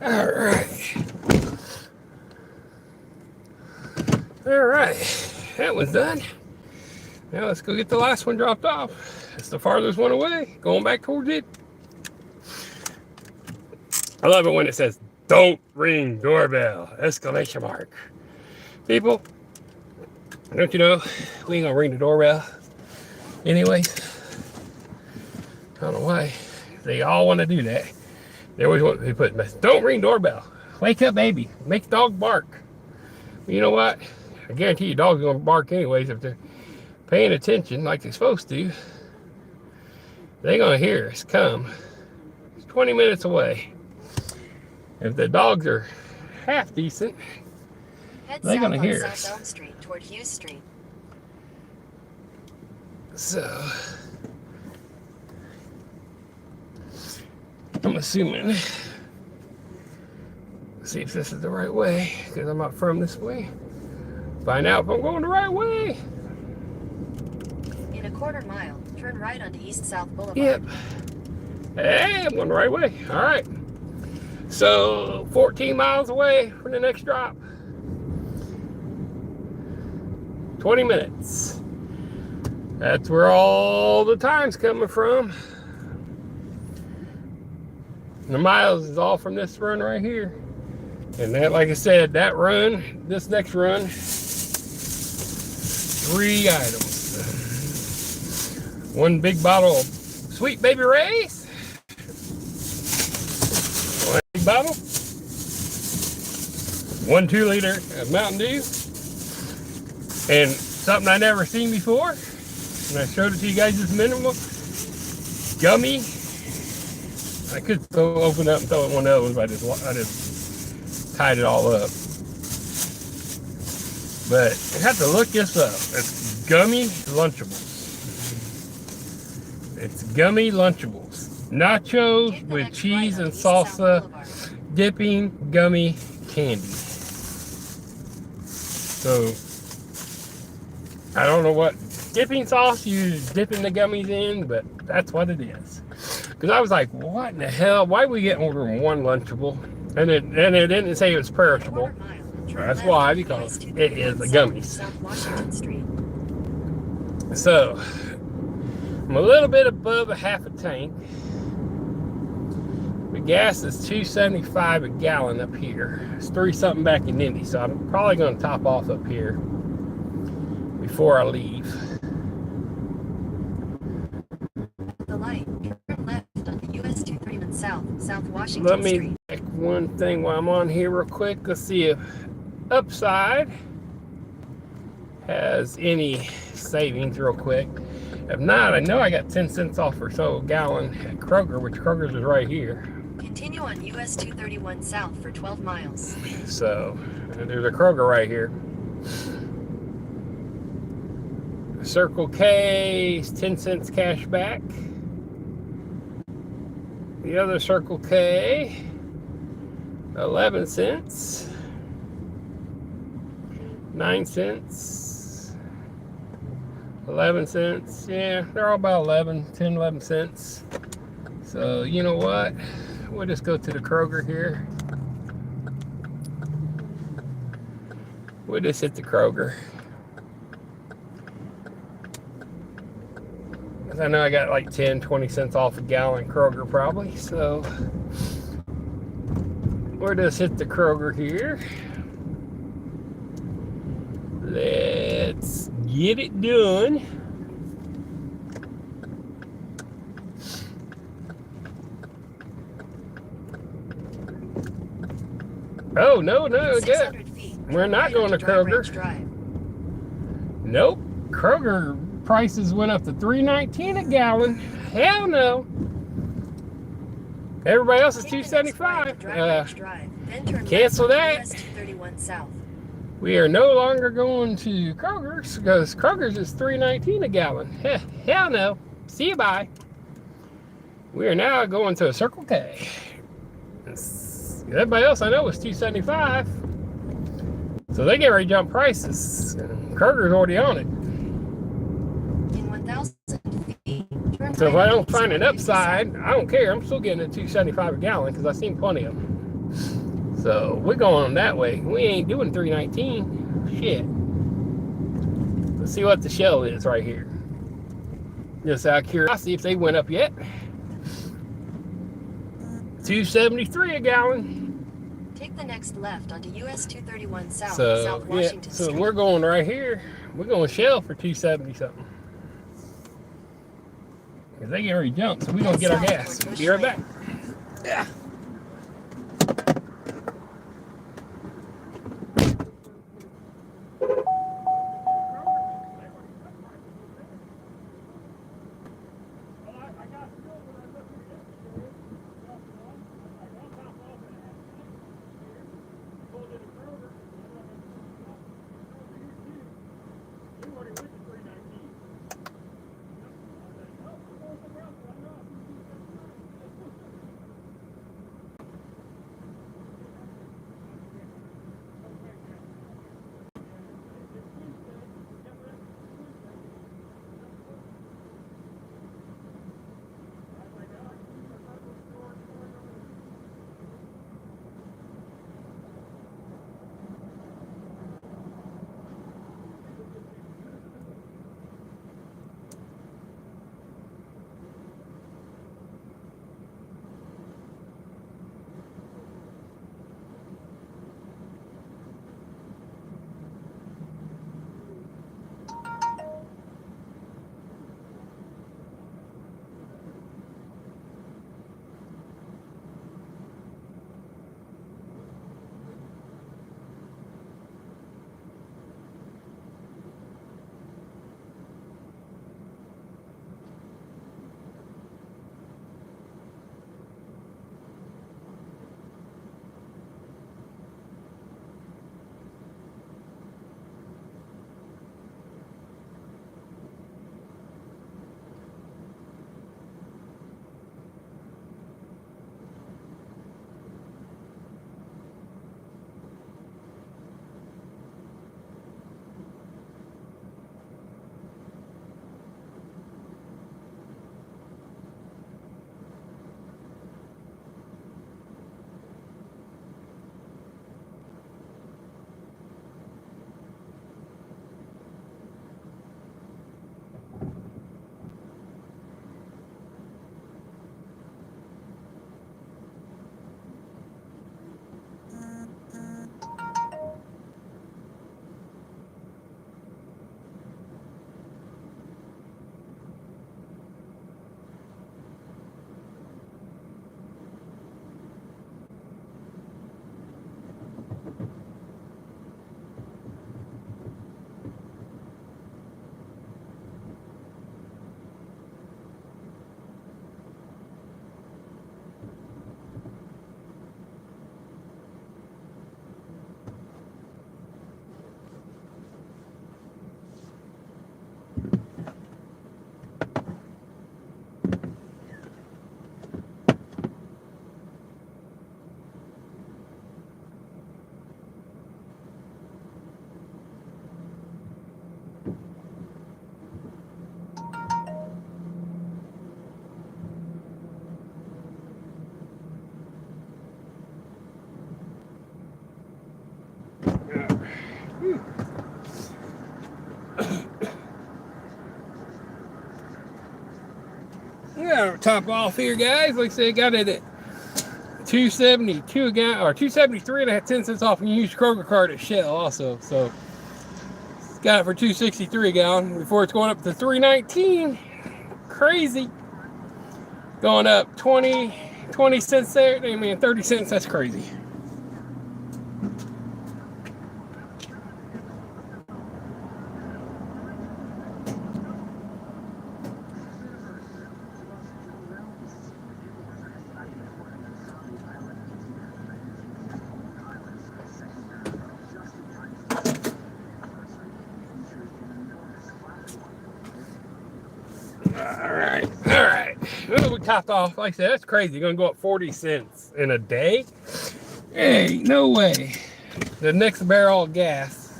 All right. All right. That one's done. Now let's go get the last one dropped off. It's the farthest one away. Going back towards it. I love it when it says, "Don't ring doorbell!" Exclamation mark. People, don't you know we ain't gonna ring the doorbell anyways? I don't know why. They all want to do that. They always want to put message, "Don't ring doorbell. Wake up, baby. Make the dog bark." You know what? I guarantee you dogs are gonna bark anyways if they're paying attention like they're supposed to. They're gonna hear us come. It's 20 minutes away. If the dogs are half decent, Head they're south gonna on hear South us. Elm Street toward Hughes Street. So I'm assuming, see if this is the right way, because I'm not from this way. Find out if I'm going the right way. In a quarter mile, turn right onto East South Boulevard. Yep. Hey, I'm going the right way. All right. So 14 miles away from the next drop. 20 minutes. That's where all the time's coming from. The miles is all from this run right here. And that, like I said, that run, this next run, 3 items. 1 big bottle of Sweet Baby Ray's. 1 big bottle. 1 2-liter of Mountain Dew. And something I never seen before. And I showed it to you guys just a minute ago. Gummy. I could open it up and throw it one of those, but I just tied it all up. But you have to look this up. It's Gummy Lunchables. It's Gummy Lunchables. Nachos with cheese and salsa dipping gummy candy. So, I don't know what dipping sauce you're dipping the gummies in, but that's what it is. Because I was like, what in the hell? Why we get ordering 1 Lunchable? And it didn't say it was perishable. That's why, because it is the gummies. So, I'm a little bit above a half a tank. The gas is $2.75 a gallon up here. It's 3 something back in Indy, so I'm probably going to top off up here before I leave. The light, turn left on US 231 South, South Washington Let me Street. check one thing while I'm on here real quick. Let's see if Upside has any savings real quick. If not, I know I got 10 cents off or so a gallon at Kroger, which Kroger's is right here. Continue on US 231 South for 12 miles. So there's a Kroger right here. Circle K is 10 cents cash back. The other Circle K, 11 cents. 9 cents. 11 cents. Yeah, they're all about 11 cents. So, you know what? We'll just go to the Kroger here. We'll just hit the Kroger. I know I got like 10-20 cents off a gallon Kroger probably, so we'll just hit the Kroger here. Let's get it done. Oh, no, good. We're not going to Kroger. Nope. Kroger prices went up to $3.19 a gallon. Hell no. Everybody else is $2.75. Cancel that. We are no longer going to Kroger's because Kroger's is $3.19 a gallon. Hell no. See you, bye. We are now going to a Circle K. Everybody else I know is $2.75. So they get ready to jump prices. Kroger's already on it. In 1,000 feet, So if I don't find an Upside, I don't care. I'm still getting at $2.75 a gallon because I've seen plenty of them. So we're going that way. We ain't doing 319. Shit. Let's see what the Shell is right here. Just out of curiosity if they went up yet. 273 a gallon. Take the next left onto US 231 South, So South Washington so Street. we're going right here. We're going Shell for 270 something. Because they already jumped, so we're gonna get our gas. Be right back. Yeah. Yeah, top off here, guys. Like I said, got it at 272 a gallon, or 273, and I had 10 cents off and used Kroger card at Shell also. So got it for 263 a gallon before it's going up to 319. Crazy. Going up 20 cents there. I mean 30 cents, that's crazy. All right. Well, we topped off. Like I said, that's crazy. You're gonna go up 40 cents in a day? Hey, no way. The next barrel of gas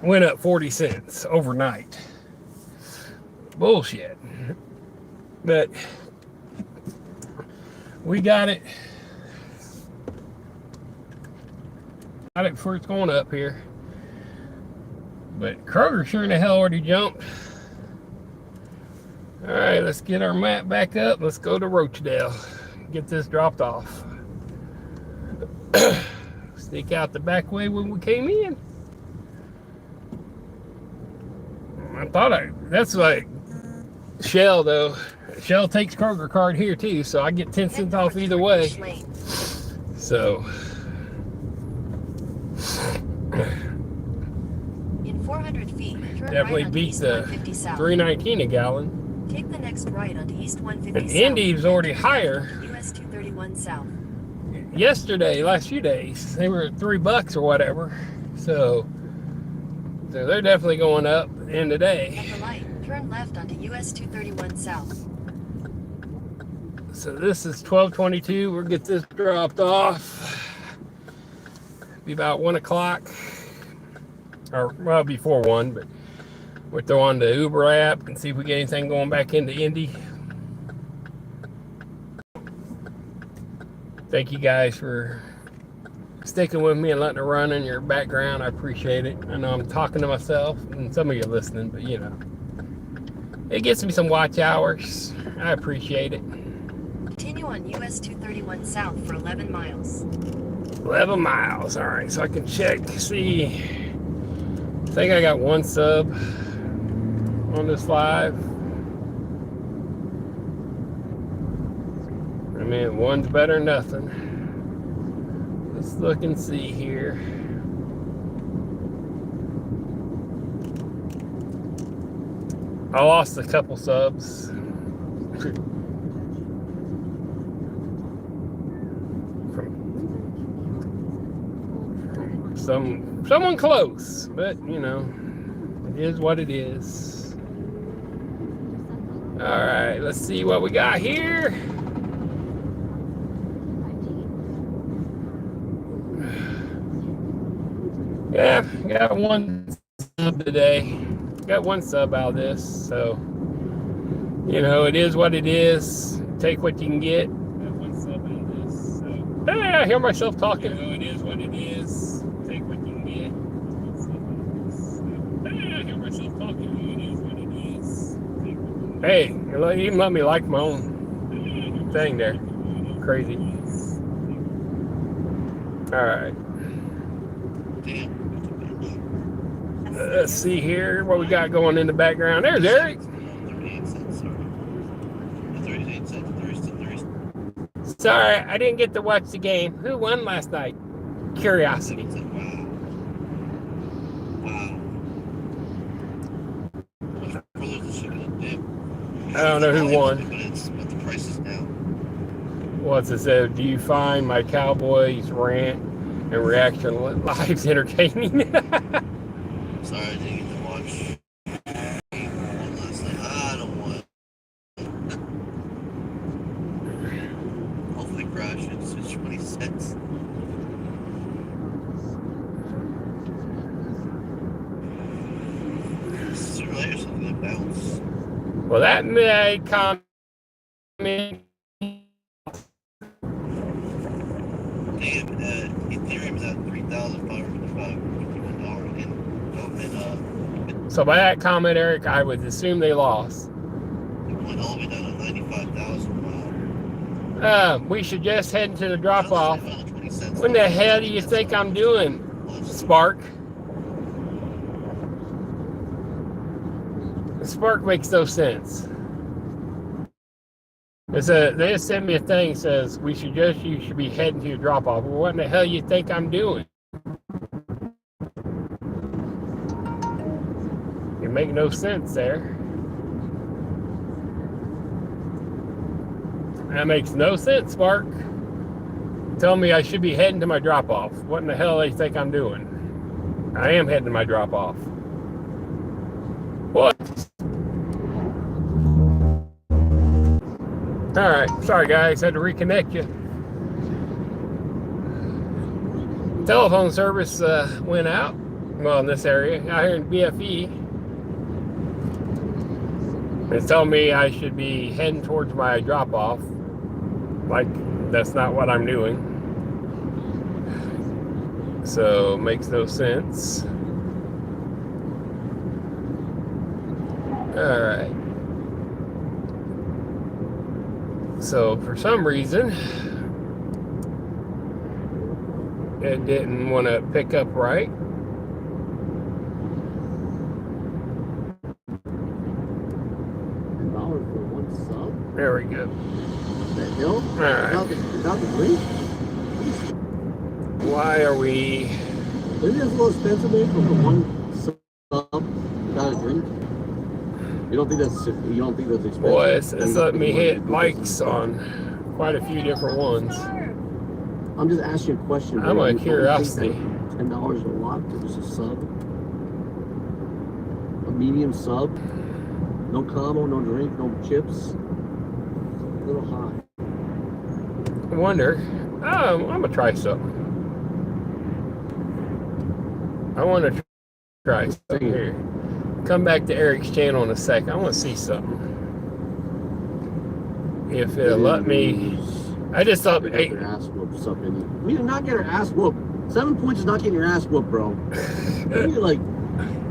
went up 40 cents overnight. Bullshit. But we got it it before it's going up here. But Kroger sure in the hell already jumped. All right, let's get our map back up. Let's go to Rochdale. Get this dropped off. Sneak out the back way when we came in. That's like Shell though. Shell takes Kroger card here too, so I get 10 cents off either way. So. In 400 feet, turn Definitely right beat East the 150 south. $3.19 a gallon. Take the next right onto East 150 And south. Indy's already higher. US 231 south. Yesterday, last few days, they were at $3 or whatever. So they're definitely going up at the end of the day. At the light, turn left onto US 231 south. So this is 12:22. We'll get this dropped off. Be about 1 o'clock. Or, well, before 1, but we'll throw on the Uber app and see if we get anything going back into Indy. Thank you guys for sticking with me and letting it run in your background. I appreciate it. I know I'm talking to myself and some of you are listening, but you know, it gets me some watch hours. I appreciate it. Continue on US 231 south for 11 miles. 11 miles. All right, so I can check, see. I think I got 1 sub on this live. I mean, 1's better than nothing. Let's look and see here. I lost a couple subs. From someone close, but you know, it is what it is. All right, let's see what we got here. Yeah, got 1 sub today. Got 1 sub out of this, so you know, it is what it is. Take what you can get. Got 1 sub out of this, so hey, I hear myself talking. You know, it is what it is. Take what you can get. Hey, I hear myself talking. It is what it is. Hey, you even let me like my own thing there. Crazy. All right. Let's see here what we got going in the background. There's Eric. Sorry, I didn't get to watch the game. Who won last night? Curiosity. I don't know who won. What's it say? Do you find my Cowboys rant and reaction lives entertaining? Sorry, I didn't get to watch one last night. I don't want. Hopefully, crash. It's 26. Sooner or later, something gonna bounce. Well, that made comment. Ethereum's at $3,555. So by that comment, Eric, I would assume they lost. It went all the way down to 95,000. We should just head into the drop off. What the hell do you think I'm doing, Spark? Spark makes no sense. They just sent me a thing that says you should be heading to your drop off. Well, what in the hell you think I'm doing? You make no sense there. That makes no sense, Spark. Tell me I should be heading to my drop off. What in the hell do you think I'm doing? I am heading to my drop off. What? All right, sorry guys, had to reconnect you. Telephone service went out, well, in this area, out here in BFE. It's telling me I should be heading towards my drop-off. Like, that's not what I'm doing. So it makes no sense. All right. So for some reason, it didn't want to pick up right. $10 for one sub? There we go. What the hell? All right. Without the drink? Why are we? Isn't this a little expensive, man, for one sub without a drink? You don't think that's expensive? Boy, it's letting me hit likes on quite a few different ones. I'm just asking you a question. I'm a curiosity. $10 a lot for just a sub? A medium sub? No combo, no drink, no chips? A little high. I wonder. I'm gonna try something. I want to try something here. Come back to Eric's channel in a second. I want to see something. If it'll let me. I just thought. Hey. Your ass whooped something. We did not get our ass whooped. 7 points is not getting your ass whooped, bro.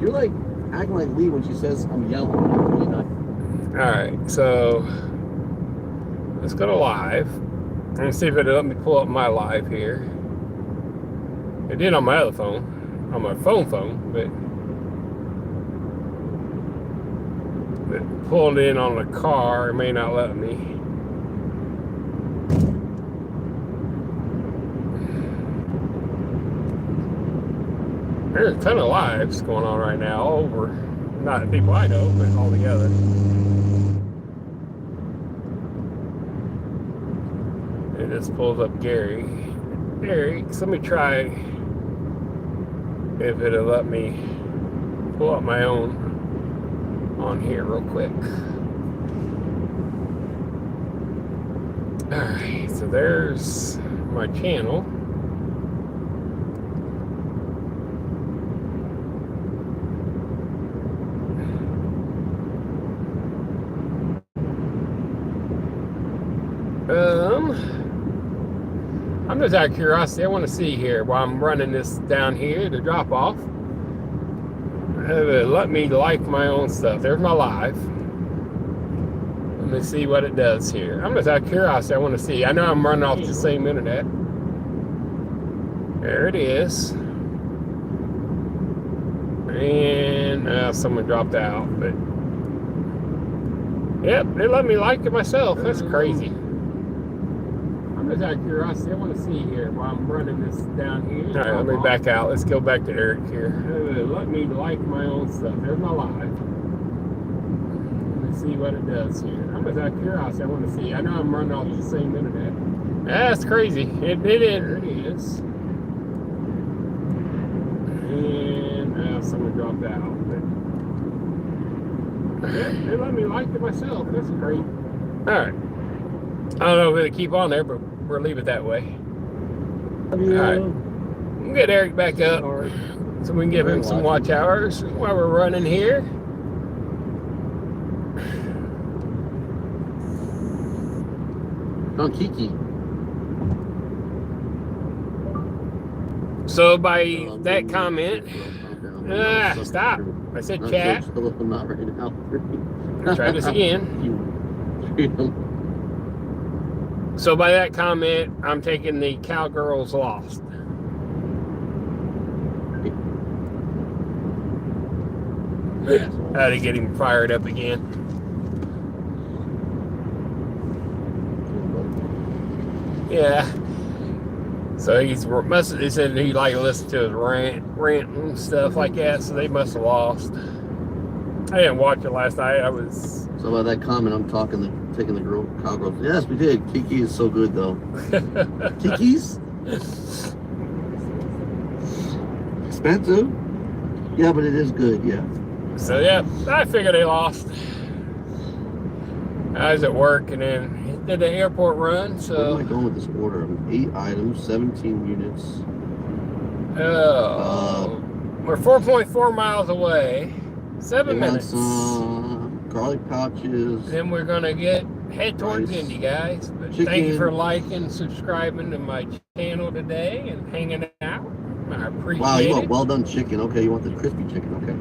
you're like acting like Lee when she says I'm yelling. Really not. All right, so let's go to live. Let's see if it'll let me pull up my live here. It did on my other phone, on my phone, but it pulled in on the car. It may not let me. There's a ton of lives going on right now, all over. Not the people I know, but all together. It just pulls up Gary. Gary, so let me try if it'll let me pull up my own on here real quick. Alright, so there's my channel. I'm just out of curiosity. I want to see here while I'm running this down here to drop off. Let me like my own stuff. There's my live. Let me see what it does here. I'm just out of curiosity. I want to see. I know I'm running off the same internet. There it is. And someone dropped out, but yep, they let me like it myself. That's crazy. I'm just out of curiosity. I want to see here while I'm running this down here. All right, let me back out. Let's go back to Eric here. Let me like my own stuff. There's my live. Let me see what it does here. I'm just out of curiosity. I want to see. I know I'm running off the same internet. That's crazy. It did. There it is. And someone dropped out. But yeah, they let me like it myself. That's great. All right. I don't know if it'll keep on there, but we'll leave it that way. All right. We'll get Eric back up so we can give him some watch hours while we're running here. On Kiki. So by that comment, stop. I said chat. Not right now. Try this again. So by that comment, I'm taking the Cowgirls lost. How to get him fired up again. Yeah. So he said he liked to listen to his rant and stuff like that. So they must have lost. I didn't watch it last night. So by that comment, I'm taking the Cowgirls. Yes, we did. Kiki is so good though. Kiki's expensive. Yeah, but it is good. Yeah. So yeah, I figured they lost. I was at work and then did the airport run. So where am I going with this order? 8 items, 17 units. Oh, we're 4.4 miles away. 7 minutes. Garlic pouches. Then we're gonna head towards Indy, guys. But thank you for liking, subscribing to my channel today, and hanging out. I appreciate Wow, you want it. well done chicken. Okay, you want the crispy chicken. Okay.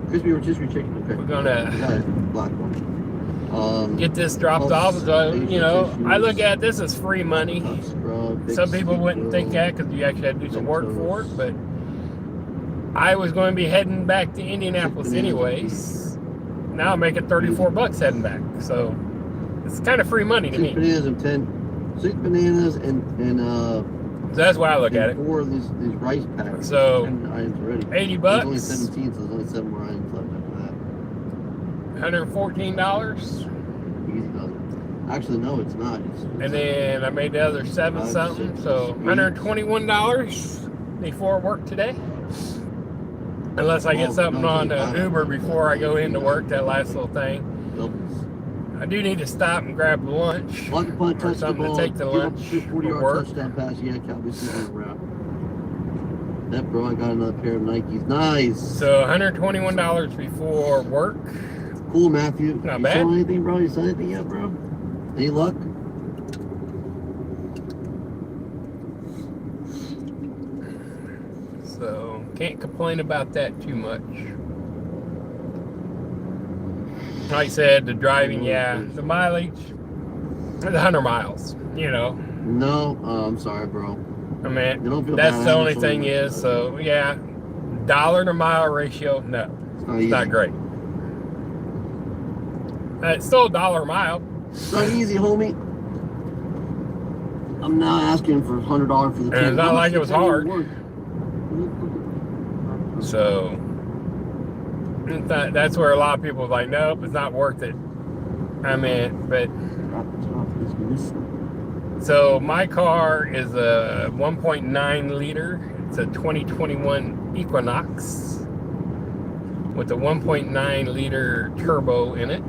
Crispy rotisserie chicken. Okay. We're gonna Got it. Black one. get this dropped off. So, you know, I look at this as free money. Some people wouldn't think that because you actually had to do some work for it, but I was going to be heading back to Indianapolis anyways. Now I'm making $34 heading back, so it's kind of free money to me. 6 bananas and 6 bananas and So that's why I look at it. 4 of these rice packs. So 10 items already. $80. There's only 17, so there's only 7 more items left after that. $114. Easy does it. Actually, no, it's not. And then I made the other 7 something, so $121 before work today. Unless I get something on Uber before I go into work, that last little thing. I do need to stop and grab lunch or something to take to lunch for work. Touchdown pass. Yeah, Cowboys season around. That bro, I got another pair of Nikes. Nice. So $121 before work. Cool, Matthew. Not you bad. Saw anything, bro? You saw anything yet, bro? Any luck? So can't complain about that too much. Like I said, the driving, yeah, the mileage, the 100 miles, you know. No, I'm sorry, bro. I mean, You don't feel that's bad, the I'm only sorry. thing is, so yeah, dollar to mile ratio, no, it's not great. It's still a dollar a mile. It's not easy, homie. I'm not asking for $100 for the And it's not like it was hard. So that's where a lot of people are like, nope, it's not worth it. I mean, but so my car is a 1.9 liter. It's a 2021 Equinox with a 1.9 liter turbo in it.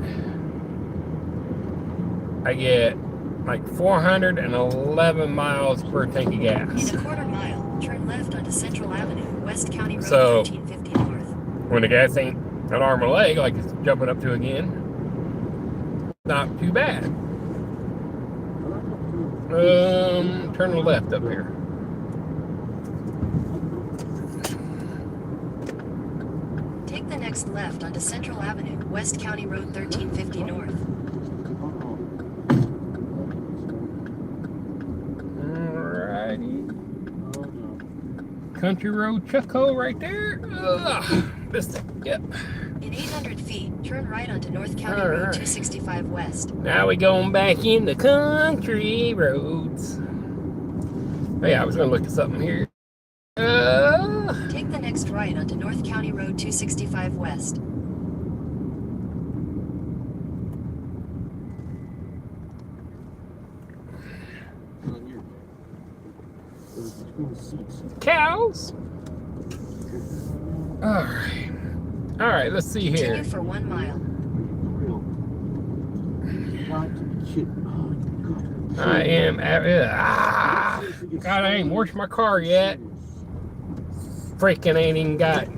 I get like 411 miles per tank of gas. In a quarter mile, turn left onto Central Avenue, West County Road So, 1350 North. When the gas ain't an arm and a leg like it's jumping up to again, not too bad. Turn to the left up here. Take the next left onto Central Avenue, West County Road 1350 North. Alrighty. Country Road Chucko right there. This thing, yep. In 800 feet, turn right onto North County Road 265 West. Now we going back in the country roads. Oh yeah, I was gonna look at something here. Take the next right onto North County Road 265 West. Cows. All right. Let's see here. Continue for 1 mile. I am at. God, I ain't washed my car yet. Freaking ain't even got.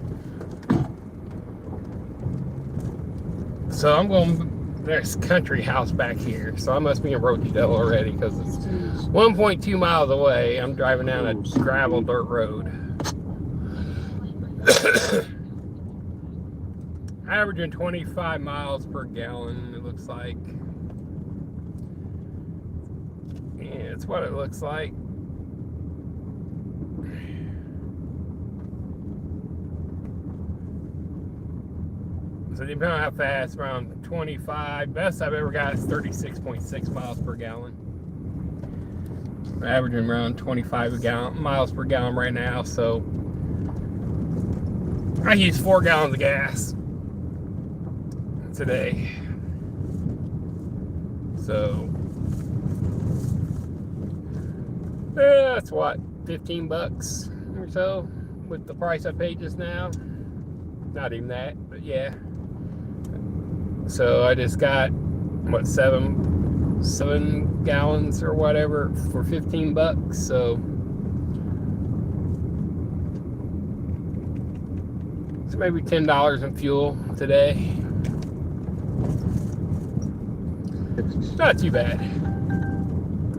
So I'm going. There's country house back here, so I must be in Rochedale already because it's 1.2 miles away. I'm driving down a gravel dirt road. Averaging 25 miles per gallon, it looks like. Yeah, it's what it looks like. So depending on how fast, around 25. Best I've ever got is 36.6 miles per gallon. Averaging around 25 miles per gallon right now, so I use 4 gallons of gas today. So that's what, 15 bucks or so with the price I paid just now. Not even that, but yeah. So I just got what, 7 gallons or whatever for 15 bucks. So maybe $10 in fuel today. Not too bad.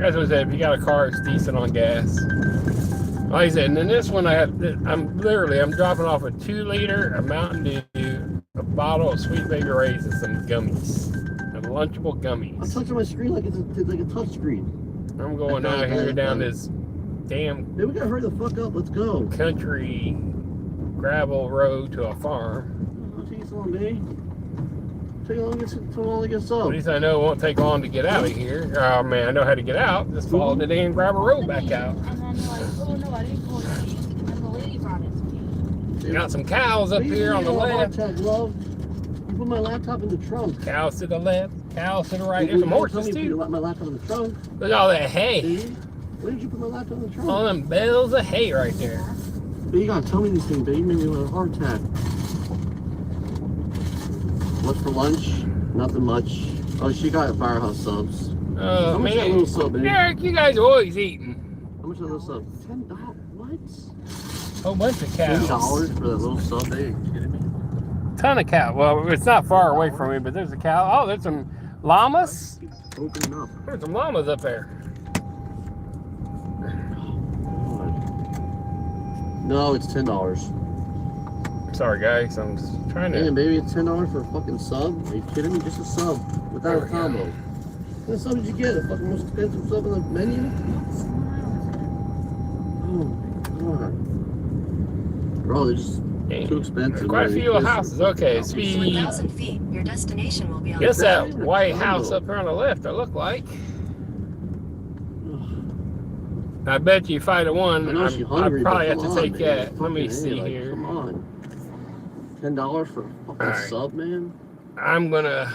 As I said, if you got a car, it's decent on gas. Like I said, and then this one I'm dropping off a 2 liter, a Mountain Dew, a bottle of Sweet Baby Ray's, and some gummies, and lunchable I'm gummies. touching my screen like it's like a touch screen. I'm going out here down this damn. Hey, we gotta hurry the fuck up. Let's go. Country gravel road to a farm. I'll take you so long, baby. Take long to get At up. least I know it won't take long to get out of here. Oh man, I know how to get out. Just follow the damn gravel road back out. And then you're like, oh no, I didn't go to me. And the lady brought it to me. You got some cows up here on the left. Love. You put my laptop in the trunk. Cows to the left, cows to the right. There's some horses You too. put my laptop in the trunk. Look at all that hay. Baby. Where did you put my laptop in the trunk? All them bales of hay right there. Baby, you gotta tell me these things, baby. You made me have a heart attack. What's for lunch? Nothing much. Oh, she got Firehouse subs. Oh How much that man, little sub, baby? Derek, you guys are always eating. How much is that little sub? $10. What? Whole bunch of cows. $10 for that little sub, baby? Are you kidding me? Ton of cows. Well, it's not far away from me, but there's a cow. Oh, there's some llamas. Keep opening up. There's some llamas up there. God. No, it's $10. Sorry, guys. I'm just trying to. Damn, baby, it's $10 for a fucking sub? Are you kidding me? Just a sub without a combo. What kind of sub did you get? The fucking most expensive sub on the menu? Oh my god. Bro, they're just too expensive. Quite a man. few houses. Okay, speed. 1,000 feet. Your destination will be on Guess the that left. white house up here on the left, it looked like. I bet you if I'd have won, I know I'd she's hungry, probably but have to come take on, that. man. Let me Fucking see A, like, here. Come on. $10 for a fucking Alright. sub, man? I'm gonna.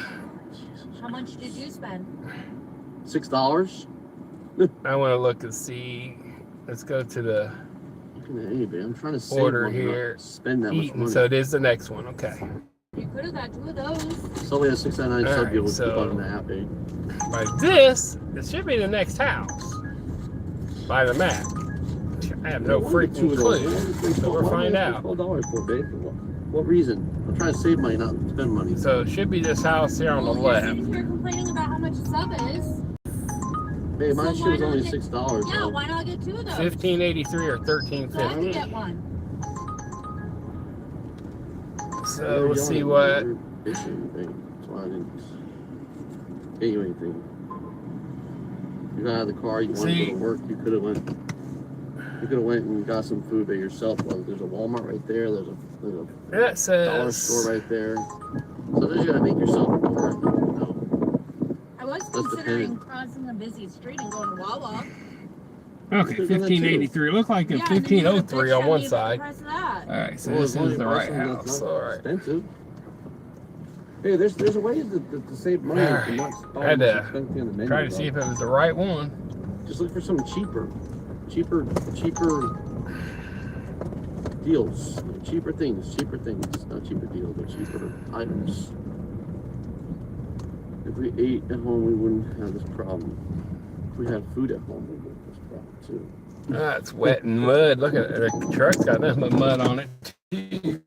How much did you spend? $6? I want to look and see. Let's go to the Fucking A, baby. I'm trying to save order money, not here. spend that much Eating. money. So it is the next one. Okay. You could have got 2 of those. Somebody has 699 sub Alright, deal with so- people on the app, baby. By this, it should be the next house. By the map. I have no freaking clue. So we'll find out. $12 for, babe. For what reason? I'm trying to save money, not spend money. So it should be this house here on the Well, left. you're sitting here complaining about how much a sub is. Hey, my So shit why was only not get- $6. Yeah, bro. why not get 2 of those? 1583 or So I 1350. could get one. So we'll see what. That's why I didn't get you anything. You got out of the car, you wanted to go to work, you could have went and got some food by yourself. Well, there's a Walmart right there, there's a That dollar says. store right there. So then you gotta make yourself a car. No. I was That's considering dependent. crossing a busy street and going to Wawa. Okay, 1583. Look like a Yeah, and then you got a 1503 picture on of one me, side. press that. All right, so Well, this as long is as the you buy right something that's house. not All right. expensive. Hey, there's a way to save money Alright. and not I buy had the to most expensive thing on the menu. Try to bro. see if it was the right one. Just look for something cheaper deals, cheaper things, not cheaper deals, but cheaper items. If we ate at home, we wouldn't have this problem. If we had food at home, we wouldn't have this problem too. Ah, it's wet and mud. Look at it. The truck's got nothing but mud on it. too.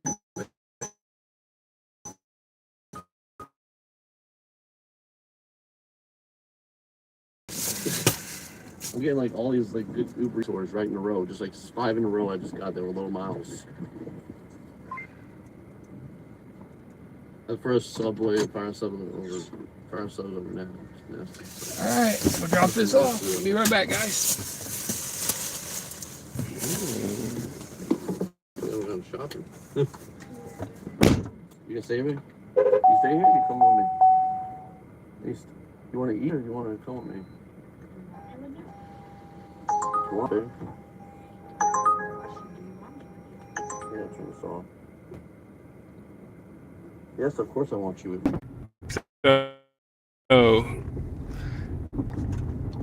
I'm getting like all these like good Uber stores right in a row, just like 5 in a row. I just got there with low miles. The first Subway, fire sub over now. All right, we'll drop this off. We'll be right back, guys. I'm shopping. You gonna stay here? You stay here? Or you come with me? You want to eat or you want to come with me? You want to? Yeah, turn this off. Yes, of course I want you with me. So,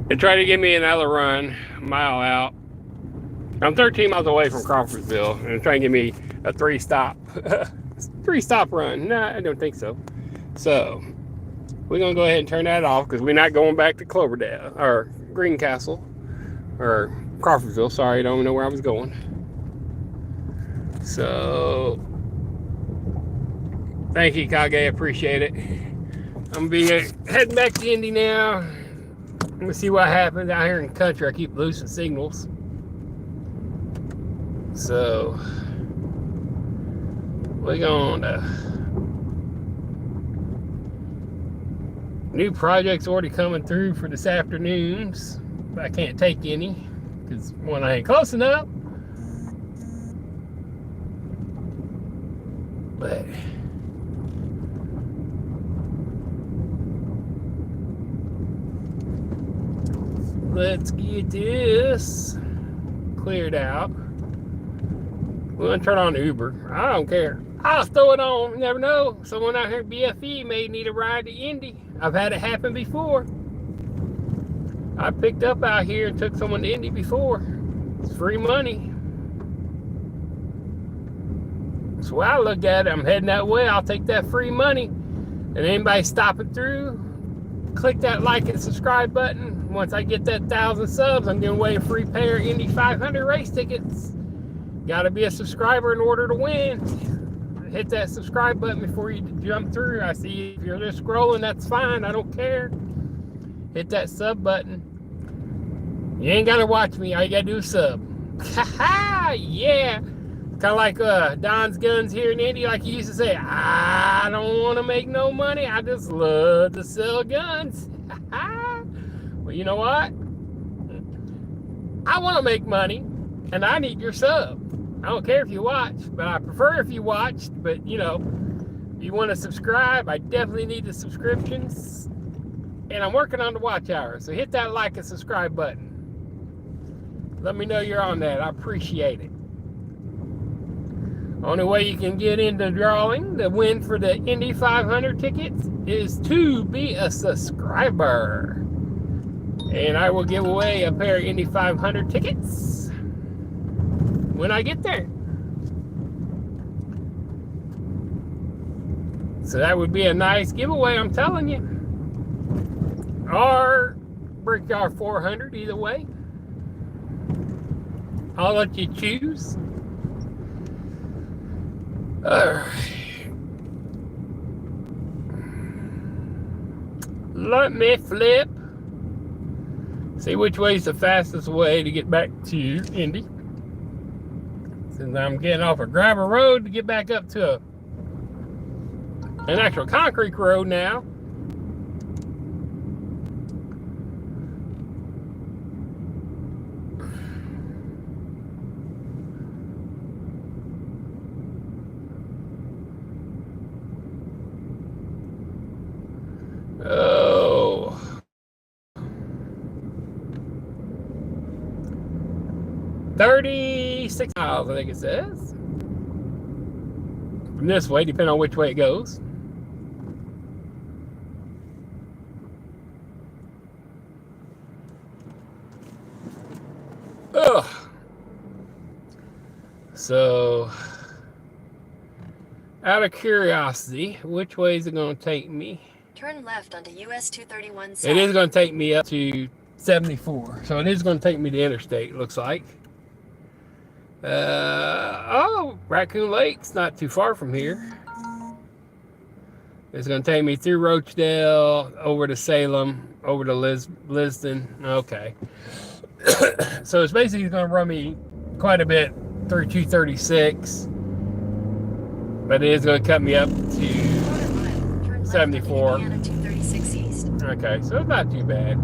they tried to give me another run, mile out. I'm 13 miles away from Crawfordsville, and they're trying to give me a 3-stop run. No, I don't think so. So, we're gonna go ahead and turn that off because we're not going back to Cloverdale or Greencastle or Crawfordsville. Sorry, I don't know where I was going. So, thank you, Kage. Appreciate it. I'm gonna be heading back to Indy now. I'm gonna see what happens out here in the country. I keep losing signals. So we're going to new projects already coming through for this afternoons, but I can't take any because one, I ain't close enough. But let's get this cleared out. We're gonna turn on Uber. I don't care. I'll throw it on. You never know. Someone out here at BFE may need a ride to Indy. I've had it happen before. I picked up out here and took someone to Indy before. It's free money. So I looked at it. I'm heading that way. I'll take that free money. And anybody stopping through, click that like and subscribe button. Once I get that 1,000 subs, I'm giving away a free pair of Indy 500 race tickets. Got to be a subscriber in order to win. Hit that subscribe button before you jump through. I see if you're just scrolling, that's fine. I don't care. Hit that sub button. You ain't got to watch me. All you got to do is sub. Ha-ha! Yeah! Kind of like Don's Guns here in Indy, like he used to say, I don't want to make no money. I just love to sell guns. Well, you know what? I want to make money, and I need your sub. I don't care if you watch, but I prefer if you watched. But, you know, if you want to subscribe, I definitely need the subscriptions. And I'm working on the watch hour. So hit that like and subscribe button. Let me know you're on that. I appreciate it. Only way you can get into drawing the win for the Indy 500 tickets is to be a subscriber. And I will give away a pair of Indy 500 tickets when I get there. So that would be a nice giveaway, I'm telling you. Or Brickyard 400, either way. I'll let you choose. Alright. Let me flip. See which way is the fastest way to get back to Indy. Since I'm getting off a gravel road to get back up to an actual concrete road now. Oh. 36 miles, I think it says. From this way, depending on which way it goes. Ugh. So, out of curiosity, which way is it going to take me? Turn left onto US 231 South. It is going to take me up to 74. So it is going to take me to interstate, looks like. Oh, Raccoon Lake's not too far from here. It's going to take me through Rochdale, over to Salem, over to Liston. Okay. So it's basically going to run me quite a bit through 236. But it is going to cut me up to 74. Okay, so it's not too bad.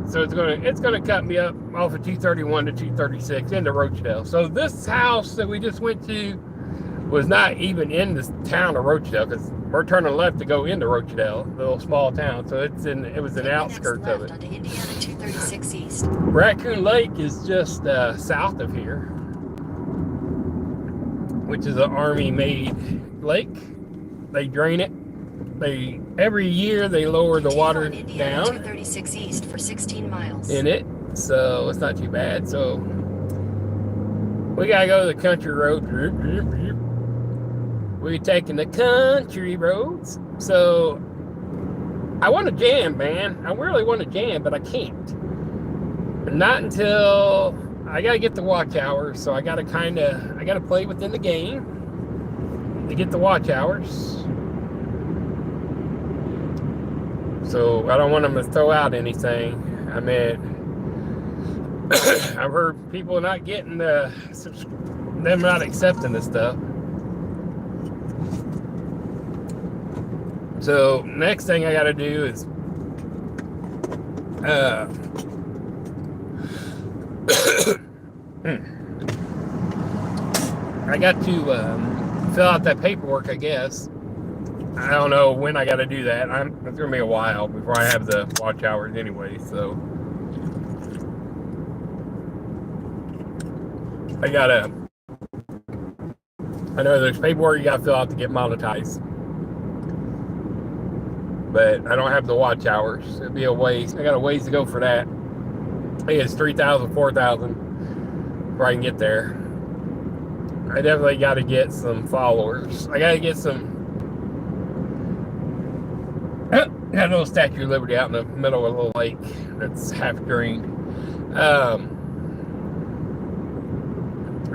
So it's gonna cut me up off of 231 to 236 into Rochdale. So this house that we just went to was not even in the town of Rochdale, because we're turning left to go into Rochdale, the little small town. So it was in the outskirts of it. Onto Indiana 236 East. Raccoon Lake is just south of here, which is an Army-made lake. They drain it. Every year they lower the water down 236 East for 16 miles. in it, so it's not too bad. So we gotta go to the country road. We're taking the country roads. So I want to jam, man. I really want to jam, but I can't. Not until I gotta get the watch hours. So I gotta play within the game to get the watch hours. So I don't want them to throw out anything. I mean, I've heard people not getting them not accepting this stuff. So next thing I got to do is I got to fill out that paperwork, I guess. I don't know when I got to do that. It's going to be a while before I have the watch hours anyway, so I know there's paperwork you got to fill out to get monetized, but I don't have the watch hours. It'd be a waste. I got a ways to go for that. I think it's 3,000, 4,000 before I can get there. I definitely got to get some followers. I got to get some. Got a little Statue of Liberty out in the middle of a little lake that's half green.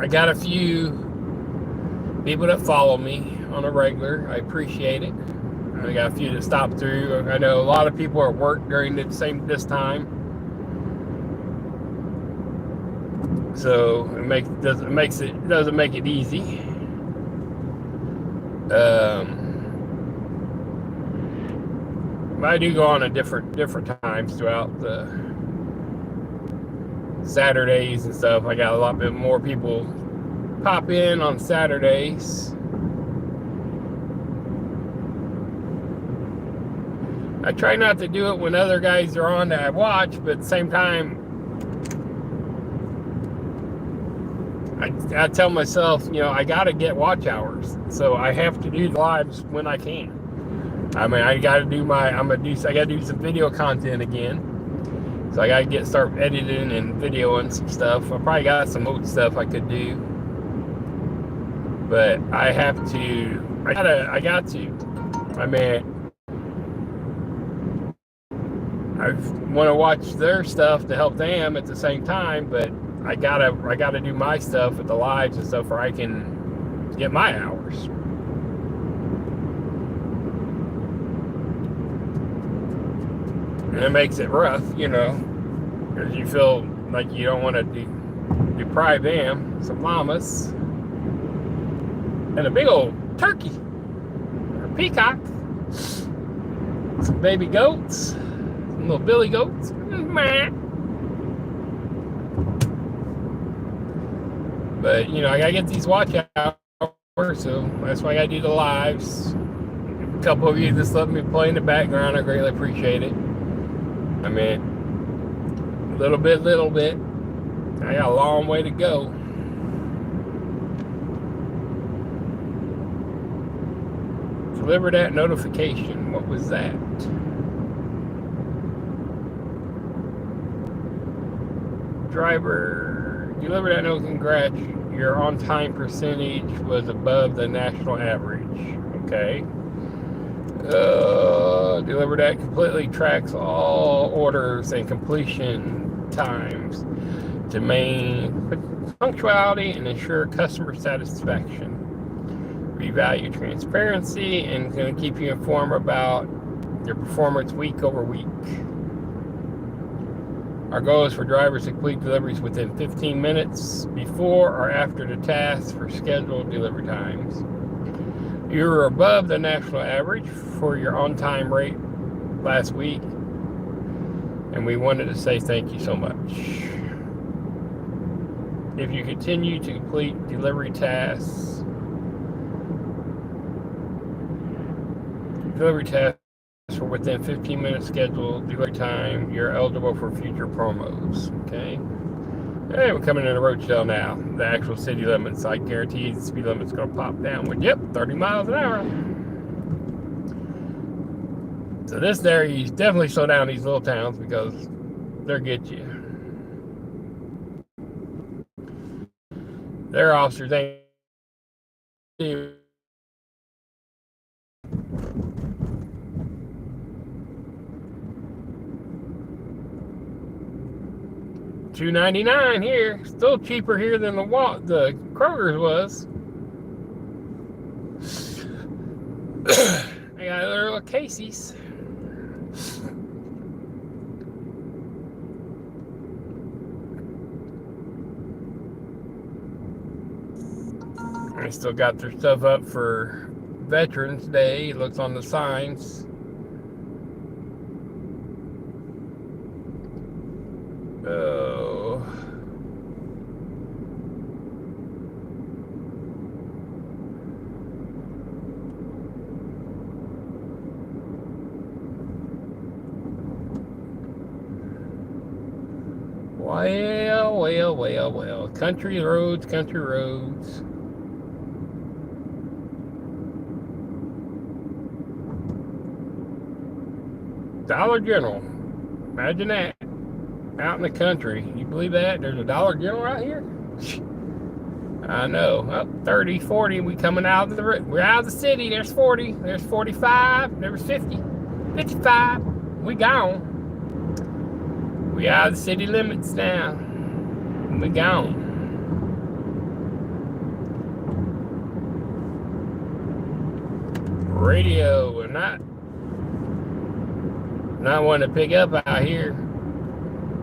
I got a few people that follow me on a regular. I appreciate it. I got a few that stop through. I know a lot of people are at work during this time, so it doesn't make it easy. I do go on at different times throughout the Saturdays and stuff. I got a lot bit more people pop in on Saturdays. I try not to do it when other guys are on that I watch, but at the same time, I tell myself, I gotta get watch hours, so I have to do lives when I can. I mean, I gotta do some video content again. So I gotta start editing and videoing some stuff. I probably got some old stuff I could do, but I got to. I mean, I want to watch their stuff to help them at the same time, but I gotta do my stuff with the lives and stuff where I can get my hours. And it makes it rough, because you feel like you don't want to deprive them some llamas and a big old turkey or peacock, some baby goats, some little billy goats. But I gotta get these watch hours, so that's why I gotta do the lives. A couple of you just let me play in the background. I greatly appreciate it. I mean, little bit. I got a long way to go. Deliver that notification. What was that? Driver, deliver that note. Congrats. Your on-time percentage was above the national average. Okay. Deliver that completely tracks all orders and completion times to maintain punctuality and ensure customer satisfaction. We value transparency and going to keep you informed about your performance week over week. Our goal is for drivers to complete deliveries within 15 minutes before or after the task for scheduled delivery times. You were above the national average for your on-time rate last week, and we wanted to say thank you so much. If you continue to complete delivery tasks for within 15 minutes scheduled delivery time, you're eligible for future promos. Okay. Hey, we're coming in the roadkill now. The actual city limits, I guarantee the speed limit's going to pop down with, 30 miles an hour. So this there, you definitely slow down these little towns because they'll get you. Their officers ain't. 2.99 here, still cheaper here than the Kroger's was. I got other little Casey's. They still got their stuff up for Veterans Day. It looks on the signs. Oh. Well. Country roads, country roads. Dollar General. Imagine that. Out in the country. You believe that? There's a Dollar General right here? I know. Oh, 30, 40. We coming out of we're out of the city. There's 40. There's 45. There's 50. 55. We gone. We out of the city limits now. We gone. Radio and not wanting to pick up out here.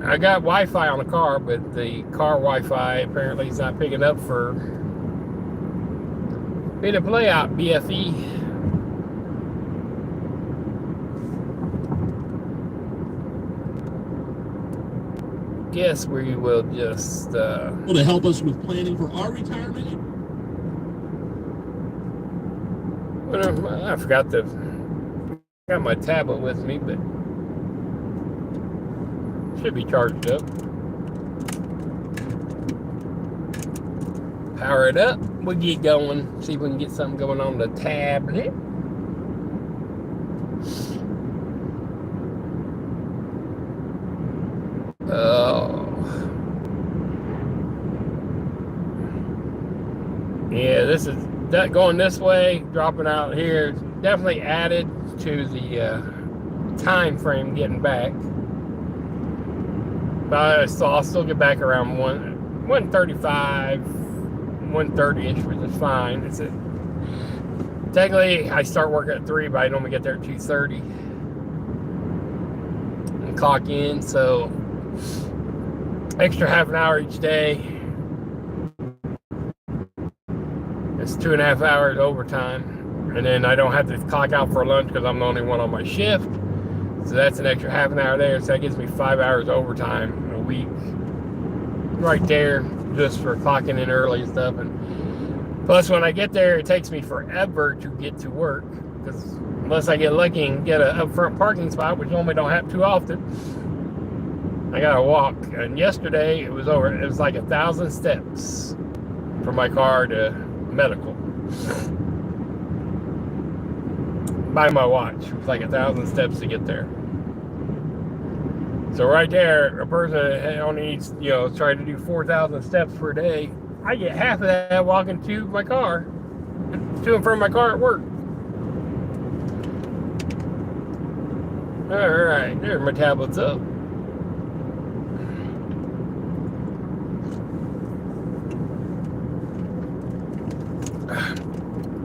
I got Wi-Fi on the car, but the car Wi-Fi apparently is not picking up for me to play out BFE. Guess we will just to help us with planning for our retirement. I forgot got my tablet with me, but should be charged up. Power it up. We'll get going. See if we can get something going on the tablet. Oh. Yeah, this is that going this way, dropping out here. Definitely added to the time frame getting back. But I'll still get back around 135, 130-ish, which is fine. It's technically I start work at 3, but I normally get there at 2:30 and clock in. So extra half an hour each day. It's 2.5 hours overtime, and then I don't have to clock out for lunch because I'm the only one on my shift. So that's an extra half an hour there. So that gives me 5 hours overtime a week, right there, just for clocking in early and stuff. And plus, when I get there, it takes me forever to get to work because unless I get lucky and get an upfront parking spot, which normally don't happen too often, I gotta walk. And yesterday it was like 1,000 steps from my car to medical. By my watch, it was like 1,000 steps to get there. So right there, a person that only needs, trying to do 4,000 steps per day, I get half of that walking to my car, to and from my car at work. All right, there's my tablets up.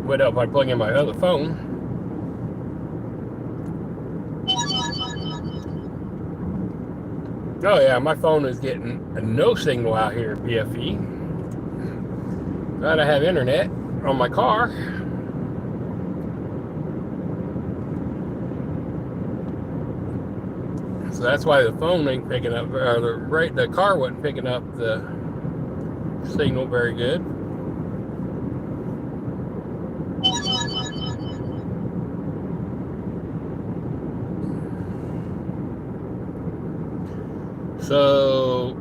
What else? I plug in my other phone. Oh yeah, my phone is getting no signal out here at BFE. Glad I have internet on my car. So that's why the phone ain't picking up, or the car wasn't picking up the signal very good. So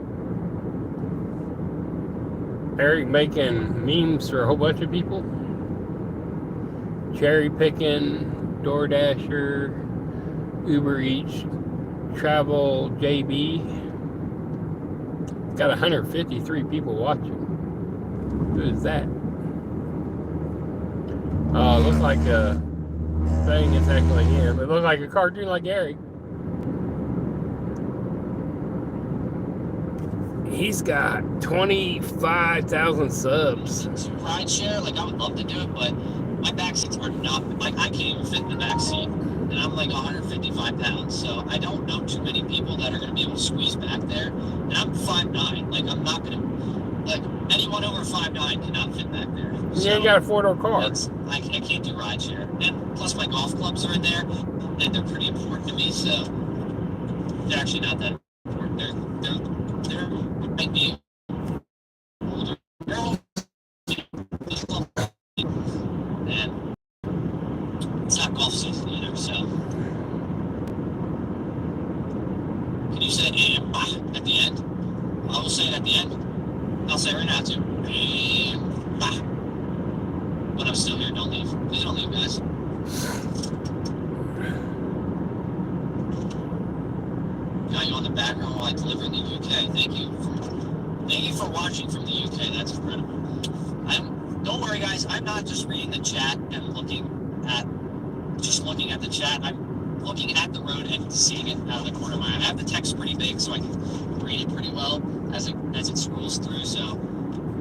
Eric making memes for a whole bunch of people. Cherry picking, DoorDasher, Uber Eats, Travel JB. Got 153 people watching. Who is that? Oh, looks like a thing. It's actually him. It looks like a cartoon like Eric. He's got 25,000 subs. Ride share, I would love to do it, but my back seats are not, I can't even fit in the back seat, and I'm 155 pounds, so I don't know too many people that are going to be able to squeeze back there, and I'm 5'9", I'm not going to, Like, anyone over 5'9" cannot fit back there. You ain't got a 4-door car. I can't do rideshare. And plus my golf clubs are in there, and they're pretty important to me, so they're actually not that important. They're might be older. They're older. And it's not golf season either, so. Can you say and bah at the end? I will say it at the end. I'll say it right now too. And bah. But I'm still here. Don't leave. Please don't leave, guys. Got you on the background while I deliver in the UK. Thank you for watching from the UK. That's incredible. Don't worry, guys. I'm not just reading the chat and looking at the chat. I'm looking at the road and seeing it out of the corner of my eye. I have the text pretty big, so I can read it pretty well as it scrolls through. So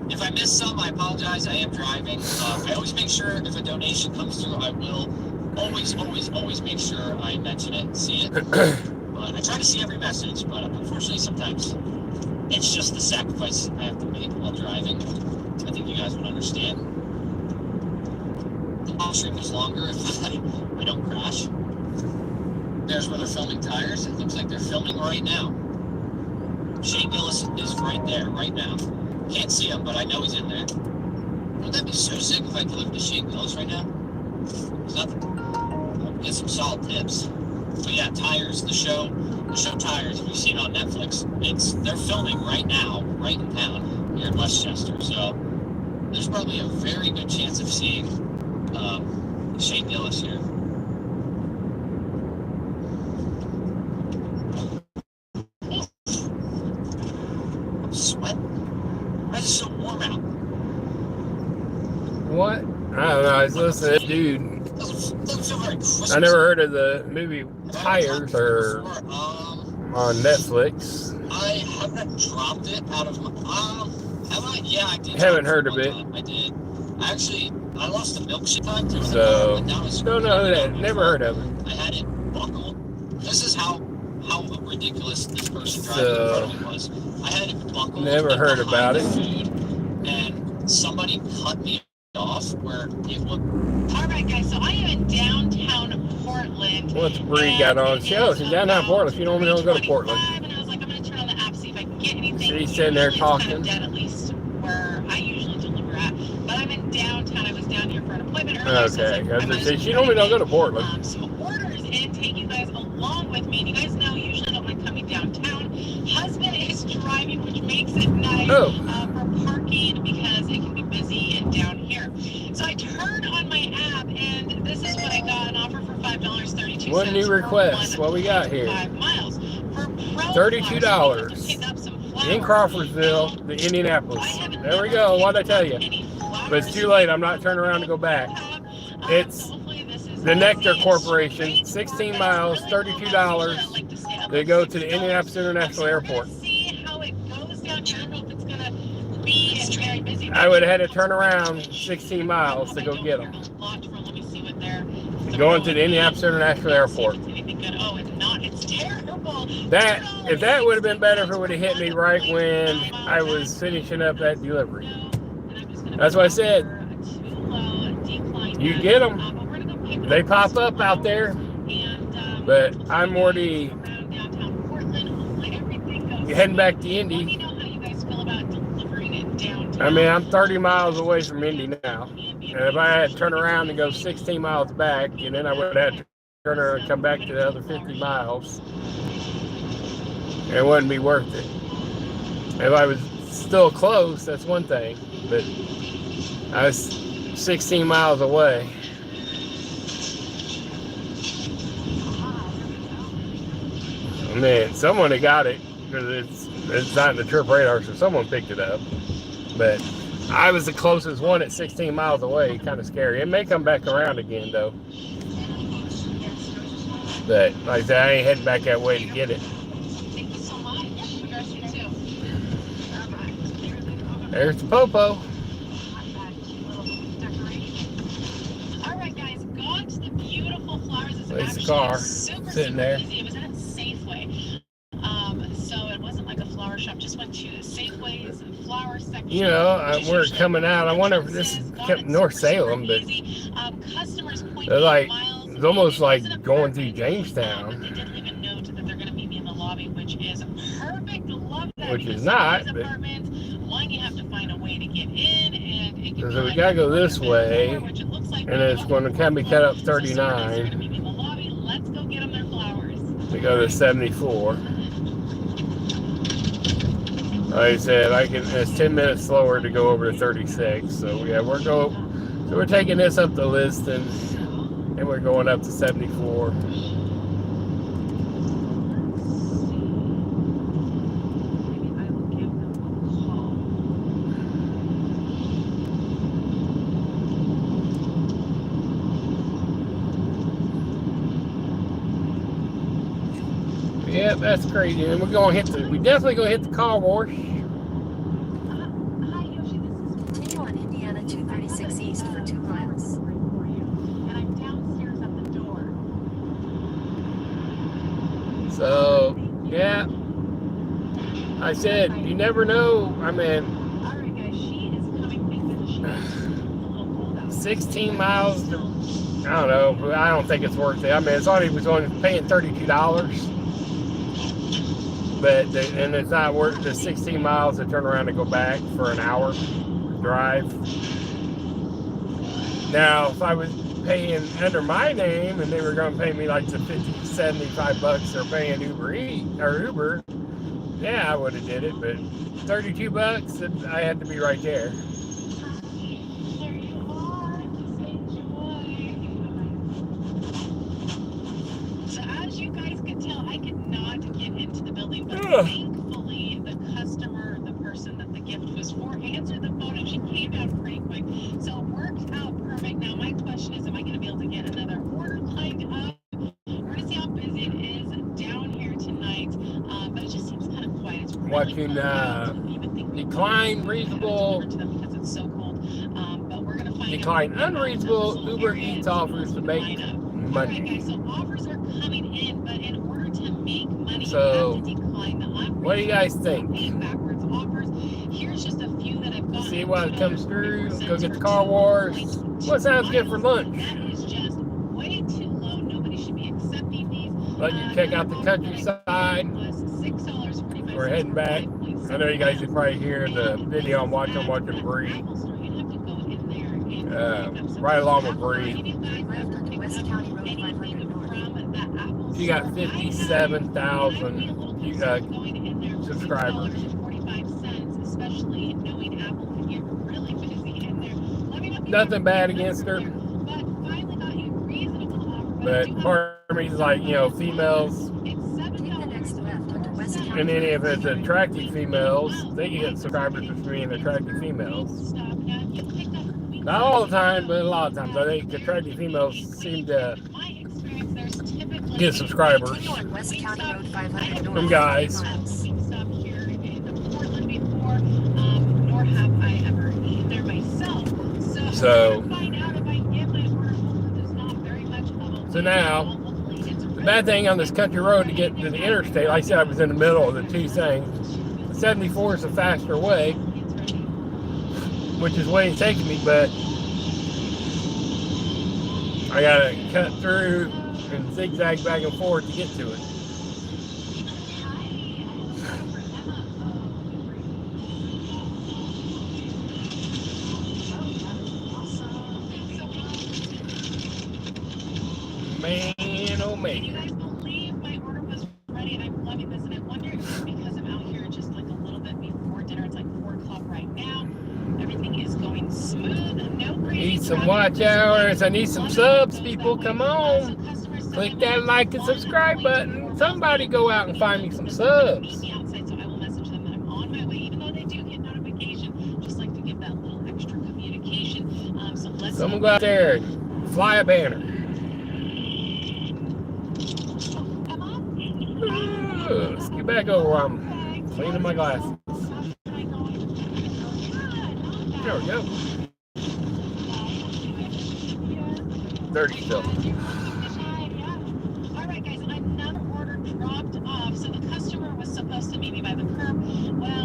if I miss some, I apologize. I am driving. I always make sure if a donation comes through, I will always make sure I mention it and see it. But I try to see every message, but unfortunately sometimes it's just the sacrifice I have to make while driving. I think you guys would understand. The live stream is longer if I don't crash. There's where they're filming tires. It looks like they're filming right now. Shane Gillis is right there, right now. Can't see him, but I know he's in there. Wouldn't that be so sick if I delivered to Shane Gillis right now? I'll get some solid tips. But yeah, tires, the show Tires, if you've seen it on Netflix, they're filming right now, right in town, here in Westchester. So there's probably a very good chance of seeing Shane Gillis here. I'm sweating. Why is it so warm out? What? I don't know. I was listening to this dude. Doesn't feel very Christmas. I never heard of the movie Tires or on Netflix. I haven't dropped it out of my. Have I? Yeah, I did. Haven't heard of it. I did. Actually, I lost a milkshake time to So don't know who that. Never heard of it. I had it buckled. This is how ridiculous this person driving in front of me was. I had it buckled. Never heard about it. And somebody cut me off where it would. Alright guys, so I am in downtown Portland. What's Bree got on? She's downtown Portland. She normally don't go to Portland. And I was like, I'm going to turn on the app, see if I can get anything. She's sitting there talking. It's kind of dead, at least where I usually deliver at. But I'm in downtown. I was down here for an appointment earlier. Okay. So she normally don't go to Portland. Some orders and take you guys along with me. And you guys know usually I don't like coming downtown. Husband is driving, which makes it nice for parking because it can be busy and down here. So I turned on my app, and this is what I got: an offer for $5.32. One new request. What we got here? 5 miles for $32 in Crawfordsville, the Indianapolis. There we go. What'd I tell you? But it's too late. I'm not turning around to go back. It's the Nectar Corporation. 16 miles, $32. They go to the Indianapolis International Airport. I would have had to turn around 16 miles to go get them. Going to the Indianapolis International Airport. If that would have been better if it would have hit me right when I was finishing up that delivery. That's what I said. You get them. They pop up out there. But I'm already heading back to Indy. I mean, I'm 30 miles away from Indy now. And if I had to turn around and go 16 miles back, and then I would have had to turn around and come back to the other 50 miles, it wouldn't be worth it. If I was still close, that's one thing. But I was 16 miles away. Man, someone had got it because it's not in the trip radar, so someone picked it up. But I was the closest one at 16 miles away. Kind of scary. It may come back around again, though. But like I said, I ain't heading back that way to get it. There's the Popo. Alright guys, got the beautiful flowers. There's the car sitting there. It was at Safeway. So it wasn't like a flower shop just went to Safeway's flower section. You know, we're coming out. I wonder if this kept North Salem, but customers point they're like, miles it's almost away. like It is an going through apartment, Jamestown, but they did leave a note that they're going to meet me in the lobby, which is perfect. Love that. which is because not. some of these apartments, one, you have to find a way to get in, and it can So we be gotta go like this way, which it looks like and it's going to kind of be cut up so somebody's going to 39. meet me in the lobby. Let's go get them their flowers. We go to 74. Like I said, it's 10 minutes slower to go over to 36. So yeah, we're taking this up the list, and we're going up to 74. Yeah, that's crazy. And we definitely gonna hit the car wash. Continue on Indiana 236 East for 2 miles. And I'm downstairs at the door. So, yeah. I said, you never know. I mean, All right, guys, she is coming. It's a little cold out. 16 miles to, I don't know, but I don't think it's worth it. I mean, it's already was only paying $32. But, and it's not worth the 16 miles to turn around and go back for an hour drive. Now, if I was paying under my name and they were going to pay me like the $50, $75 they're paying Uber, yeah, I would have did it. But $32, I had to be right there. There you are. So as you guys could tell, I could not get into the building, but thankfully the customer, the person that the gift was for, answered the phone and she came out pretty quick. So it worked out perfect. Now my question is, am I going to be able to get another order lined up? We're going to see how busy it is down here tonight, but it just seems kind of quiet. It's really Watching decline reasonable, because it's so cold. But we're going to find decline unreasonable Uber Eats offers to make money. Alright guys, so offers are coming in, but in order to make money, So, you have to decline the unreasonable. What do you guys think? Backwards offers. Here's just a few that I've gotten. See what comes through. Go get the car wash. What sounds good for lunch? That is just way too low. Nobody should be accepting these. Let you check out the countryside. We're heading back. I know you guys can probably hear the video I'm watching Bree. Right along with Bree. West County Road 500 North. She got 57,000 subscribers. Nothing bad against her. But part of me is like, you know, females, Take the next left onto West County. and then if it's attractive females, they get subscribers for being attractive females. Not all the time, but a lot of times. I think attractive females seem to get subscribers Continue on West County Road 500 North. from guys. So now, the bad thing on this country road to get to the interstate, like I said, I was in the middle of the two things. 74 is a faster way, which is way it's taking me, but I gotta cut through and zigzag back and forth to get to it. Man, oh man. You guys believe my order was ready, and I'm loving this, and I wonder if it's because I'm out here just like a little bit before dinner. It's like 4 o'clock right now. Everything is going smooth. No crazy. Need some watch hours. I need some subs, people. Come on. Click that like and subscribe button. Somebody go out and find me some subs. So I will message them that I'm on my way, even though they do get notification. Just like to give that little extra communication. So let's. Someone go out there and fly a banner. Let's get back over while I'm cleaning my glasses. There we go. 30 still. Alright guys, another order dropped off. So the customer was supposed to meet me by the curb. Well,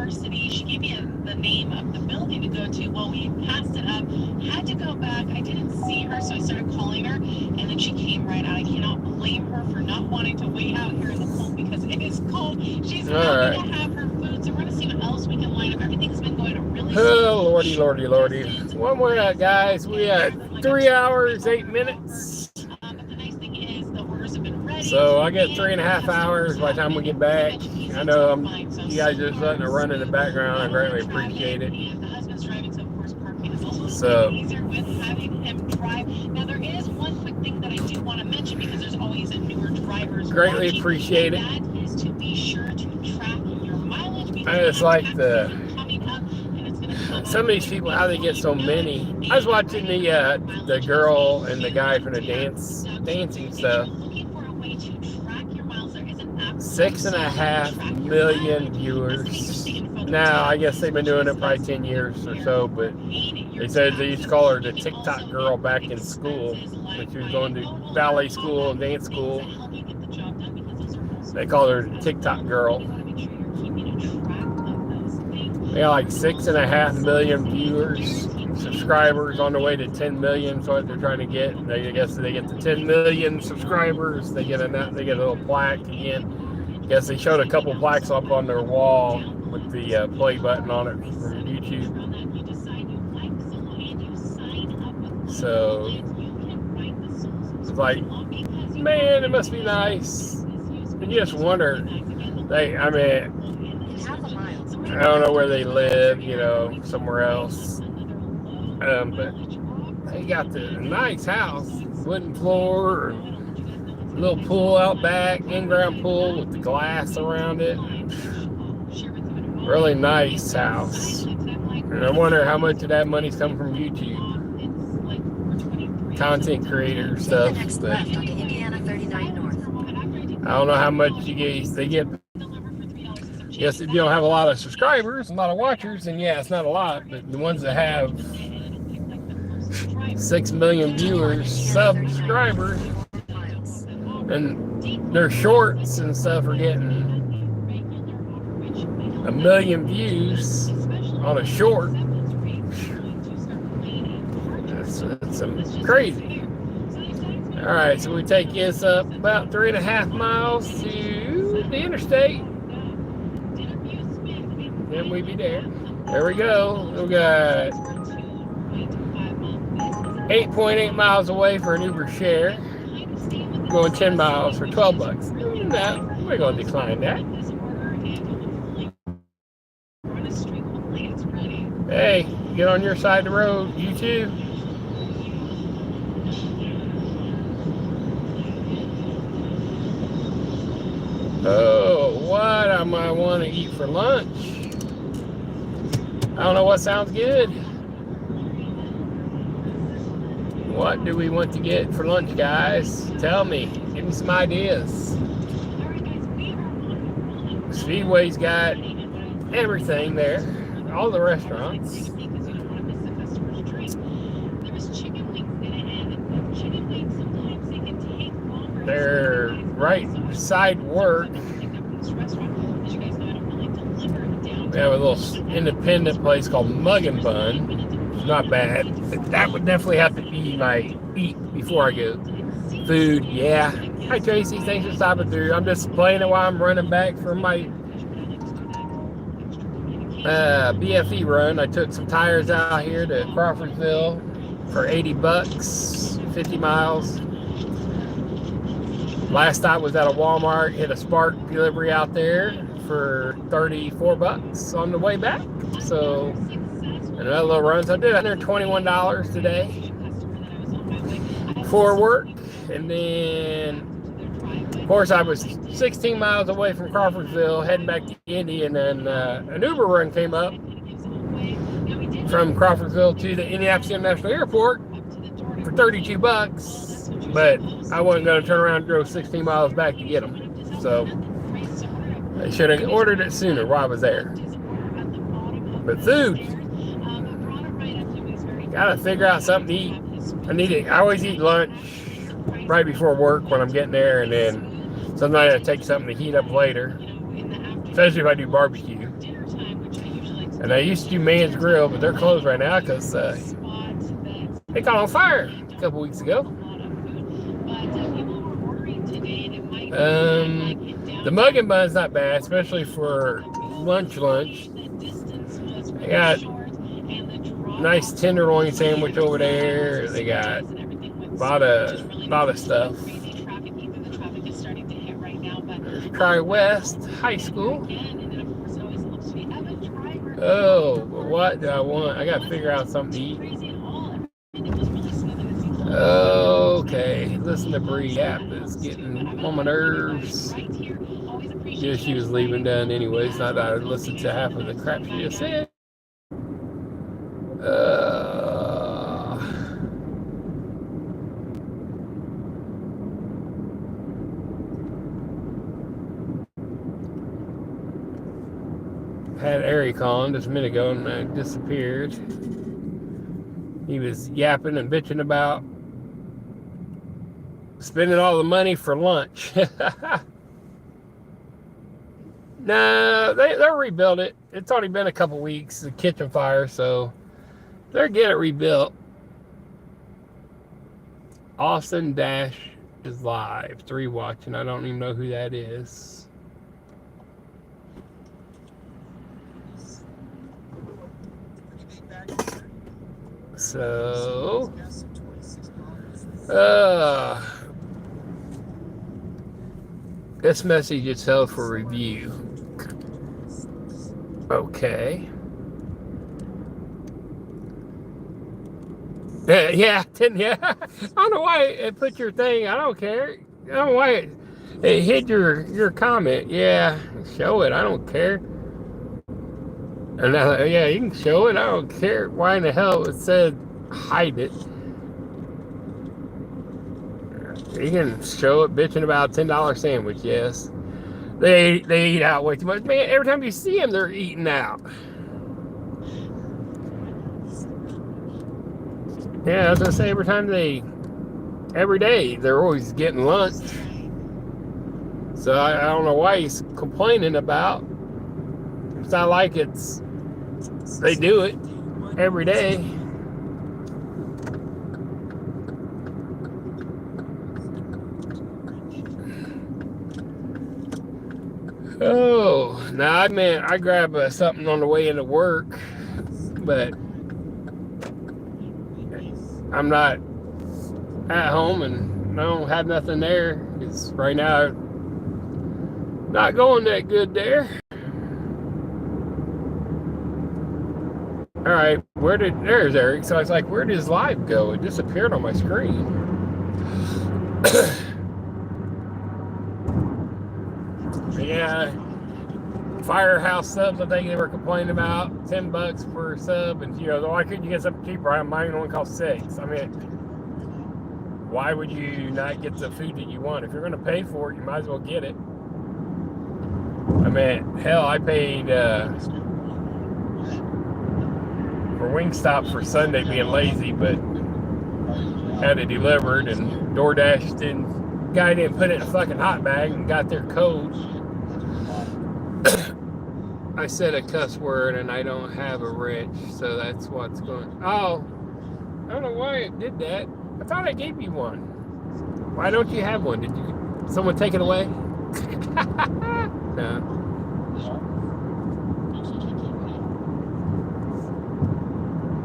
University. She gave me the name of the building to go to. Well, we passed it up, had to go back. I didn't see her, so I started calling her, and then she came right out. I cannot blame her for not wanting to wait out here in the cold because it is cold. She's happy to have her food, so we're going to see what else we can line up. Everything's been going really slow. Oh, lordy, lordy, lordy. One more out, guys. We had 3 hours, 8 minutes. But the nice thing is the orders have been ready. So I get 3.5 hours by the time we get back. I know you guys just letting it run in the background. I greatly appreciate it. The husband's driving, so of course parking is also So easier with having him drive. Now there is one quick thing that I do want to mention because there's always a newer drivers. greatly watching, appreciate it. and that is to be sure to track your mileage. I just like coming up, and it's gonna come some of these people, how they get so many. I was watching the girl and the guy from the dancing stuff. 6.5 million viewers. Now, I guess they've been doing it probably 10 years or so, but they said they used to call her the TikTok girl back in school when she was going to ballet school and dance school. They called her the TikTok girl. They got like 6.5 million viewers, subscribers on the way to 10 million. So what they're trying to get, I guess they get to 10 million subscribers, they get a little plaque again. I guess they showed a couple plaques up on their wall with the play button on it from YouTube. So it's like, man, it must be nice. And you just wonder, I don't know where they live, somewhere else. But they got the nice house, wooden floor, a little pool out back, in-ground pool with the glass around it. Really nice house. And I wonder how much of that money's come from YouTube. Content creator stuff. But I don't know how much they get. Yes, if you don't have a lot of subscribers, a lot of watchers, then yeah, it's not a lot. But the ones that have 6 million viewers, subscribers, and their shorts and stuff are getting 1 million views on a short. That's crazy. All right, so we take this up about 3.5 miles to the interstate. Then we be there. There we go. We got 8.8 miles away for an Uber share. Going 10 miles for $12. No, we're going to decline that. Hey, get on your side of the road. You too. Oh, what I might want to eat for lunch. I don't know what sounds good. What do we want to get for lunch, guys? Tell me. Give me some ideas. Speedway's got everything there. All the restaurants. They're right beside work. We have a little independent place called Mug and Bun. It's not bad. But that would definitely have to be my eat before I go. Food, yeah. Hi Tracy, thanks for stopping through. I'm just playing it while I'm running back from my BFE run. I took some tires out here to Crawfordsville for $80, 50 miles. Last stop was at a Walmart, hit a Spark delivery out there for $34 on the way back. So another little run. So I did $121 today for work. And then of course I was 16 miles away from Crawfordsville heading back to Indy, and then an Uber run came up from Crawfordsville to the Indianapolis International Airport for $32, but I wasn't going to turn around and drove 16 miles back to get them. So I should have ordered it sooner while I was there. But food, gotta figure out something to eat. I always eat lunch right before work when I'm getting there, and then sometimes I take something to heat up later, especially if I do barbecue. And I used to do Man's Grill, but they're closed right now because they caught on fire a couple weeks ago. The mug and bun's not bad, especially for lunch. They got nice tenderloin sandwich over there. They got a lot of stuff. There's Tri-West High School. Oh, what do I want? I gotta figure out something to eat. Okay, listen to Bree Yap is getting on my nerves. Yeah, she was leaving done anyways. Not that I listened to half of the crap she just said. Had Eric on just a minute ago and I disappeared. He was yapping and bitching about spending all the money for lunch. No, they'll rebuild it. It's already been a couple weeks, the kitchen fire, so they'll get it rebuilt. Austin Dash is live. 3 watching. I don't even know who that is. So, this message is held for review. Okay. Yeah. I don't know why it put your thing. I don't care. I don't know why it hid your comment. Yeah, show it. I don't care. And yeah, you can show it. I don't care. Why in the hell it said hide it? You can show it bitching about $10 sandwich. Yes, they eat out way too much. Man, every time you see them, they're eating out. Yeah, I was gonna say every day they're always getting lunch. So I don't know why he's complaining about. It's not like they do it every day. Oh, now I grab something on the way into work, but I'm not at home and I don't have nothing there. Because right now, not going that good there. All right, there's Eric. So I was like, where did his live go? It disappeared on my screen. Yeah, Firehouse subs, I think they were complaining about $10 per sub, and why couldn't you get something cheaper? Mine only costs $6. I mean, why would you not get the food that you want? If you're going to pay for it, you might as well get it. I mean, hell, I paid for Wingstop for Sunday being lazy, but had it delivered, and DoorDash guy didn't put it in a fucking hot bag and got their code. I said a cuss word and I don't have a wrench, so that's what's going. Oh, I don't know why it did that. I thought I gave you one. Why don't you have one? Did someone take it away? No.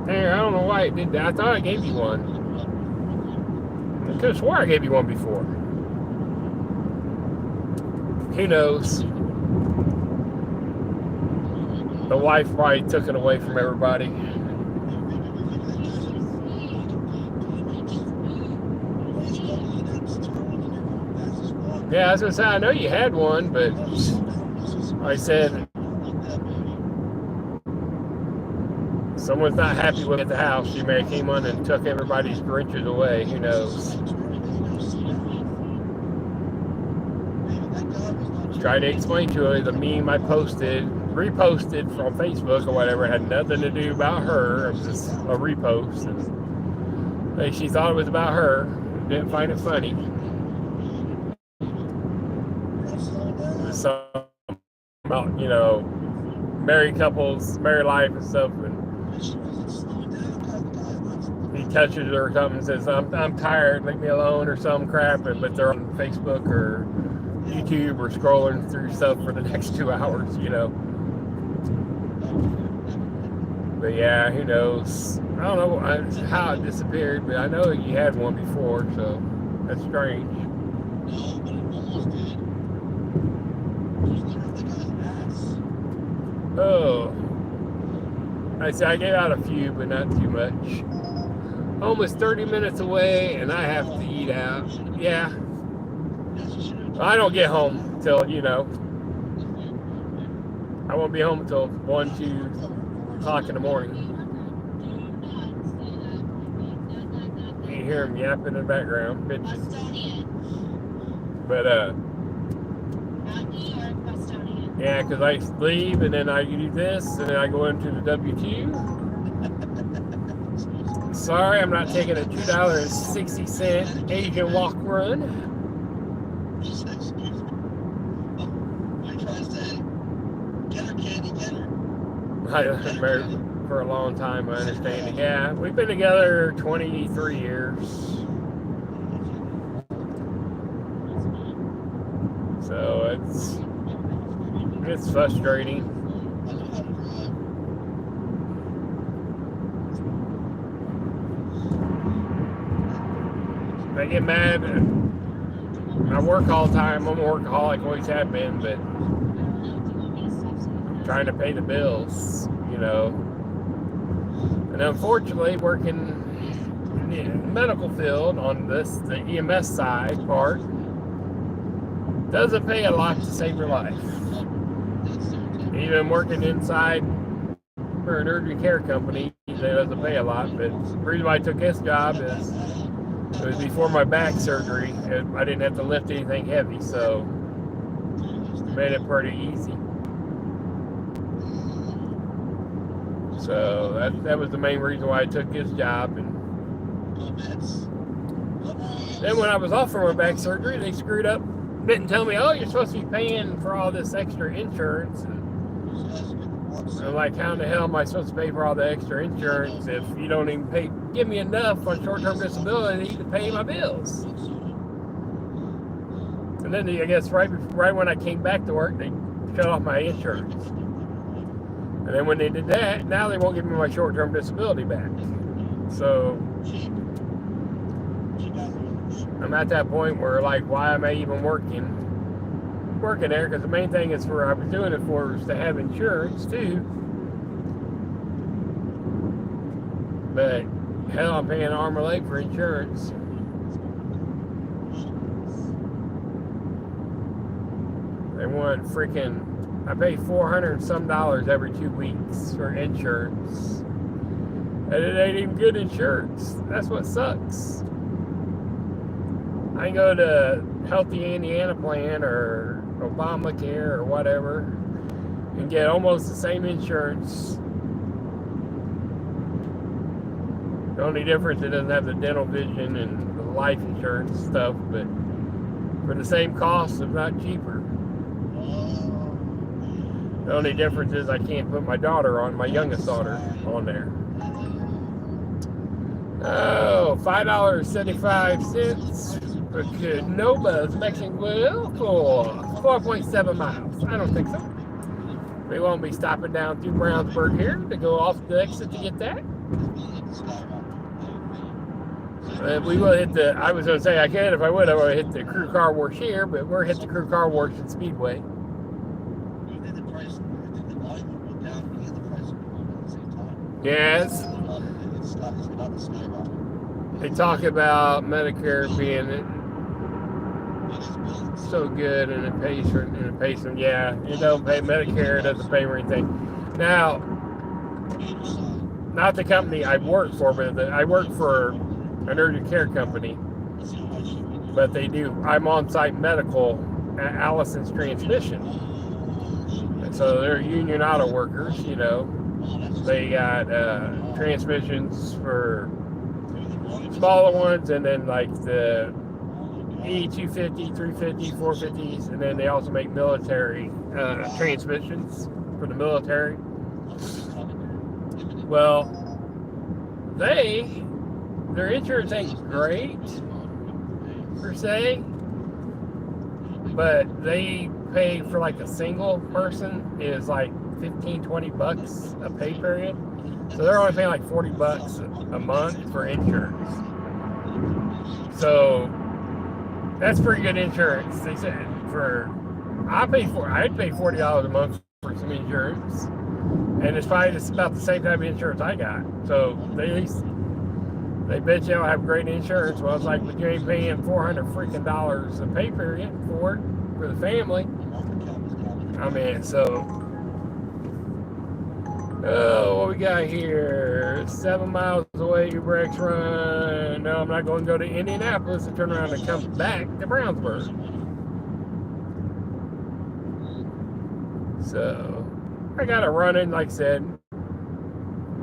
There, I don't know why it did that. I thought I gave you one. I could have swore I gave you one before. Who knows? The wife probably took it away from everybody. Yeah, I was gonna say, I know you had one, but I said someone's not happy with it at the house. She may have came on and took everybody's Grinches away. Who knows? Try to explain to her the meme I reposted from Facebook or whatever. It had nothing to do about her. It was just a repost. And she thought it was about her. Didn't find it funny. It was something about, married couples, married life and stuff, and he touches her or something and says, I'm tired, leave me alone or some crap, but they're on Facebook or YouTube or scrolling through stuff for the next 2 hours, you know. But yeah, who knows? I don't know how it disappeared, but I know you had one before, so that's strange. No, but it almost did. Just look at the guy's ass. Oh. I see, I gave out a few, but not too much. Almost 30 minutes away, and I have to eat out. Yeah. I don't get home till, you know, I won't be home until 1, 2 o'clock in the morning. You hear him yapping in the background, bitching. But, yeah, because I leave, and then I do this, and then I go into the W2. Sorry, I'm not taking a $2.60 Asian walk run. I've been married for a long time, I understand. Yeah, we've been together 23 years. So it's frustrating. I get mad. I work all the time. I'm a workaholic, always have been, but I'm trying to pay the bills, you know. And unfortunately, working in the medical field on the EMS side part doesn't pay a lot to save your life. Even working inside for an urgent care company, it doesn't pay a lot. But the reason why I took this job is it was before my back surgery. I didn't have to lift anything heavy, so it made it pretty easy. So that was the main reason why I took this job. And then when I was off for my back surgery, they screwed up. Didn't tell me, oh, you're supposed to be paying for all this extra insurance. And I'm like, how in the hell am I supposed to pay for all the extra insurance if you don't even give me enough on short-term disability to pay my bills? And then I guess right when I came back to work, they shut off my insurance. And then when they did that, now they won't give me my short-term disability back. So I'm at that point where, like, why am I even working there? Because the main thing is I was doing it for was to have insurance too. But hell, I'm paying arm and leg for insurance. They want freaking, I pay $400 and some every 2 weeks for insurance. And it ain't even good insurance. That's what sucks. I can go to Healthy Indiana Plan or Obamacare or whatever and get almost the same insurance. The only difference, it doesn't have the dental vision and the life insurance stuff, but for the same cost, if not cheaper. The only difference is I can't put my youngest daughter on there. Oh, $5.75 for Nova's Mexican Grill for 4.7 miles. I don't think so. We won't be stopping down through Brownsburg here to go off the exit to get that. We will hit I was going to say I can if I would. I would hit the crew car wash here, but we're hit the crew car wash at Speedway. Yes. They talk about Medicare being so good and it pays them. Yeah, it don't pay Medicare, it doesn't pay for anything. Now, not the company I work for, but I work for an urgent care company. But they do. I'm on-site medical at Allison's Transmission. And so they're union auto workers, you know. They got transmissions for smaller ones, and then like the E250, 350, 450s, and then they also make military transmissions. for the military. Well, their insurance ain't great per se, but they pay for like a single person is like 15-20 bucks a pay period. So they're only paying like 40 bucks a month for insurance. So that's pretty good insurance. They said I'd pay $40 a month for some insurance, and it's probably just about the same type of insurance I got. So they bet you I'll have great insurance. Well, I was like, but you ain't paying $400 freaking dollars a pay period for the family. I mean, so. Oh, what we got here? 7 miles away, your brakes run. No, I'm not going to go to Indianapolis and turn around and come back to Brownsburg. So, I got a run in, like I said.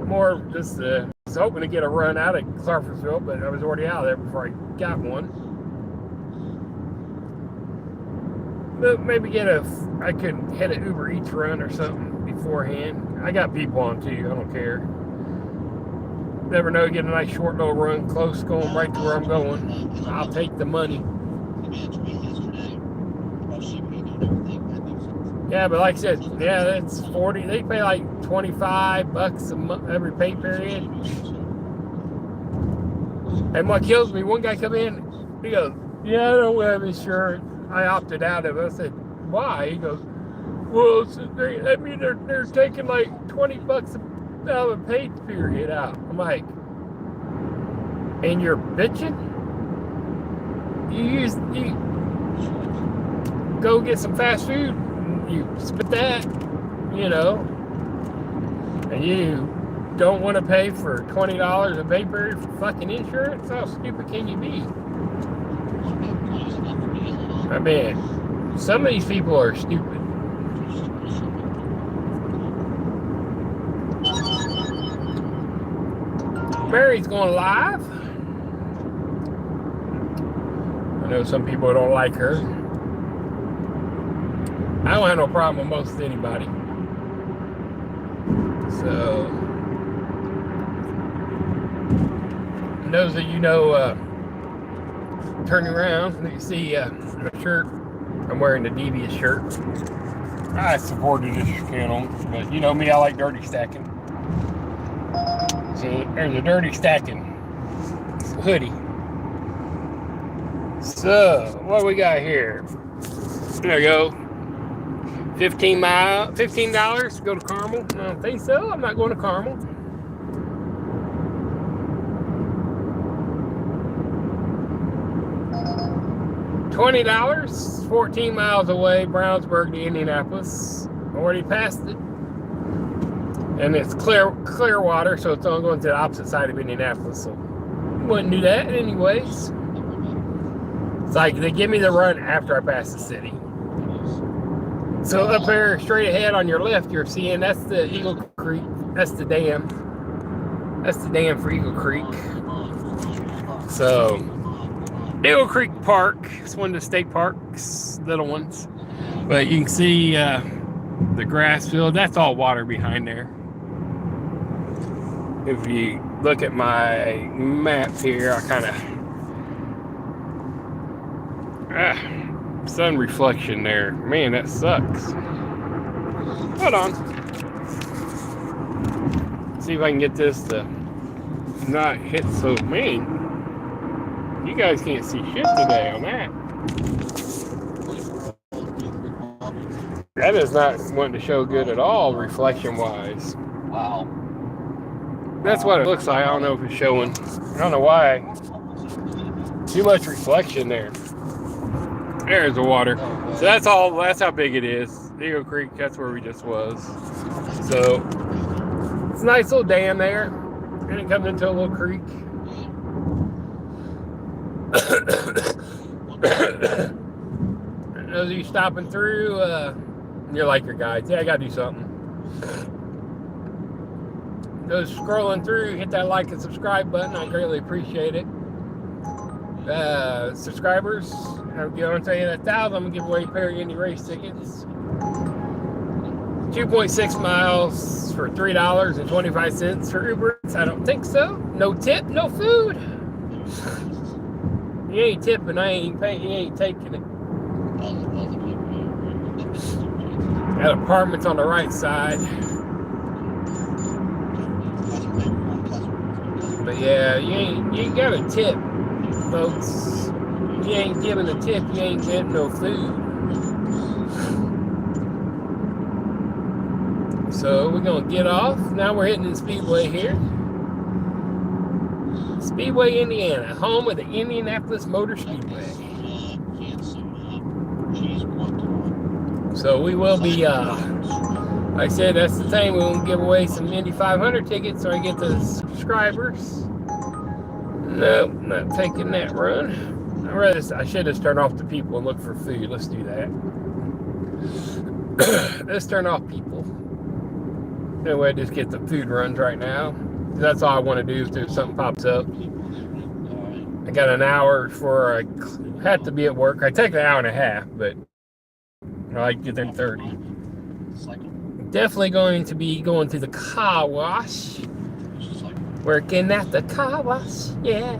More just was hoping to get a run out of Clarksville, but I was already out of there before I got one. But maybe I could hit an Uber Eats run or something beforehand. I got people on too, I don't care. Never know, get a nice short little run close, going right to where I'm going. I'll take the money. Yeah, but like I said, yeah, that's 40. They pay like 25 bucks a month every pay period. And what kills me, one guy come in, he goes, yeah, I don't have insurance. I opted out of it. I said, why? He goes, well, they're taking like 20 bucks out of a pay period out. I'm like, and you're bitching? You go get some fast food, you spit that, and you don't want to pay for $20 a pay period for fucking insurance? How stupid can you be? I mean, some of these people are stupid. Mary's going live. I know some people don't like her. I don't have no problem with most anybody. So, those of you turning around, you see a shirt. I'm wearing the Devious shirt. I supported this channel, but you know me, I like dirty stacking. So there's a dirty stacking hoodie. So what do we got here? There we go. $15 to go to Carmel. I don't think so. I'm not going to Carmel. $20, 14 miles away, Brownsburg to Indianapolis. Already passed it. And it's clear water, so it's only going to the opposite side of Indianapolis. So wouldn't do that anyways. It's like they give me the run after I pass the city. So up there, straight ahead on your left, you're seeing that's the Eagle Creek. That's the dam. That's the dam for Eagle Creek. So Eagle Creek Park. It's one of the state parks, little ones. But you can see the grass field. That's all water behind there. If you look at my map here, I kind of sun reflection there. Man, that sucks. Hold on. See if I can get this to not hit so mean. You guys can't see shit today on that. That is not wanting to show good at all, reflection-wise. Wow. That's what it looks like. I don't know if it's showing. I don't know why. Too much reflection there. There's the water. So that's all. That's how big it is. Eagle Creek. That's where we just was. So it's a nice little dam there, and it comes into a little creek. And those of you stopping through, you're like your guides. Yeah, I gotta do something. Those scrolling through, hit that like and subscribe button. I greatly appreciate it. Subscribers, I'm going to tell you 1,000. I'm gonna give away a pair of Indy race tickets. 2.6 miles for $3.25 for Uber Eats. I don't think so. No tip, no food. You ain't tipping, I ain't paying, you ain't taking it. Got apartments on the right side. But yeah, you ain't got a tip, folks. You ain't giving a tip, you ain't getting no food. So we're gonna get off. Now we're hitting the Speedway here. Speedway, Indiana, home of the Indianapolis Motor Speedway. So we will be, like I said, that's the thing. We'll give away some Indy 500 tickets so I get the subscribers. Nope, not taking that run. I should have turned off the people and look for food. Let's do that. Let's turn off people. Anyway, just get the food runs right now. That's all I want to do if something pops up. I got an hour before I have to be at work. I take an hour and a half, but I get there in 30. Definitely going to be going to the car wash. Working at the car wash, yeah.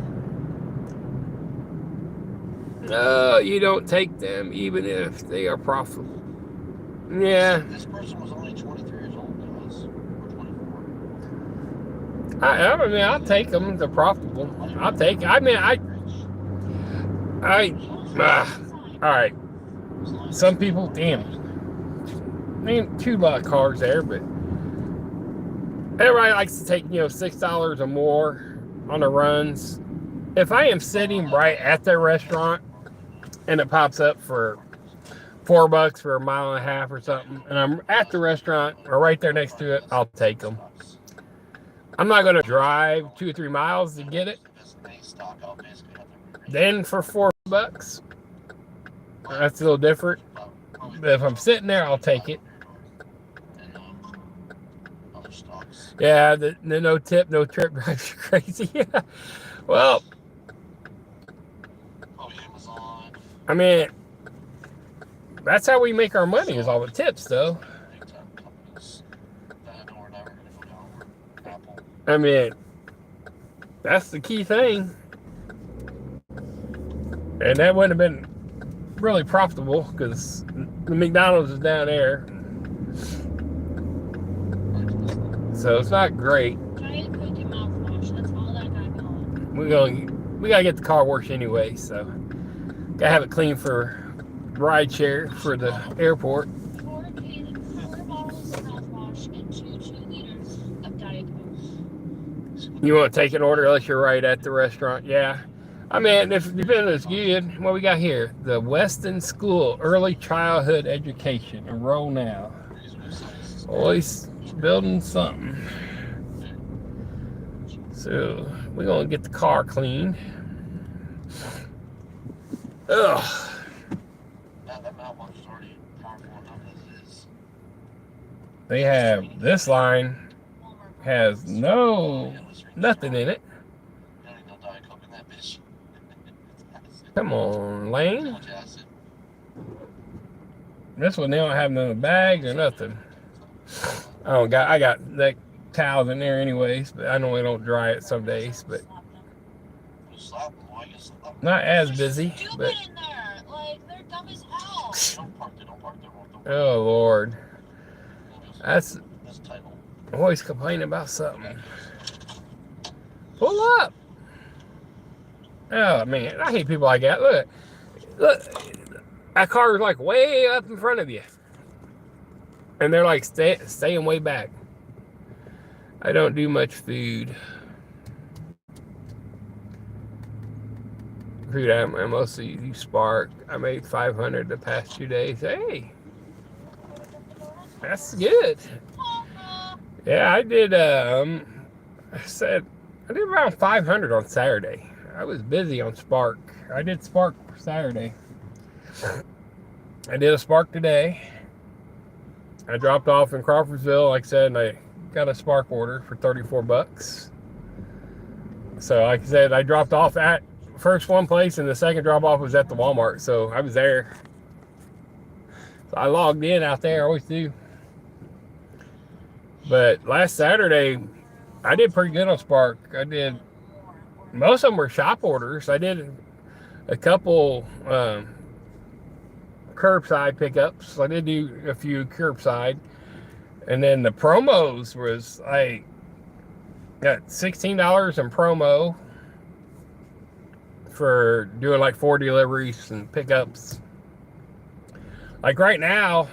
No, you don't take them even if they are profitable. Yeah. This person was only 23 years old, or 24. I mean, I'll take them. They're profitable. I'll take. I mean, all right. Some people, damn. I mean, too lot of cars there, but everybody likes to take, $6 or more on the runs. If I am sitting right at the restaurant and it pops up for $4 for a mile and a half or something, and I'm at the restaurant or right there next to it, I'll take them. I'm not going to drive 2 or 3 miles to get it. Then for $4, that's a little different. But if I'm sitting there, I'll take it. Yeah, the no tip, no trip drives you crazy. Well, I mean, that's how we make our money, is all the tips, though. I mean, that's the key thing. And that wouldn't have been really profitable because the McDonald's is down there. So it's not great. We gotta get the car washed anyway, so gotta have it clean for ride share for the airport. You want to take an order unless you're right at the restaurant? Yeah. I mean, if it's good, what we got here? The Weston School Early Childhood Education. Enroll now. Always building something. So we're gonna get the car cleaned. Ugh. They have this line has nothing in it. Come on, Lane. This one they don't have none of the bags or nothing. I got that towels in there anyways, but I normally don't dry it some days, but not as busy, but oh Lord. That's always complaining about something. Pull up. Oh man, I hate people like that. Look, that car is like way up in front of you, and they're like staying way back. I don't do much food. I mostly use Spark. I made 500 the past 2 days. Hey, that's good. Yeah, I did. I did around 500 on Saturday. I was busy on Spark. I did Spark for Saturday. I did a Spark today. I dropped off in Crawfordsville, like I said, and I got a Spark order for $34. So, like I said, I dropped off at first one place, and the second drop off was at the Walmart. So I was there. So I logged in out there. I always do. But last Saturday, I did pretty good on Spark. Most of them were shop orders. I did a couple curbside pickups. I did do a few curbside. And then the promos was like, got $16 in promo for doing like 4 deliveries and pickups. Like right now,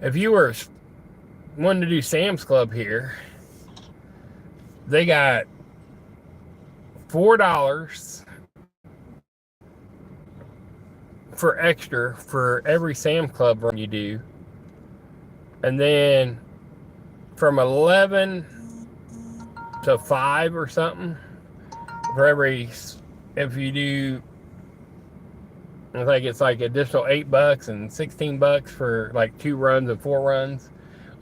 if you were wanting to do Sam's Club here, they got $4 for extra for every Sam's Club run you do. And then from 11 to 5 or something, for every, if you do, I think it's like additional $8 and $16 for like 2 runs and 4 runs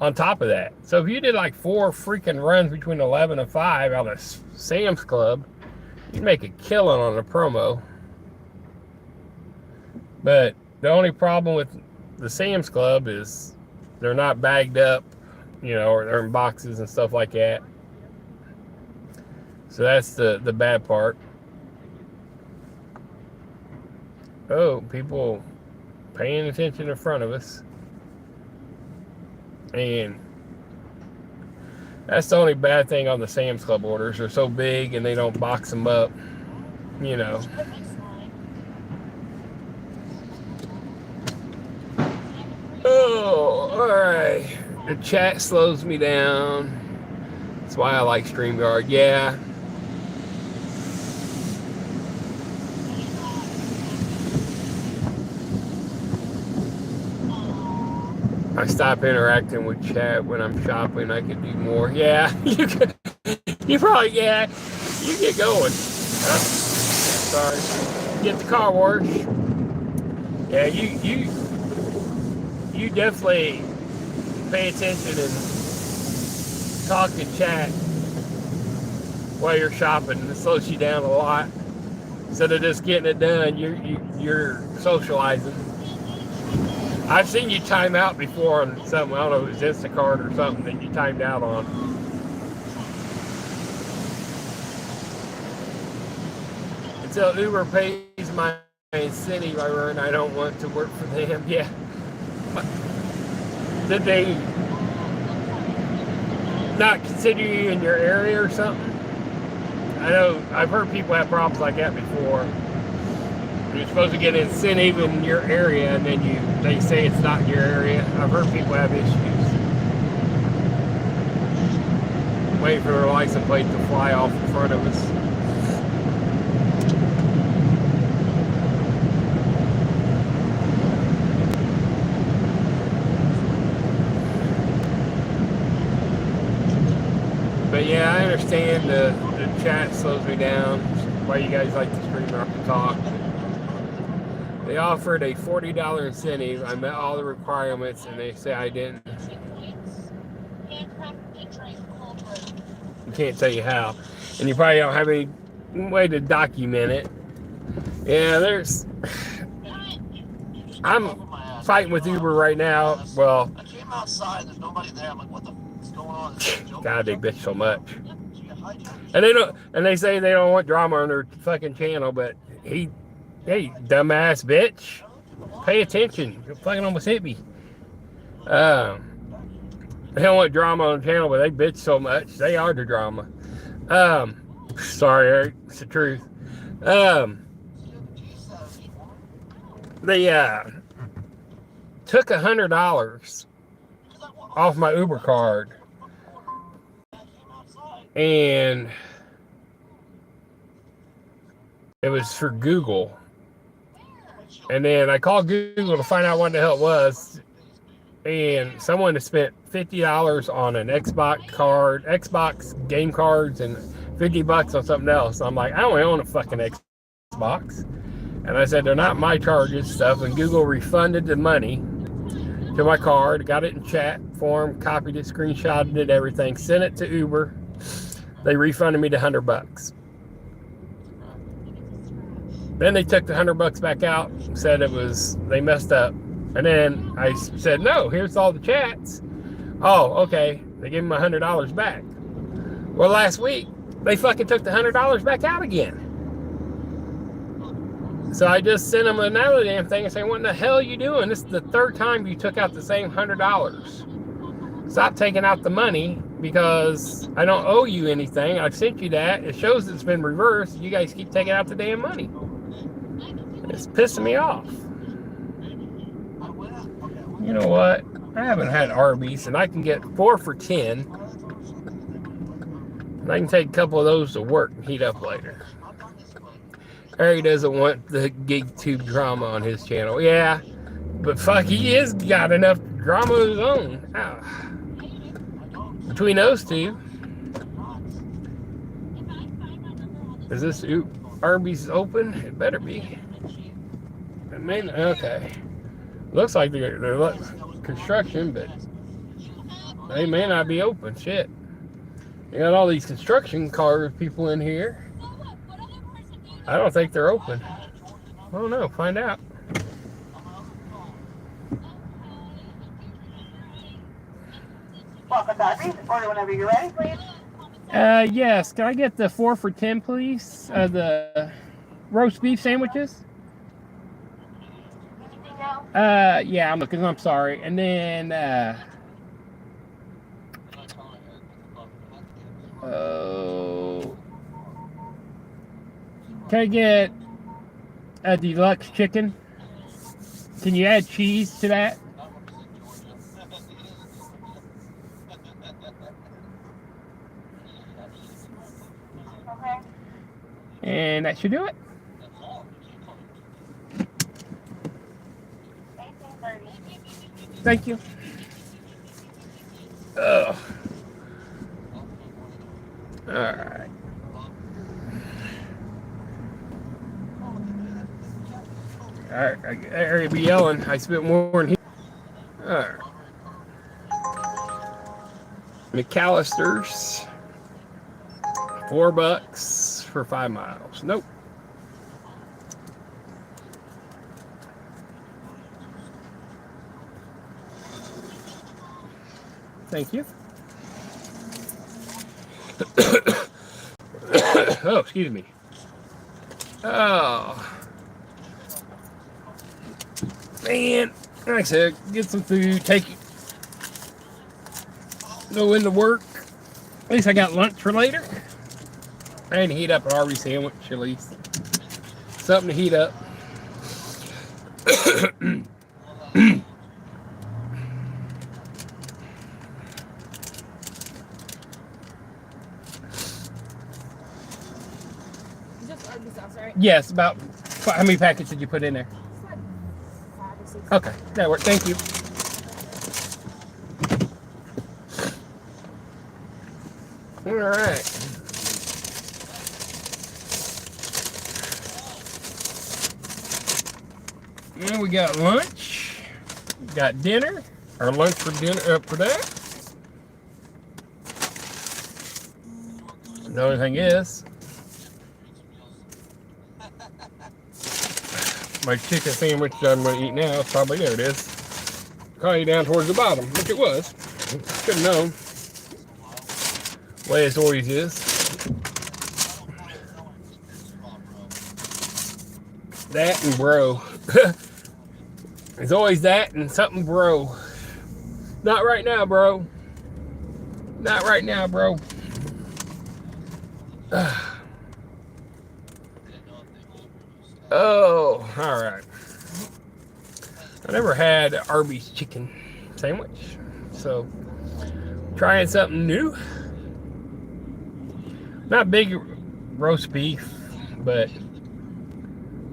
on top of that. So if you did like 4 freaking runs between 11 and 5 out of Sam's Club, you'd make a killing on a promo. But the only problem with the Sam's Club is they're not bagged up, you know, or they're in boxes and stuff like that. So that's the bad part. Oh, people paying attention in front of us. And that's the only bad thing on the Sam's Club orders. They're so big and they don't box them up, you know. Oh, all right. The chat slows me down. That's why I like StreamYard. Yeah. I stop interacting with chat when I'm shopping. I could do more. Yeah, you probably, yeah, you get going. Sorry. Get the car wash. Yeah, you definitely pay attention and talk and chat while you're shopping. It slows you down a lot. Instead of just getting it done, you're socializing. I've seen you time out before on something, I don't know if it was Instacart or something that you timed out on. Until Uber pays my incentive I earn, I don't want to work for them. Yeah. Did they not consider you in your area or something? I know, I've heard people have problems like that before. You're supposed to get an incentive in your area, and then they say it's not in your area. I've heard people have issues. Waiting for their license plate to fly off in front of us. But yeah, I understand the chat slows me down. Why you guys like to stream or to talk. They offered a $40 incentive. I met all the requirements, and they say I didn't. Can't tell you how. And you probably don't have any way to document it. Yeah, I'm fighting with Uber right now. Well, I came outside, there's nobody there. I'm like, what the f is going on? God, they bitch so much. And they say they don't want drama on their fucking channel, but hey, dumbass bitch, pay attention. You fucking almost hit me. They don't want drama on the channel, but they bitch so much. They are the drama. Sorry, Eric, it's the truth. They took $100 off my Uber card, and it was for Google. And then I called Google to find out what the hell it was, and someone had spent $50 on an Xbox game cards, and $50 on something else. I'm like, I don't own a fucking Xbox. And I said, they're not my charges stuff. And Google refunded the money to my card, got it in chat form, copied it, screenshotted it, everything, sent it to Uber. They refunded me the $100. Then they took the $100 back out, said they messed up. And then I said, no, here's all the chats. Oh, okay. They gave him $100 back. Well, last week, they fucking took the $100 back out again. So I just sent them another damn thing and say, what in the hell are you doing? This is the third time you took out the same $100. Stop taking out the money because I don't owe you anything. I've sent you that. It shows it's been reversed. You guys keep taking out the damn money. It's pissing me off. You know what? I haven't had Arby's, and I can get 4 for $10. And I can take a couple of those to work and heat up later. Harry doesn't want the gig tube drama on his channel. Yeah, but fuck, he has got enough drama of his own. Ah. Between those two. Is this Arby's open? It better be. It may not, okay. Looks like they're construction, but they may not be open. Shit. You got all these construction car people in here. I don't think they're open. I don't know. Find out. Welcome to Arby's. Order whenever you're ready, please. Yes. Can I get the 4 for $10, please? The roast beef sandwiches. Yeah, I'm looking. I'm sorry. And then, can I get a deluxe chicken? Can you add cheese to that? Okay. And that should do it. 1830. Thank you. Ugh. All right. All right. I be yelling. I spent more than he. All right. McAllister's. $4 for 5 miles. Nope. Thank you. Oh, excuse me. Oh. Man. Like I said, get some food, take it. Go into work. At least I got lunch for later. I didn't heat up an Arby's sandwich, at least. Something to heat up. Just Arby's sauce, right? Yes, about how many packets did you put in there? Like 5 or 6. Okay, that worked. Thank you. All right. And we got lunch. Got dinner. Or lunch for dinner for that. The only thing is, my chicken sandwich that I'm going to eat now, probably, there it is. Probably down towards the bottom, which it was. Should have known. Way it always is. That and bro. It's always that and something bro. Not right now, bro. Not right now, bro. Oh, all right. I never had Arby's chicken sandwich, so trying something new. Not big roast beef, but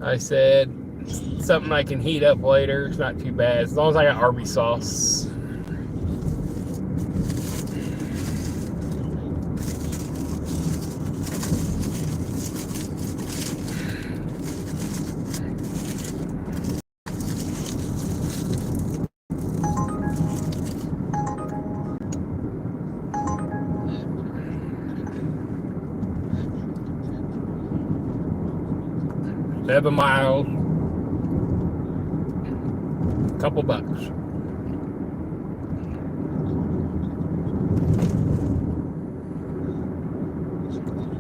I said something I can heat up later. It's not too bad as long as I got Arby's sauce. $7 miles, couple bucks.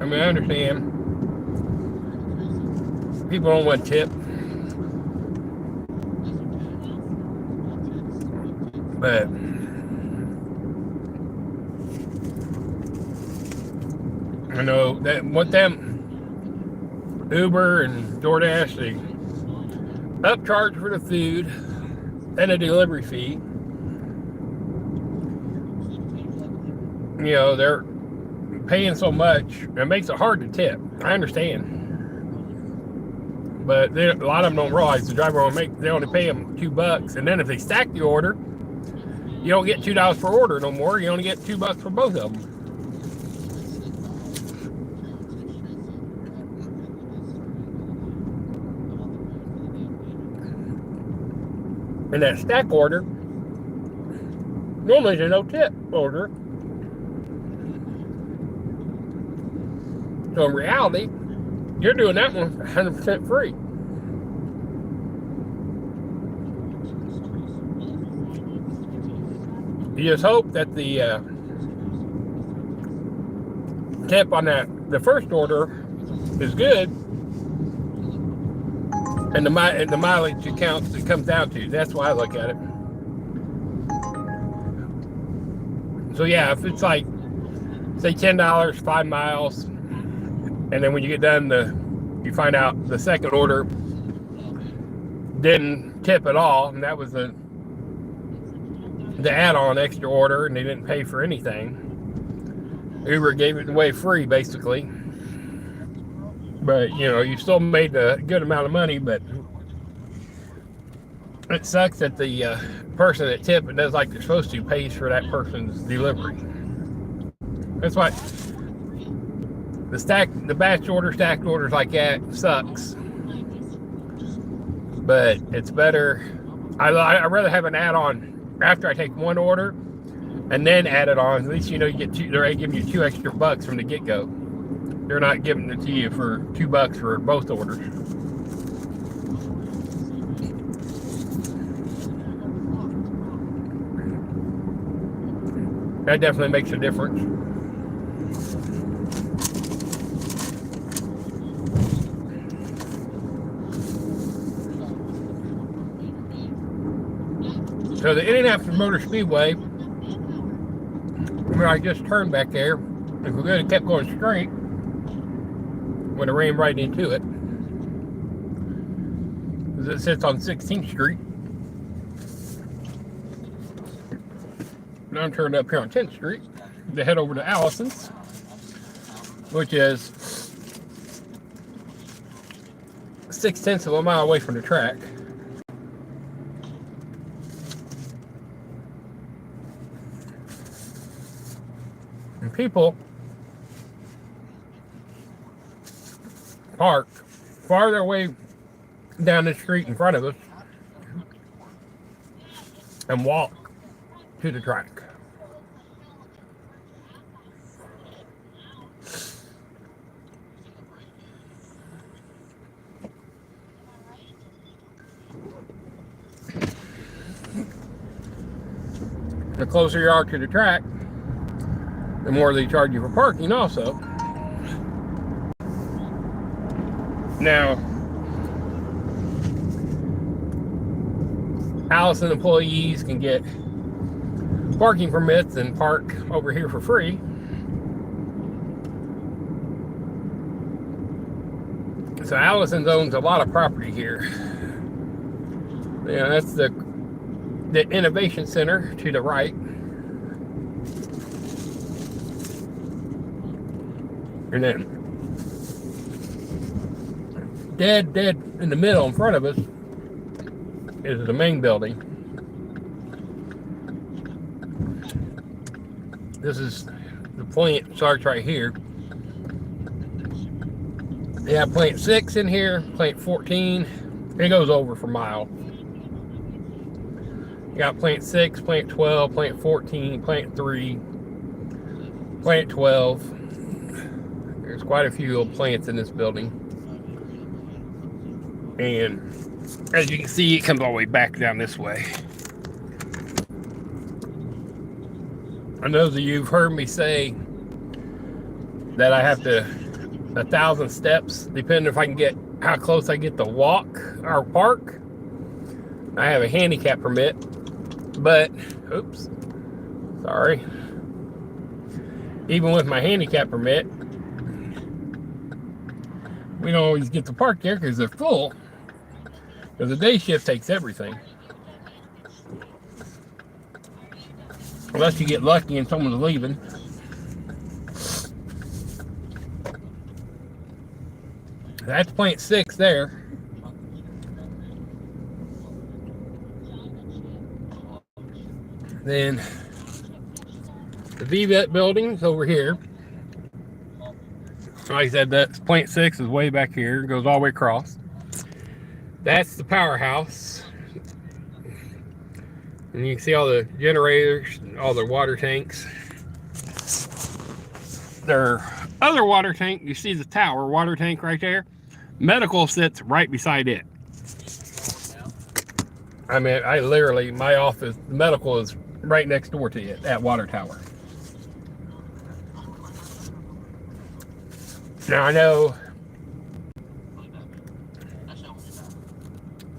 mean, I understand people don't want to tip, but I know that what them Uber and DoorDash, they upcharge for the food and a delivery fee. You know, they're paying so much, it makes it hard to tip. I understand. But a lot of them don't realize the driver they only pay them $2. And then if they stack the order, you don't get $2 per order no more. You only get $2 for both of them. And that stack order, normally there's no tip order. So in reality, you're doing that one 100% free. You just hope that the tip on the first order is good, and the mileage accounts it comes down to. That's why I look at it. So yeah, if it's like, say $10, 5 miles, and then when you get done, you find out the second order didn't tip at all, and that was the add-on extra order, and they didn't pay for anything. Uber gave it away free, basically. But, you know, you still made a good amount of money, but it sucks that the person that tipped and does like they're supposed to pays for that person's delivery. That's why the batch order, stacked orders like that sucks. But it's better. I'd rather have an add-on after I take one order and then add it on. At least you know they're giving you $2 extra from the get-go. They're not giving it to you for $2 for both orders. That definitely makes a difference. So the Indianapolis Motor Speedway, where I just turned back there, if we could have kept going straight, would have ran right into it. Because it sits on 16th Street. Now I'm turned up here on 10th Street to head over to Allison's, which is 0.6 of a mile away from the track. And people park farther away down the street in front of us and walk to the track. The closer you are to the track, the more they charge you for parking also. Now, Allison employees can get parking permits and park over here for free. So Allison owns a lot of property here. Yeah, that's the Innovation Center to the right. And then dead in the middle in front of us is the main building. This is the plant starts right here. They have plant 6 in here, plant 14. It goes over for miles. You got plant 6, plant 12, plant 14, plant 3, plant 12. There's quite a few old plants in this building. And as you can see, it comes all the way back down this way. And those of you who've heard me say that I have to 1,000 steps, depending if I can get how close I get to walk or park. I have a handicap permit, but oops, sorry. Even with my handicap permit, we don't always get to park there because they're full. Because the day shift takes everything. Unless you get lucky and someone's leaving. That's point 6 there. Then the VBET building's over here. Like I said, that's point 6 is way back here. It goes all the way across. That's the powerhouse. And you can see all the generators, all the water tanks. Their other water tank, you see the tower water tank right there? Medical sits right beside it. I mean, I literally, my office, medical is right next door to it, that water tower. Now I know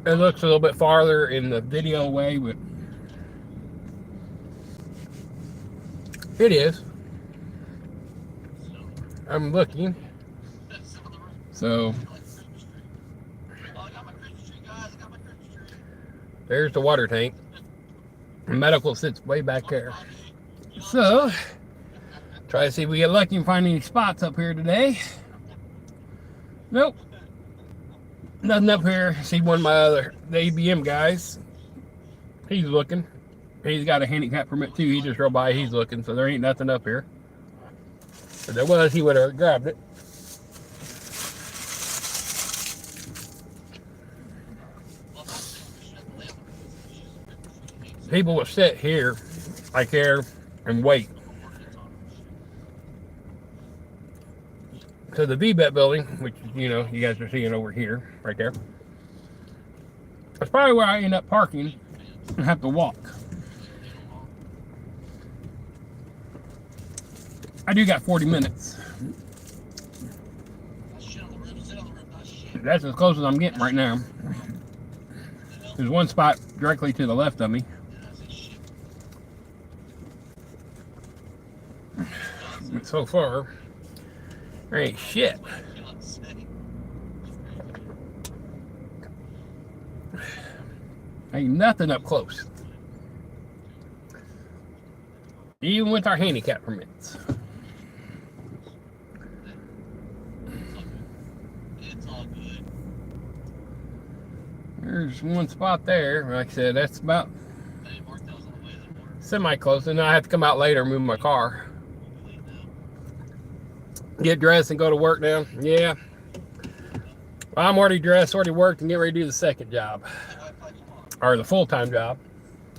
it looks a little bit farther in the video away, but it is. I'm looking. So there's the water tank. Medical sits way back there. So try to see if we get lucky and find any spots up here today. Nope. Nothing up here. See one of the ABM guys. He's looking. He's got a handicap permit too. He just drove by. He's looking. So there ain't nothing up here. If there was, he would have grabbed it. People will sit here, like there, and wait. So the VBET building, which, you know, you guys are seeing over here, right there. That's probably where I end up parking and have to walk. I do got 40 minutes. That's as close as I'm getting right now. There's one spot directly to the left of me. But so far, there ain't shit. Ain't nothing up close. Even with our handicap permits. There's one spot there. Like I said, that's about semi-close. And I have to come out later and move my car. Get dressed and go to work now. Yeah. Well, I'm already dressed, already worked, and get ready to do the second job. Or the full-time job.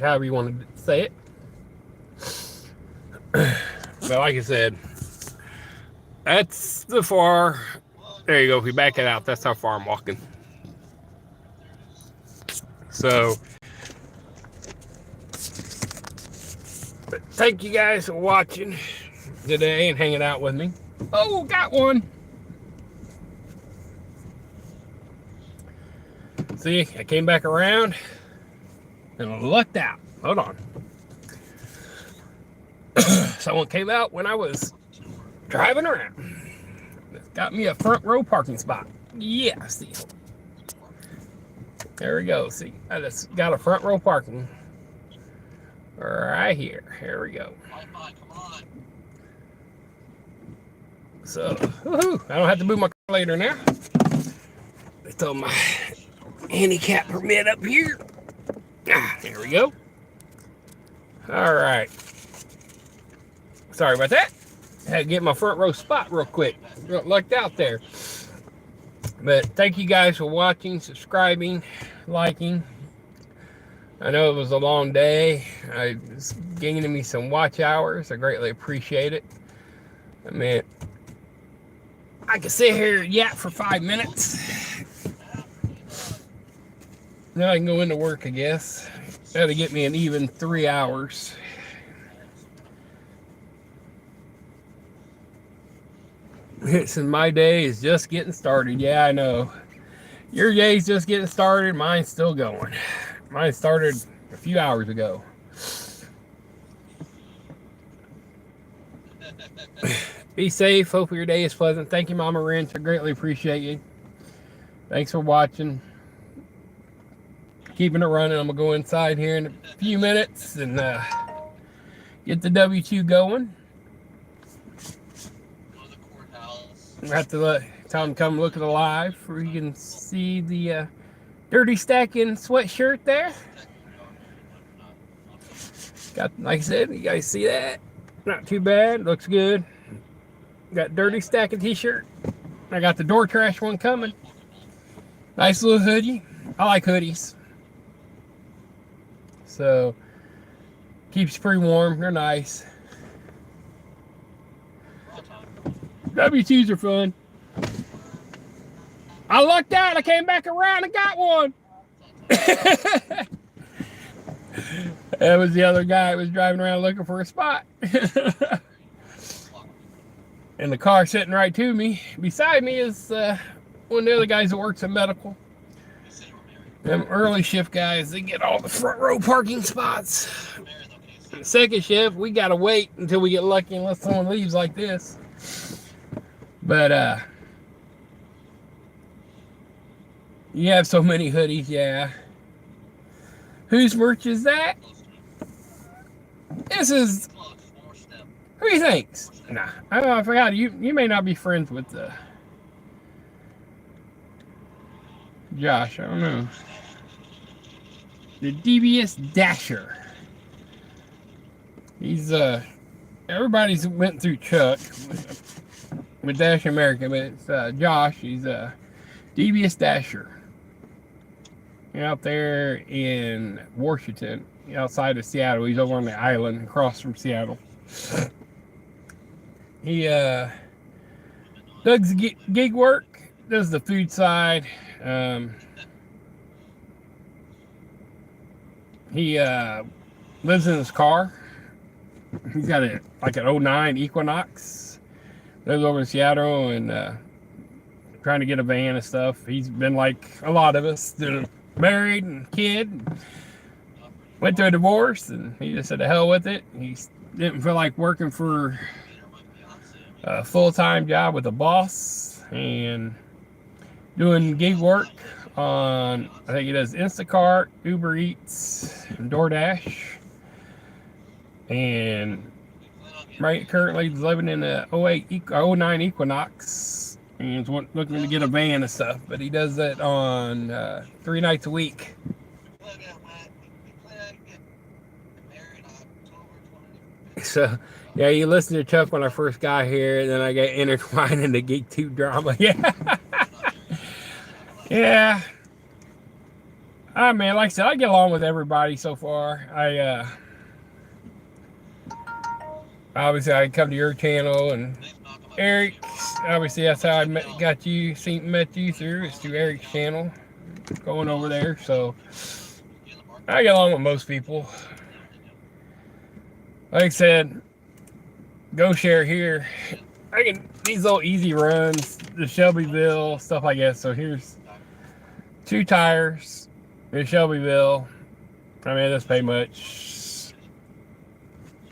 However you want to say it. But like I said, that's the far. There you go. If we back it out, that's how far I'm walking. So, but thank you guys for watching today and hanging out with me. Oh, got one. See, I came back around and lucked out. Hold on. Someone came out when I was driving around. Got me a front row parking spot. Yeah, see. There we go. See, I just got a front row parking right here. Here we go. So, woohoo, I don't have to move my car later now. I throw my handicap permit up here. There we go. All right. Sorry about that. I had to get my front row spot real quick. Got lucked out there. But thank you guys for watching, subscribing, liking. I know it was a long day. It's gaining me some watch hours. I greatly appreciate it. I mean, I could sit here and yap for 5 minutes. Now I can go into work, I guess. That'll get me an even 3 hours. Listen, my day is just getting started. Yeah, I know. Your day's just getting started. Mine's still going. Mine started a few hours ago. Be safe. Hope your day is pleasant. Thank you, Mama Wrench. I greatly appreciate you. Thanks for watching. Keeping it running. I'm going to go inside here in a few minutes and get the W2 going. I have to tell him to come look at the live where you can see the dirty stacking sweatshirt there. Got, like I said, you guys see that? Not too bad. Looks good. Got dirty stacking t-shirt. I got the door trash one coming. Nice little hoodie. I like hoodies. So keeps pretty warm. They're nice. W2s are fun. I lucked out. I came back around and got one. That was the other guy that was driving around looking for a spot. And the car sitting right to me. Beside me is one of the other guys that works in medical. Them early shift guys, they get all the front row parking spots. The second shift, we gotta wait until we get lucky unless someone leaves like this. But you have so many hoodies, yeah. Whose merch is that? This is, who do you think? Nah, I forgot. You may not be friends with Josh. I don't know. The DBS Dasher. He's everybody's went through Chuck with Dash America, but it's Josh. He's DBS Dasher. Out there in Washington, outside of Seattle. He's over on the island across from Seattle. He does gig work, does the food side. He lives in his car. He's got like an 09 Equinox. Lives over in Seattle and trying to get a van and stuff. He's been like a lot of us, married and kid. Went through a divorce and he just said to hell with it. He didn't feel like working for a full-time job with a boss and doing gig work on, I think he does Instacart, Uber Eats, and DoorDash. And currently he's living in a 09 Equinox and he's looking to get a van and stuff, but he does that on 3 nights a week. So, yeah, you listened to Chuck when I first got here, and then I got intertwined into Geek 2 drama. Yeah. Yeah. I mean, like I said, I get along with everybody so far. Obviously, I come to your channel, and Eric, obviously, that's how I met you through. It's through Eric's channel, going over there. So, I get along with most people. Like I said, go share here. I can these little easy runs, the Shelbyville, stuff like that. So here's 2 tires. Here's Shelbyville. I mean, it doesn't pay much.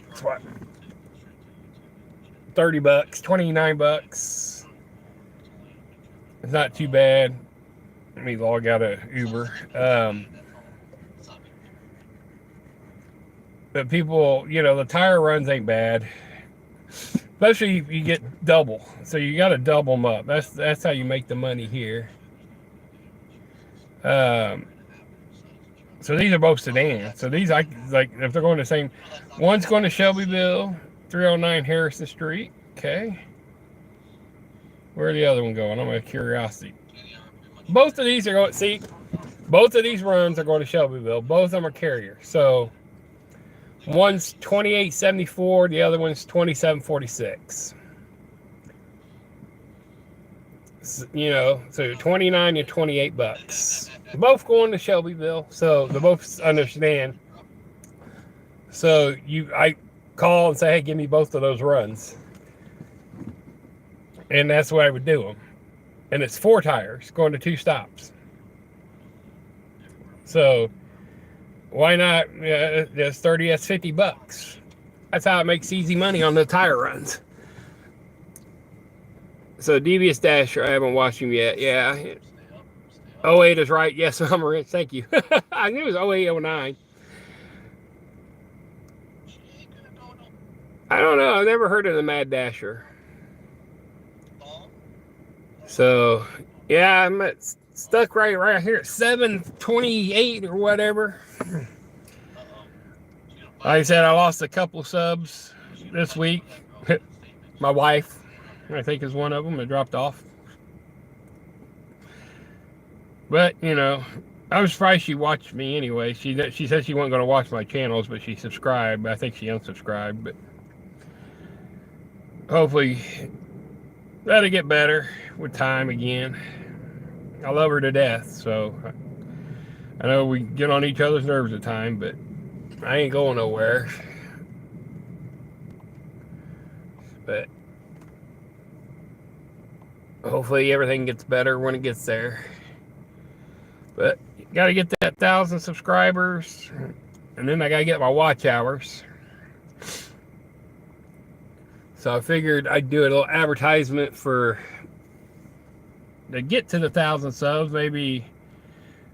It's what? $30, $29. It's not too bad. Let me log out of Uber. But people, you know, the tire runs ain't bad. Especially if you get double. So you got to double them up. That's how you make the money here. So these are both sedans. So these, like if they're going the same, one's going to Shelbyville, 309 Harrison Street. Okay. Where's the other one going? I'm out of curiosity. Both of these are going, see, both of these runs are going to Shelbyville. Both of them are carrier. So one's 28.74, the other one's 27.46. You know, so 29 and $28. Both going to Shelbyville, so they both understand. So I call and say, hey, give me both of those runs. And that's what I would do them. And it's 4 tires going to 2 stops. So why not just 30, that's $50. That's how it makes easy money on the tire runs. So Devious Dasher, I haven't watched him yet. Yeah. 08 is right. Yes, I'm rich. Thank you. I knew it was 08, 09. I don't know. I've never heard of the Mad Dasher. So, yeah, I'm stuck right here at 728 or whatever. Like I said, I lost a couple subs this week. My wife, I think, is one of them that dropped off. But, you know, I was surprised she watched me anyway. She said she wasn't going to watch my channels, but she subscribed. I think she unsubscribed, but hopefully that'll get better with time again. I love her to death, so I know we get on each other's nerves at times, but I ain't going nowhere. But hopefully everything gets better when it gets there. But got to get that 1,000 subscribers, and then I got to get my watch hours. So I figured I'd do a little advertisement to get to the 1,000 subs. Maybe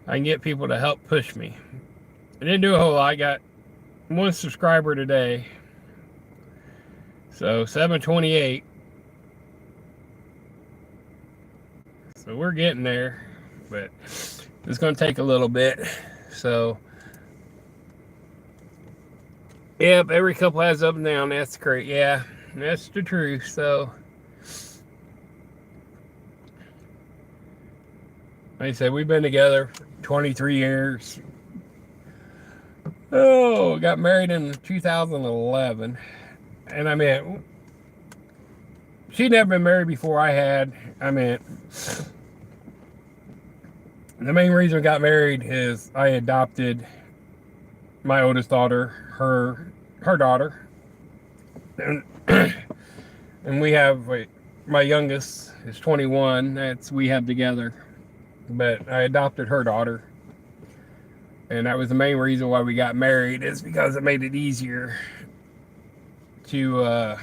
I can get people to help push me. I didn't do a whole lot. I got 1 subscriber today. So 728. So we're getting there, but it's going to take a little bit. So, yep, every couple has up and down. That's great. Yeah, that's the truth. So, like I said, we've been together for 23 years. Oh, got married in 2011. And I mean, she'd never been married before I had. I mean, the main reason we got married is I adopted my oldest daughter, her daughter, and and we have my youngest is 21. We have together, but I adopted her daughter, and that was the main reason why we got married. Is because it made it easier to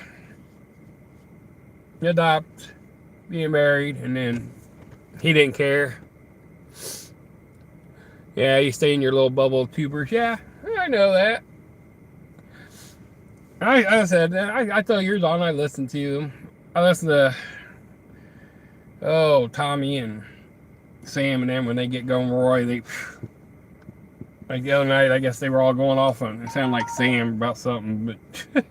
adopt, being married, and then he didn't care. Yeah, you stay in your little bubble of tubers. Yeah, I know that. I said, I throw yours on. I listen to them. I listen to, Tommy and Sam and them when they get going. Roy, like the other night, I guess they were all going off on. It sounded like Sam about something, but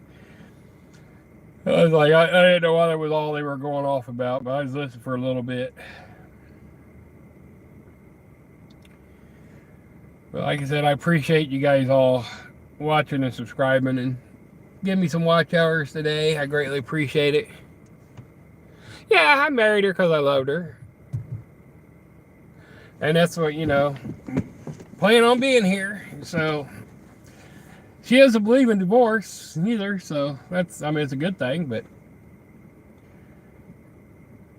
I was like, I didn't know why that was all they were going off about, but I was listening for a little bit. But like I said, I appreciate you guys all watching and subscribing and give me some watch hours today. I greatly appreciate it. Yeah, I married her because I loved her. And that's what, plan on being here. So, she doesn't believe in divorce either. So, it's a good thing. But,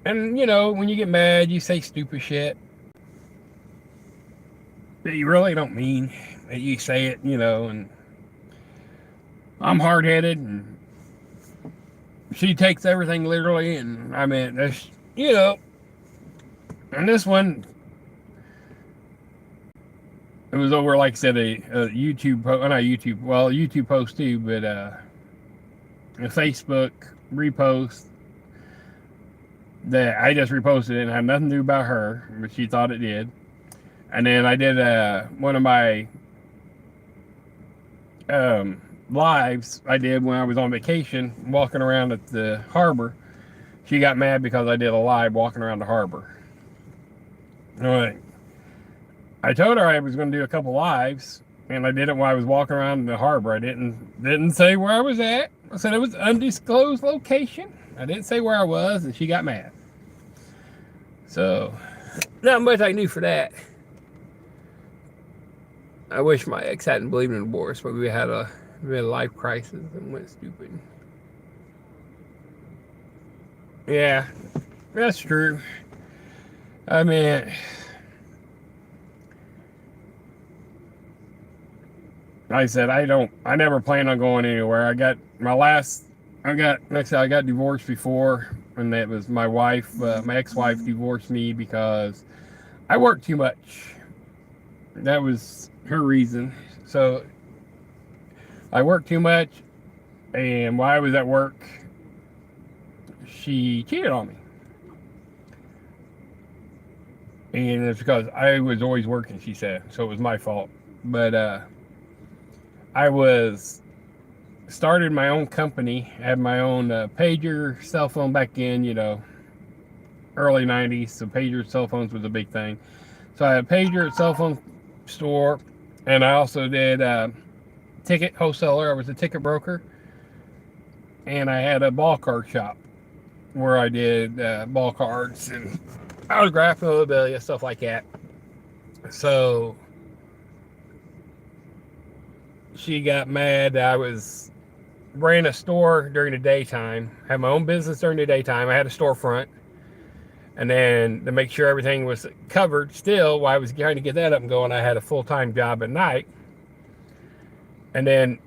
and, when you get mad, you say stupid shit that you really don't mean, that you say it, and I'm hard-headed, and she takes everything literally, and that's, and this one, it was over, like I said, a YouTube post, not YouTube, well, a YouTube post too, but a Facebook repost that I just reposted it and had nothing to do about her, but she thought it did. And then I did one of my lives I did when I was on vacation, walking around at the harbor. She got mad because I did a live walking around the harbor. All right. I told her I was going to do a couple lives, and I did it while I was walking around the harbor. I didn't say where I was at. I said it was an undisclosed location. I didn't say where I was, and she got mad. So, not much I knew for that. I wish my ex hadn't believed in divorce, but we had a life crisis and went stupid. Yeah, That's true. I mean, like I said, I never plan on going anywhere. I got divorced before, and that was my wife, my ex-wife divorced me because I worked too much. That was her reason. So I worked too much, and while I was at work, she cheated on me. And it's because I was always working, she said. So it was my fault. But I was started my own company, had my own pager cell phone back in, early 90s. So pager cell phones was a big thing. So I had a pager cell phone store, and I also did ticket wholesaler. I was a ticket broker, and I had a ball card shop where I did ball cards and autograph memorabilia, stuff like that. So she got mad that I was ran a store during the daytime, had my own business during the daytime. I had a storefront, and then to make sure everything was covered still while I was trying to get that up and going, I had a full-time job at night. And then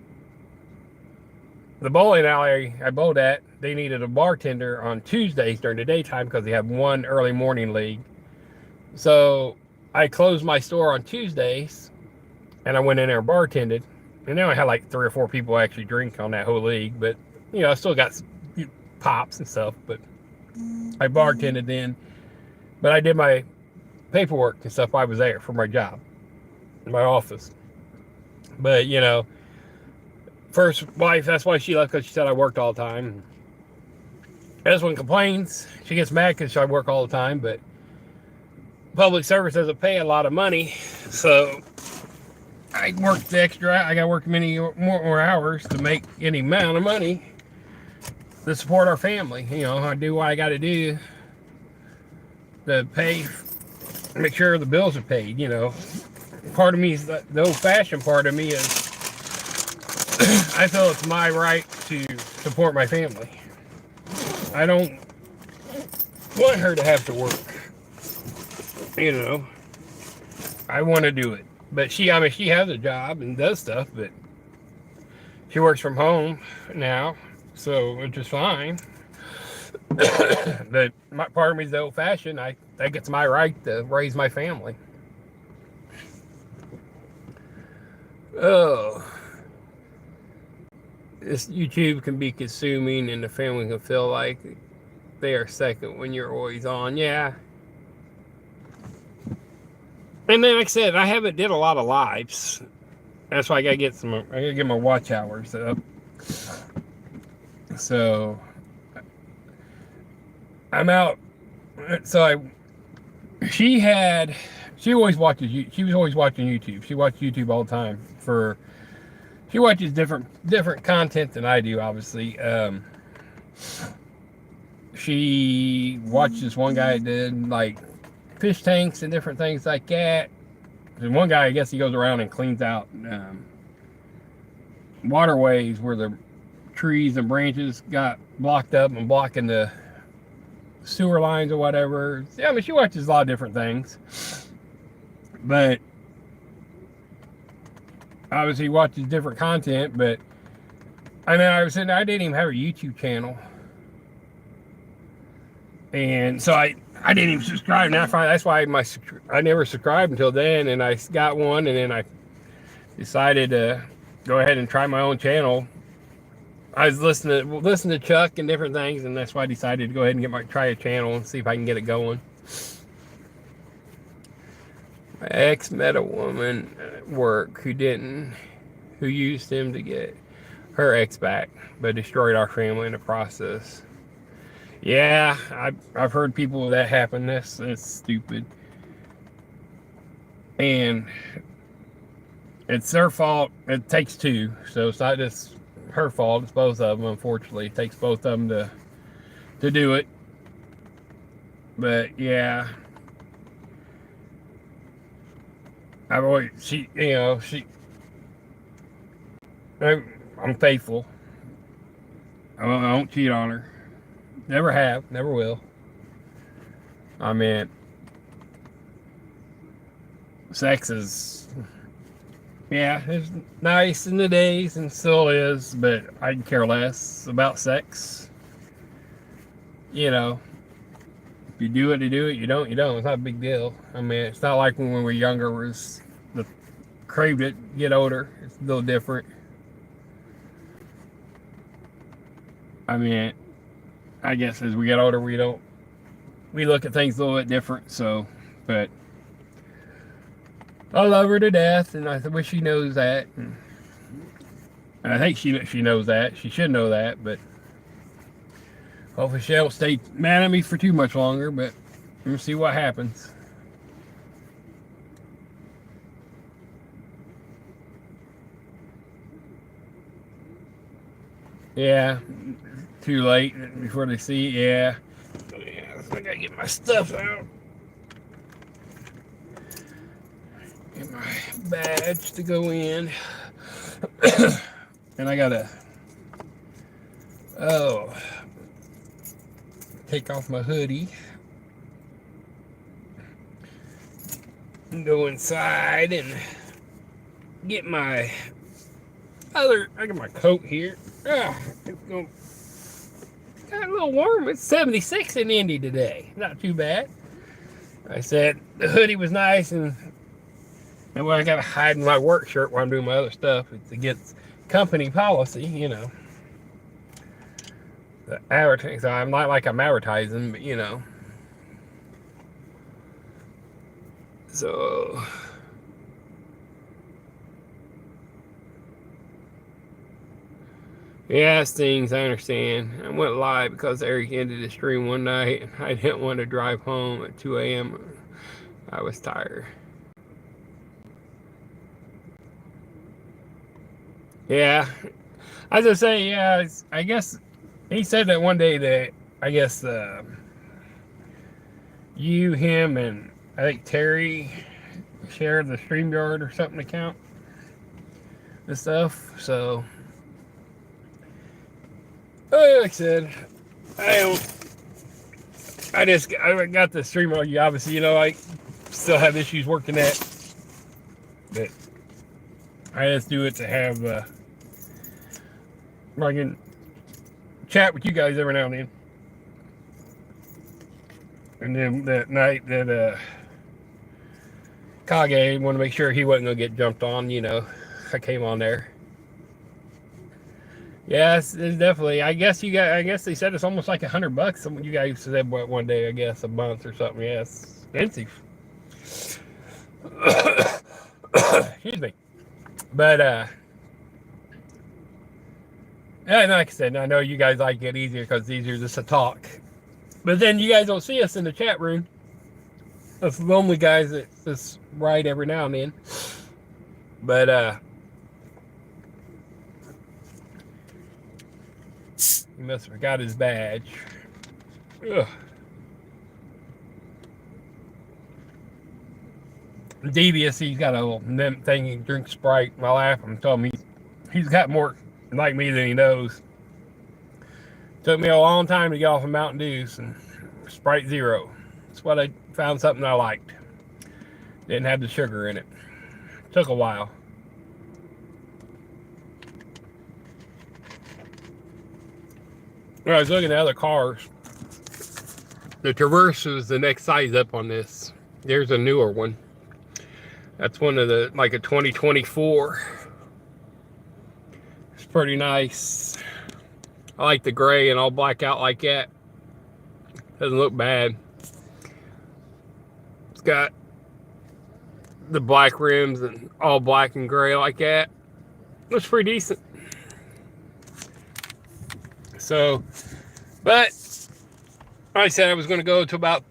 the bowling alley I bowled at, they needed a bartender on Tuesdays during the daytime because they have one early morning league. So I closed my store on Tuesdays, and I went in there and bartended. And then I had like 3 or 4 people actually drink on that whole league, but I still got pops and stuff. But I bartended then, but I did my paperwork and stuff while I was there for my job, in my office. But first wife, that's why she left, because she said I worked all the time. This one complains. She gets mad because I work all the time, but public service doesn't pay a lot of money, so I work the extra. I got to work many more hours to make any amount of money to support our family. I do what I got to do to pay, make sure the bills are paid. Part of me is the old-fashioned part of me is I feel it's my right to support my family. I don't want her to have to work. I want to do it. But she has a job and does stuff, but she works from home now, so which is fine. But part of me is the old-fashioned. I think it's my right to raise my family. Oh. This YouTube can be consuming, and the family can feel like they are second when you're always on. Yeah. And then, like I said, I haven't did a lot of lives. That's why I gotta get my watch hours up. So I'm out. So she was always watching YouTube. She watched YouTube all the time she watches different content than I do, obviously. She watched this one guy that did like fish tanks and different things like that. And one guy, I guess he goes around and cleans out waterways where the trees and branches got blocked up and blocking the sewer lines or whatever. Yeah, she watches a lot of different things. But obviously watches different content. But I didn't even have a YouTube channel. And so I didn't even subscribe. Now that's why I never subscribed until then, and I got one, and then I decided to go ahead and try my own channel. I was listening to Chuck and different things, and that's why I decided to go ahead and try a channel and see if I can get it going. My ex met a woman at work who used him to get her ex back, but destroyed our family in the process. Yeah, I've heard people that happen. That's stupid. And it's their fault. It takes two. So it's not just her fault. It's both of them, unfortunately. It takes both of them to do it. But yeah. I'm faithful. I don't cheat on her. Never have, never will. I mean, sex is, yeah, it's nice in the days and still is, but I care less about sex. You know, if you do it, you do it. You don't, you don't. It's not a big deal. I mean, it's not like when we were younger, was the craved it. Get older, it's a little different. I mean, I guess as we get older, we look at things a little bit different. So, but I love her to death, and I wish she knows that. And I think she knows that. She should know that, but hopefully she don't stay mad at me for too much longer. But we'll see what happens. Yeah, too late before they see. Yeah, so I gotta get my stuff out. Get my badge to go in. And I gotta, take off my hoodie and go inside and get my I got my coat here. It's got a little warm. It's 76 in Indy today. Not too bad. I said the hoodie was nice, and when I got to hide in my work shirt while I'm doing my other stuff, it's against company policy, you know. The advertising. So I'm not like I'm advertising, but you know. So. Yeah, it stings, I understand. I went live because Eric ended the stream one night. I didn't want to drive home at 2 a.m. I was tired. Yeah. I was going to say, yeah, I guess he said that one day that, I guess, you, him, and I think Terry shared the StreamYard or something account and stuff, so... Like I said, I got the stream on you. Obviously, you know, I still have issues working that, but I just do it to have I can chat with you guys every now and then. And then that night that Kage wanted to make sure he wasn't gonna get jumped on, you know, I came on there. Yes, it's definitely. I guess they said it's almost like $100. Some you guys said one day, I guess a month or something. Yes, expensive. Excuse me. But yeah, like I said, I know you guys like it easier because it's easier just to talk. But then you guys don't see us in the chat room. Us lonely guys that just write every now and then. But he must have forgot his badge. Ugh. Devious, he's got a little thing, he drinks Sprite. I laugh. I'm telling him he's got more like me than he knows. Took me a long time to get off of Mountain Dews and Sprite Zero. That's what I found something I liked. Didn't have the sugar in it. Took a while. When I was looking at other cars, the Traverse was the next size up on this. There's a newer one. That's one of the, like a 2024. It's pretty nice. I like the gray and all black out like that. Doesn't look bad. It's got the black rims and all black and gray like that. Looks pretty decent. So, but like I said, I was going to go to about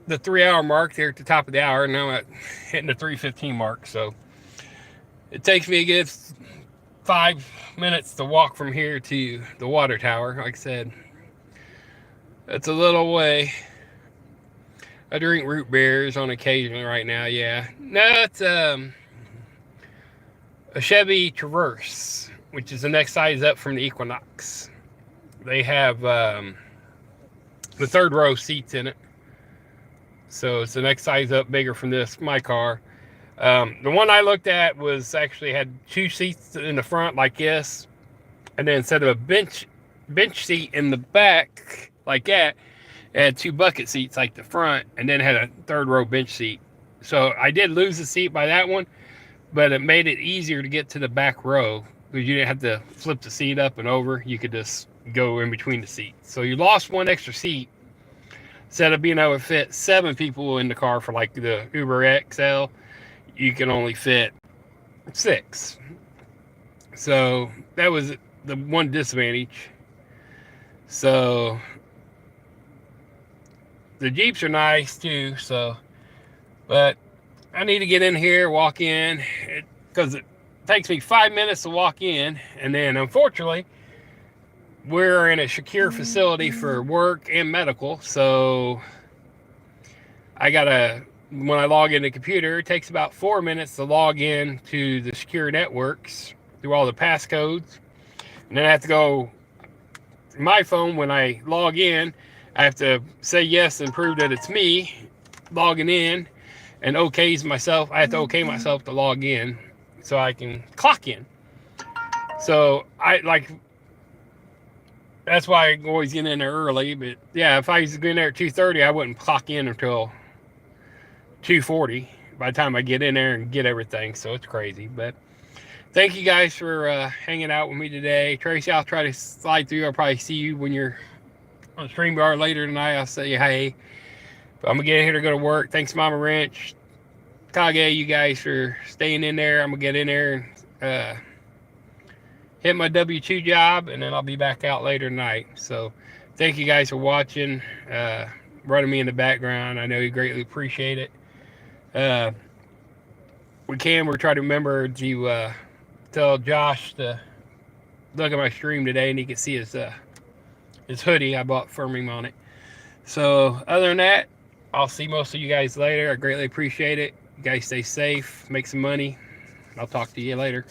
the 3-hour mark there at the top of the hour. Now I'm hitting the 3:15 mark. So it takes me a good 5 minutes to walk from here to the water tower. Like I said, it's a little way. I drink root beers on occasion right now. Yeah, no, it's a Chevy Traverse, which is the next size up from the Equinox. They have the third row seats in it. So it's the next size up, bigger from my car. The one I looked at was actually had 2 seats in the front like this, and then instead of a bench seat in the back like that, it had 2 bucket seats like the front, and then had a 3rd row bench seat. So I did lose the seat by that one, but it made it easier to get to the back row because you didn't have to flip the seat up and over. You could just go in between the seats. So you lost 1 extra seat. Instead of being able to fit 7 people in the car for like the Uber XL, you can only fit 6. So that was the one disadvantage. So the Jeeps are nice too. So, but I need to get in here, walk in, because it takes me 5 minutes to walk in, and then unfortunately we're in a secure facility for work and medical. So I gotta, when I log in the computer, it takes about 4 minutes to log in to the secure networks through all the passcodes. And then I have to go to my phone when I log in. I have to say yes and prove that it's me logging in, and okays myself. I have to okay myself to log in so I can clock in. So that's why I always get in there early. But yeah, if I was going there at 2:30, I wouldn't clock in until 2:40 by the time I get in there and get everything. So it's crazy. But thank you guys for hanging out with me today. Tracy, I'll try to slide through. I'll probably see you when you're on StreamYard later tonight. I'll say hey. But I'm going to get here to go to work. Thanks, Mama Wrench. Kage, you guys for staying in there. I'm going to get in there and hit my W2 job, and then I'll be back out later tonight. So thank you guys for watching, running me in the background. I know you greatly appreciate it. We're trying to remember to tell Josh to look at my stream today, and he can see his hoodie I bought from him on it. So other than that, I'll see most of you guys later. I greatly appreciate it. You guys stay safe, make some money. I'll talk to you later.